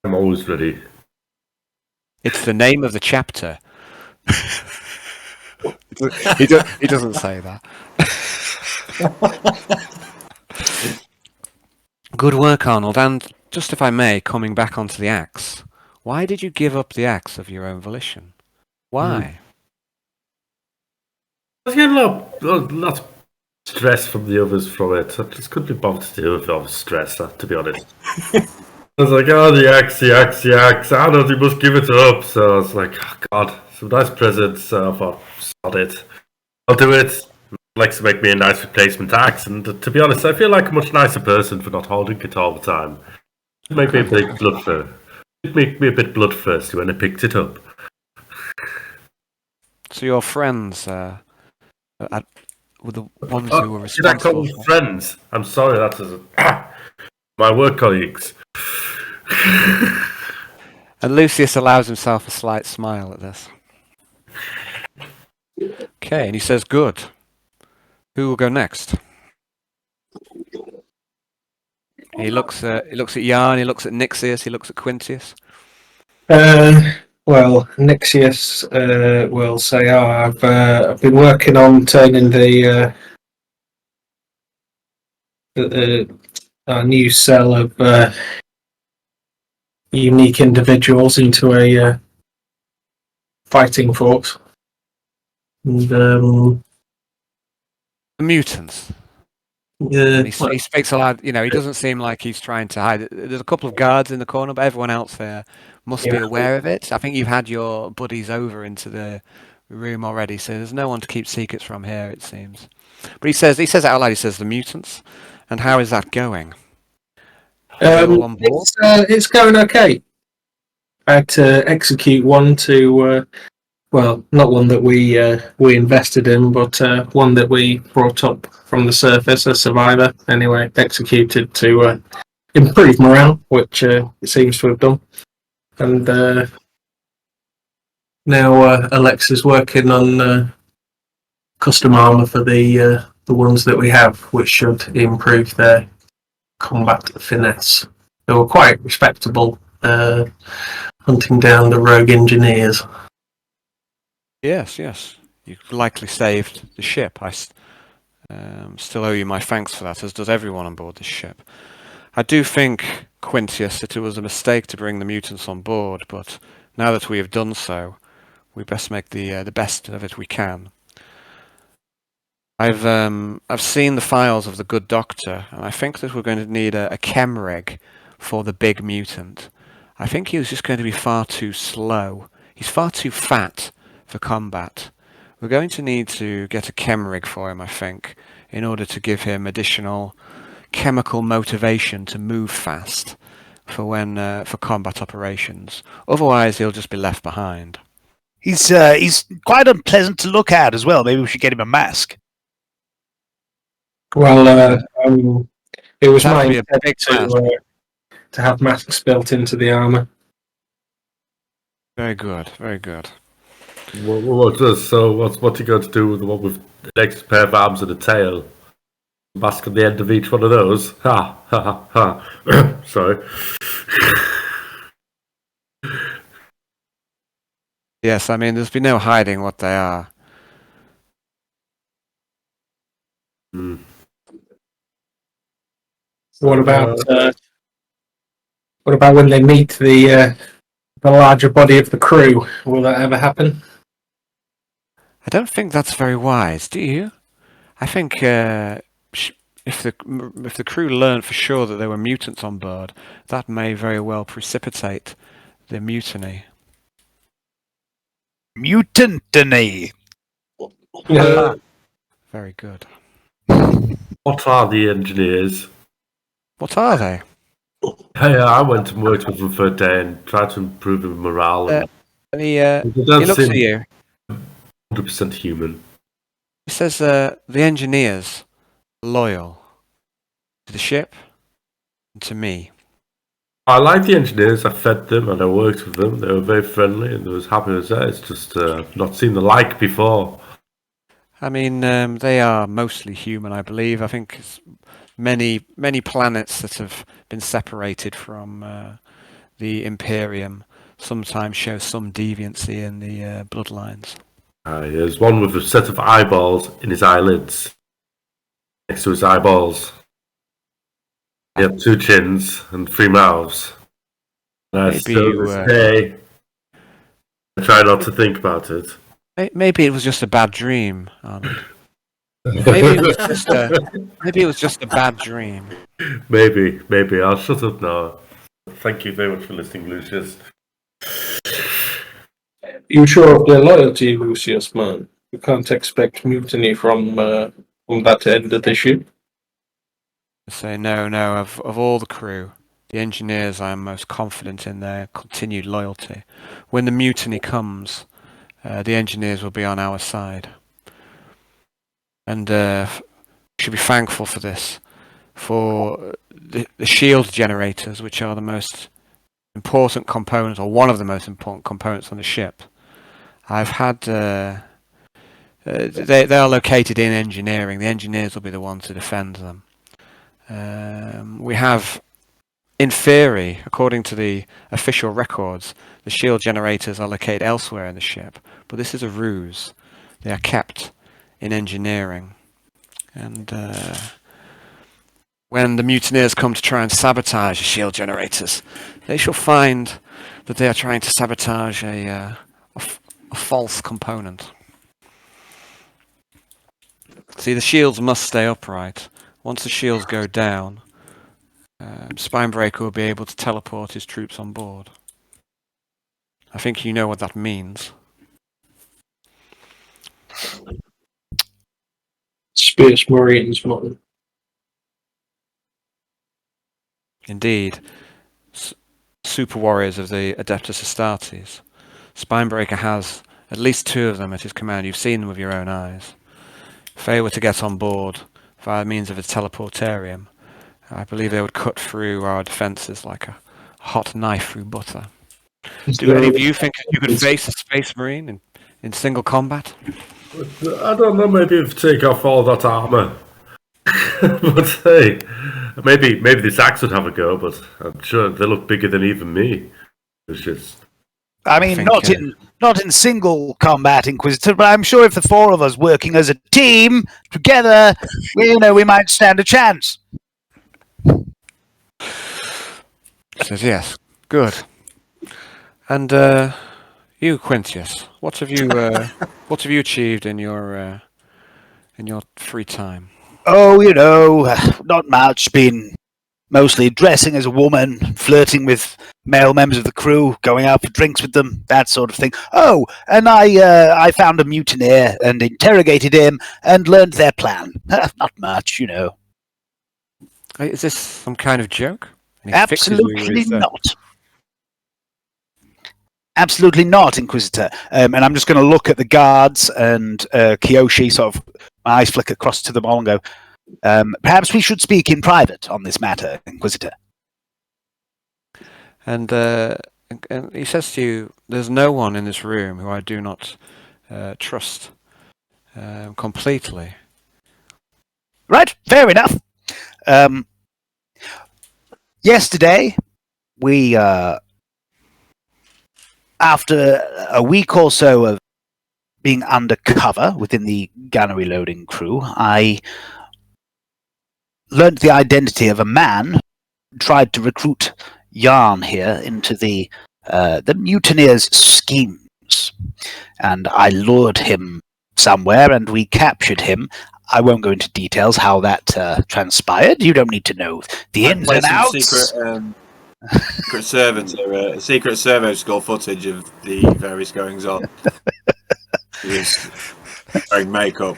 I'm always ready. It's the name of the chapter. He doesn't say that. Good work, Arnold. And just if I may, coming back onto the axe, why did you give up the axe of your own volition? Why? I was getting a lot of stress from the others from it. I just couldn't be bothered to deal with all the stress, to be honest. I was like, oh, the axe. Arnold, you must give it up. So I was like, oh, God, some nice presents. So I thought, sod it. I'll do it. Likes to make me a nice replacement axe, and to be honest, I feel like a much nicer person for not holding it all the time. It made me a bit bloodthirsty when I picked it up. So your friends were the ones who were Did I call responsible. them friends? I'm sorry, that is my work colleagues. And Lucius allows himself a slight smile at this. Okay, and he says, "Good. Who will go next?" He looks at Jan, he looks at Nixius, he looks at Quintius. Well, Nixius will say, I've been working on turning the new cell of unique individuals into a fighting force. And, The mutants. yeah, And he speaks aloud. He doesn't seem like he's trying to hide. There's a couple of guards in the corner, but everyone else there must be aware of it. I think you've had your buddies over into the room already, so there's no one to keep secrets from here, it seems. But he says it out loud. He says, "The mutants." And how is that going? Are they all on board? it's going okay. I had to execute one to, well, not one that we invested in, but one that we brought up from the surface, a survivor, anyway, executed to improve morale, which it seems to have done. And now Alexa's working on custom armor for the ones that we have, which should improve their combat finesse. They were quite respectable hunting down the rogue engineers. Yes, yes. You likely saved the ship. I still owe you my thanks for that, as does everyone on board this ship. I do think, Quintius, that it was a mistake to bring the mutants on board, but now that we have done so, we best make the best of it we can. I've seen the files of the good doctor, and I think that we're going to need a chem rig for the big mutant. I think he was just going to be far too slow. He's far too fat for combat. We're going to need to get a chem rig for him, I think, in order to give him additional chemical motivation to move fast for combat operations. Otherwise, he'll just be left behind. He's quite unpleasant to look at as well. Maybe we should get him a mask. Well, it was That would my be a intent big task. to have masks built into the armor. Very good, very good. What's he going to do with the one with an extra pair of arms and a tail? Mask on the end of each one of those? Ha ha ha. Sorry. Yes, I mean, there's been no hiding what they are. Hmm. What about when they meet the larger body of the crew? Will that ever happen? I don't think that's very wise, do you? I think if the crew learned for sure that there were mutants on board, that may very well precipitate the mutiny. Mutantany. Yeah. Very good. What are the engineers? What are they? Hey, I went and worked with them for a day and tried to improve their morale. And he They don't looks at seem you. 100% human. He says, the engineers are loyal to the ship and to me. I like the engineers. I fed them and I worked with them. They were very friendly and they was happy as that. It's just not seen the like before. I mean, they are mostly human, I believe. I think it's many planets that have been separated from the Imperium sometimes show some deviancy in the bloodlines. There's one with a set of eyeballs in his eyelids. Next to his eyeballs. He had 2 chins and 3 mouths. Maybe Still you, this day, I try not to think about it. Maybe it was just a bad dream, Arnold. Maybe it was just a bad dream. Maybe. I'll shut up now. Thank you very much for listening, Lucius. You sure of their loyalty, Lucius, man? You can't expect mutiny from that end of the ship. I say no. Of all the crew, the engineers, I am most confident in their continued loyalty. When the mutiny comes, the engineers will be on our side. And should be thankful for this. For the shield generators, which are the most important component, or one of the most important components on the ship. I've had they are located in engineering. The engineers will be the ones to defend them. We have, in theory, according to the official records, the shield generators are located elsewhere in the ship, but this is a ruse. They are kept in engineering, and when the mutineers come to try and sabotage the shield generators, they shall find that they are trying to sabotage a false component. See, the shields must stay upright. Once the shields go down, Spinebreaker will be able to teleport his troops on board. I think you know what that means. Space Marines, man. Indeed. Super warriors of the Adeptus Astartes. Spinebreaker has at least 2 of them at his command. You've seen them with your own eyes. If they were to get on board via means of a teleportarium, I believe they would cut through our defences like a hot knife through butter. Do any of you think you could face a Space Marine in single combat? I don't know, maybe if take off all that armour. But hey, maybe this axe would have a go, but I'm sure they look bigger than even me. It's just I mean, think, not in single combat, Inquisitor, but I'm sure if the four of us working as a team together, we might stand a chance. Says yes. Good. And you, Quintius, what have you achieved in your free time? Oh, not much. Been mostly dressing as a woman, flirting with male members of the crew, going out for drinks with them, that sort of thing. Oh, and I found a mutineer and interrogated him and learned their plan. Not much, Is this some kind of joke? And he fixes you with Absolutely his, not. Absolutely not, Inquisitor. And I'm just going to look at the guards and Kiyoshi, sort of, my eyes flick across to them all and go, perhaps we should speak in private on this matter, Inquisitor. And he says to you, there's no one in this room who I do not trust completely. Right, fair enough. Yesterday, we, after a week or so of being undercover within the gunnery loading crew, I learnt the identity of a man who tried to recruit Yarn here into the mutineers' schemes. And I lured him somewhere and we captured him. I won't go into details how that transpired. You don't need to know the ins and outs. Secret servo skull footage of the various goings on. He was wearing makeup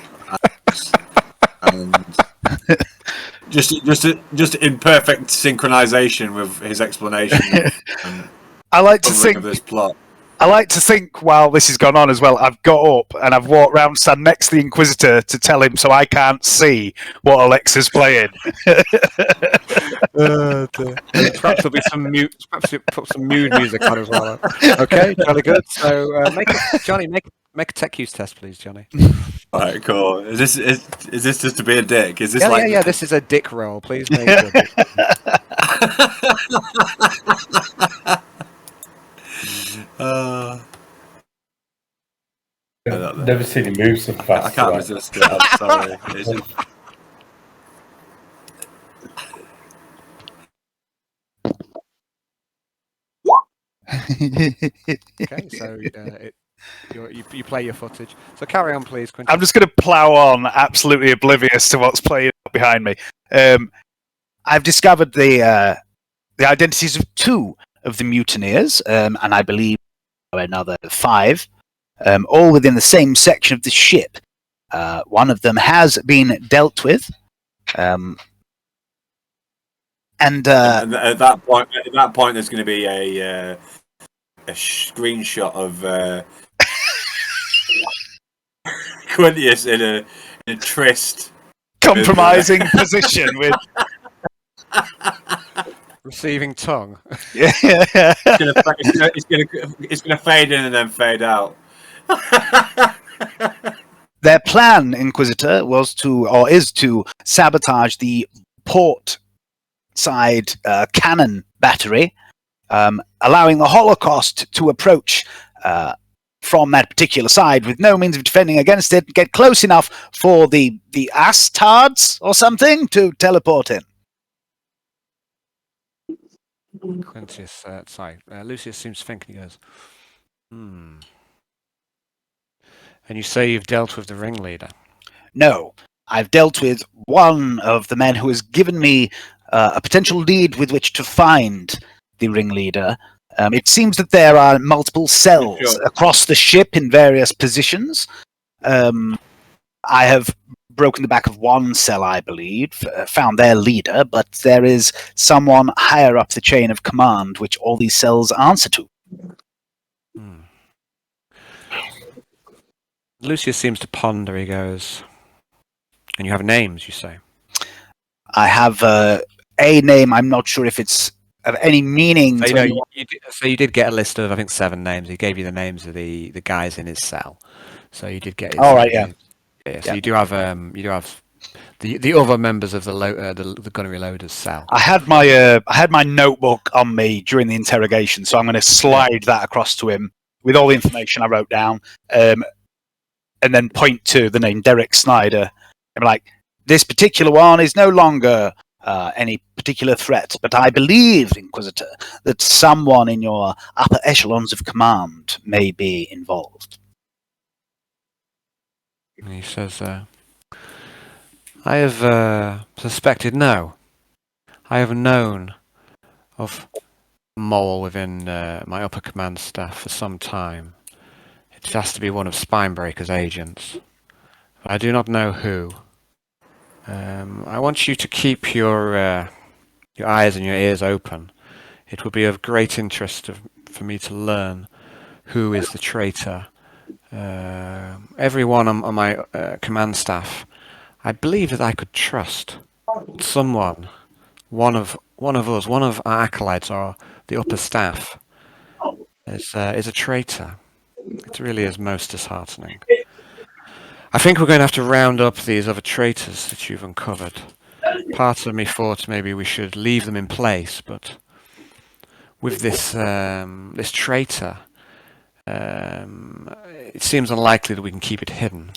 and just in perfect synchronization with his explanation. I like to think of this plot. I like to think while this has gone on as well, I've got up and I've walked round, stand next to the Inquisitor to tell him so I can't see what Alexa's playing. Perhaps there'll be some mute. Perhaps you put some mood music on as well. Okay, jolly good. So, Johnny, make a tech use test, please, Johnny. All right, cool. Is this just to be a dick? Is this yeah? This is a dick roll. Please make it a dick. I've never seen him move so fast. I can't resist it. I'm sorry. It's just... Okay, so you play your footage. So carry on, please, Quintus. I'm just going to plough on, absolutely oblivious to what's playing behind me. I've discovered the identities of 2 of the mutineers, and I believe another 5, all within the same section of the ship. One of them has been dealt with, and at that point, there's going to be a screenshot of Quintius in a tryst, compromising position with. Receiving tongue. Yeah. It's gonna fade in and then fade out. Their plan, Inquisitor, is to sabotage the port side cannon battery, allowing the Holocaust to approach from that particular side with no means of defending against it, get close enough for the Astards or something to teleport in. Quintius, Lucius seems to think, he goes, And you say you've dealt with the ringleader? No, I've dealt with one of the men who has given me a potential lead with which to find the ringleader. It seems that there are multiple cells across the ship in various positions. I have broken the back of one cell, I believe, found their leader, but there is someone higher up the chain of command which all these cells answer to. Lucius seems to ponder. He goes, and you have names, you say? I have a name. I'm not sure if it's of any meaning. So you did get a list of, I think, 7 names. He gave you the names of the guys in his cell. So you did get his all right, yeah. Yeah, so you do have the other members of the gunnery loaders cell. I had my notebook on me during the interrogation, so I'm going to slide that across to him with all the information I wrote down, and then point to the name Derek Snyder. I'm like, this particular one is no longer any particular threat, but I believe, Inquisitor, that someone in your upper echelons of command may be involved. And he says, I have suspected no. I have known of a mole within my upper command staff for some time. It has to be one of Spinebreaker's agents. I do not know who. I want you to keep your eyes and your ears open. It will be of great interest for me to learn who is the traitor. Everyone on my command staff, I believe that I could trust. Someone, one of us, one of our acolytes or the upper staff, is a traitor. It really is most disheartening. I think we're going to have to round up these other traitors that you've uncovered. Part of me thought maybe we should leave them in place, but with this this traitor, it seems unlikely that we can keep it hidden.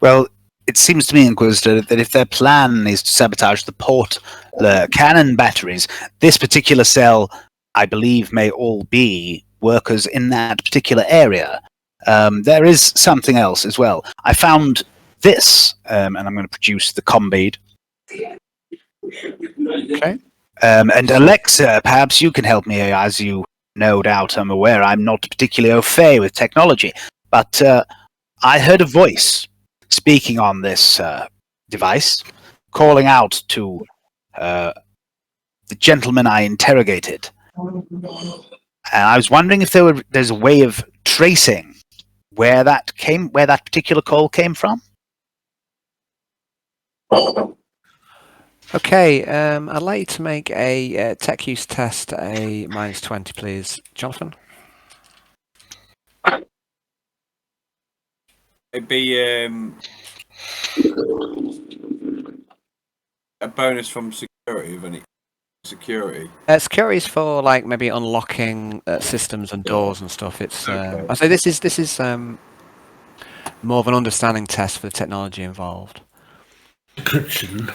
Well, it seems to me, Inquisitor, that if their plan is to sabotage the cannon batteries, this particular cell, I believe, may all be workers in that particular area. There is something else as well. I found this, and I'm going to produce the combead. Okay. And Alexa, perhaps you can help me, as you no doubt I'm aware I'm not particularly au fait with technology, but I heard a voice speaking on this device, calling out to the gentleman I interrogated. And I was wondering if there's a way of tracing where that particular call came from. Okay, I'd like you to make a tech use test at a -20, please, Jonathan. It'd be a bonus from security, of any security. Security's for like maybe unlocking systems and doors and stuff. It's Okay. I say this is more of an understanding test for the technology involved. Encryption.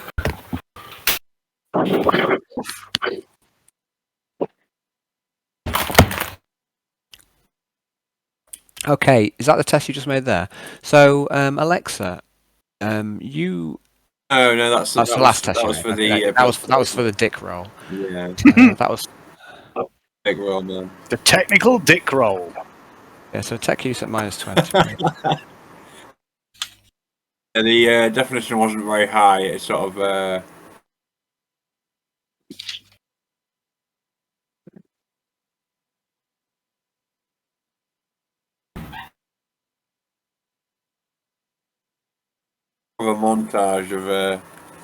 Okay, is that the test you just made there? So, Alexa, you. Oh no, that's the last test. That you was made. for Okay, the. that was for the dick roll. Yeah, That was big roll, man. The technical dick roll. yeah. So tech use at -20. Yeah, the definition wasn't very high. It's sort of. Of a montage of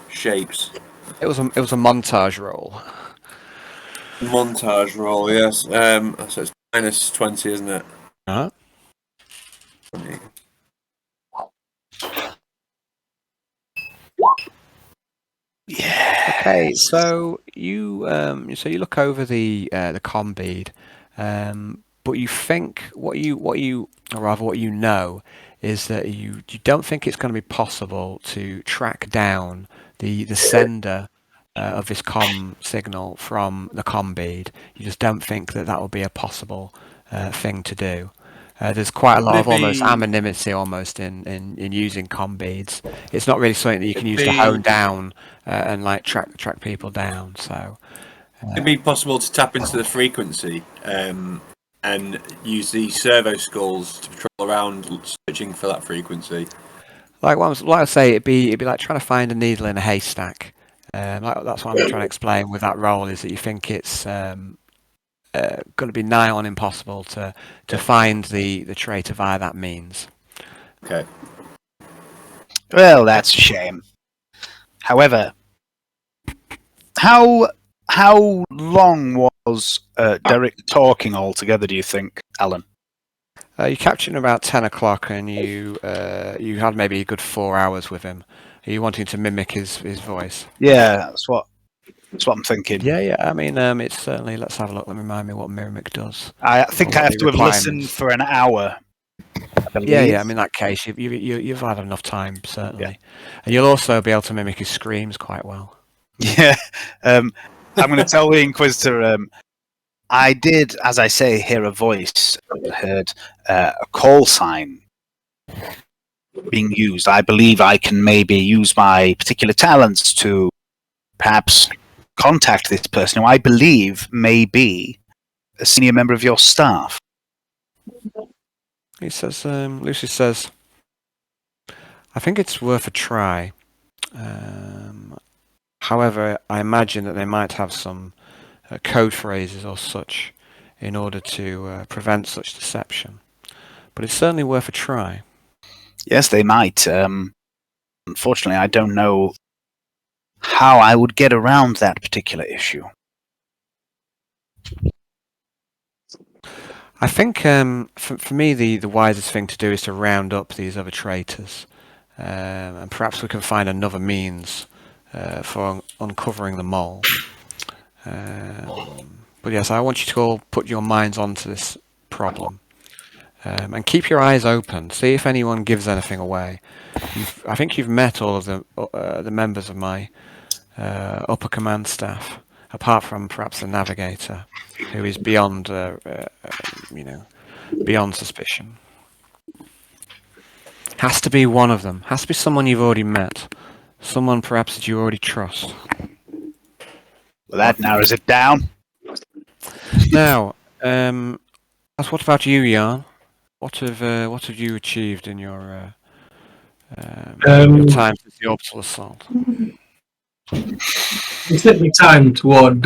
shapes. It was a montage roll. Montage roll, yes. So it's -20, isn't it? Uh-huh. 20. Yeah. Okay, so you look over the comm bead, but you think what you know is that you don't think it's going to be possible to track down the sender of this comm signal from the comm bead. You just don't think that will be a possible thing to do. There's quite a lot of almost anonymity almost in using comm beads. It's not really something that you can use to hone down and like track people down. So It'd be possible to tap into the frequency and use the servo skulls to patrol around searching for that frequency. like I say, it'd be like trying to find a needle in a haystack. That's what I'm trying to explain with that role, is that you think it's going to be nigh on impossible to find the traitor via that means. Okay. Well, that's a shame. However, how long was Derek talking altogether, do you think, Alan? You captured him about 10 o'clock, and you had maybe a good 4 hours with him. Are you wanting to mimic his voice? Yeah, that's what That's what I'm thinking. Yeah. I mean, it's certainly. Let's have a look. Let me remind me what Myrmic does. I think Or I what have the to have listened requirements. for an hour. I believe. Yeah. I mean, in that case, you've had enough time, certainly, and you'll also be able to mimic his screams quite well. Yeah. I'm going to tell the Inquisitor. I did, as I say, hear a voice. Heard a call sign being used. I believe I can maybe use my particular talents to perhaps contact this person who I believe may be a senior member of your staff. He says, Lucius says, I think it's worth a try. However, I imagine that they might have some code phrases or such in order to prevent such deception. But it's certainly worth a try. Yes, they might. Unfortunately, I don't know how I would get around that particular issue. I think for me the wisest thing to do is to round up these other traitors, and perhaps we can find another means for uncovering the mole. But yes, I want you to all put your minds onto this problem, and keep your eyes open. See if anyone gives anything away. I think you've met all of the members of my upper command staff, apart from perhaps the navigator, who is beyond, beyond suspicion. Has to be one of them. Has to be someone you've already met. Someone perhaps that you already trust. Well, that narrows it down. Now, what about you, Jan? What have you achieved in your time since the orbital assault? It's let me time toward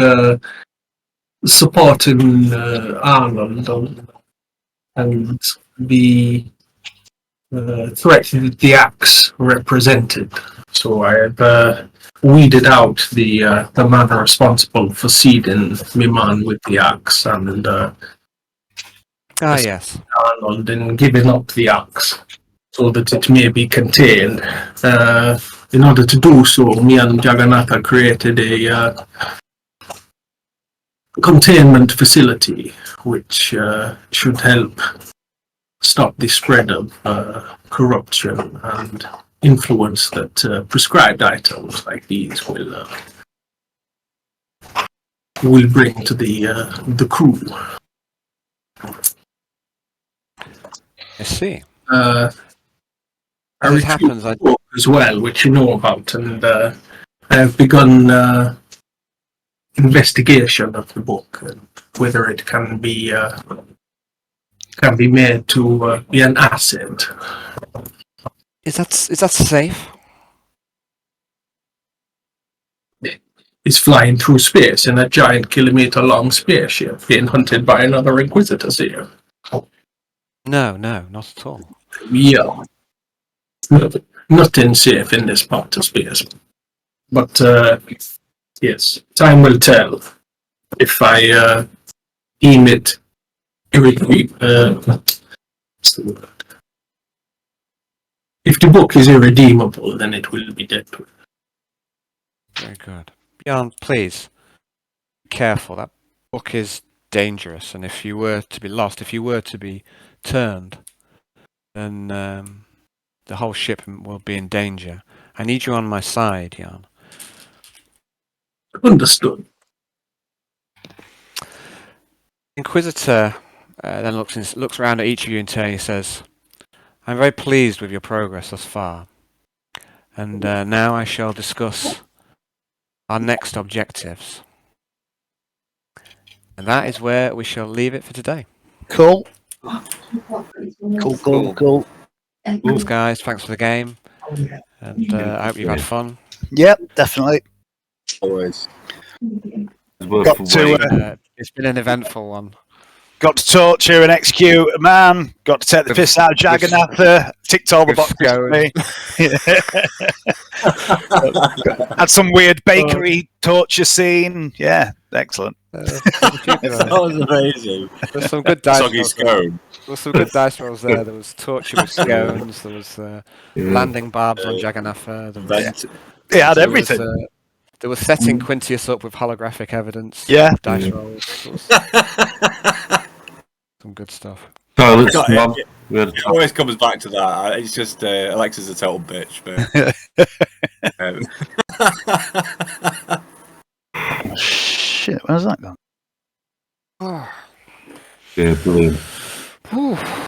supporting Arnold and the threat that the axe represented. So I have weeded out the man responsible for seeding my man with the axe and Yes. Arnold and giving up the axe so that it may be contained. In order to do so, me and Jagannatha created a containment facility which should help stop the spread of corruption and influence that prescribed items like these will bring to the crew. I see. I As it happens, reviewed the book as well, which you know about, and I have begun investigation of the book and whether it can be made to be an asset. Is that safe? It's flying through space in a giant kilometer-long spaceship, being hunted by another Inquisitor here. No, not at all. Yeah. Nothing safe in this part of space. But, yes, time will tell if I deem it if the book is irredeemable, then it will be dead. Very good. Jan, please, be careful. That book is dangerous, and if you were to be lost, if you were to be turned, then the whole ship will be in danger. I need you on my side, Jan. Understood. Inquisitor then looks around at each of you in turn. He says, I'm very pleased with your progress thus far, and now I shall discuss our next objectives. And that is where we shall leave it for today. Cool. Cool. Thanks, guys. Thanks for the game. And I hope you've had fun. Yep, definitely. Always. It's been an eventful one. Got to torture and execute a man. Got to take the piss out of Jagannatha. Ticked all the boxes for me. Had some weird bakery torture scene. Yeah, excellent. That was amazing. There's some good dice Soggy rolls. Scone. There was some good dice rolls there. There was torture with scones. There was landing barbs on Jagannatha. There was, It had everything. They were setting Quintius up with holographic evidence. Yeah. Dice rolls. It was some good stuff. Toilet God, swan. We had It always comes back to that. It's just Alexa's a total bitch, but Shit, where's that gone? yeah, brilliant. Whew.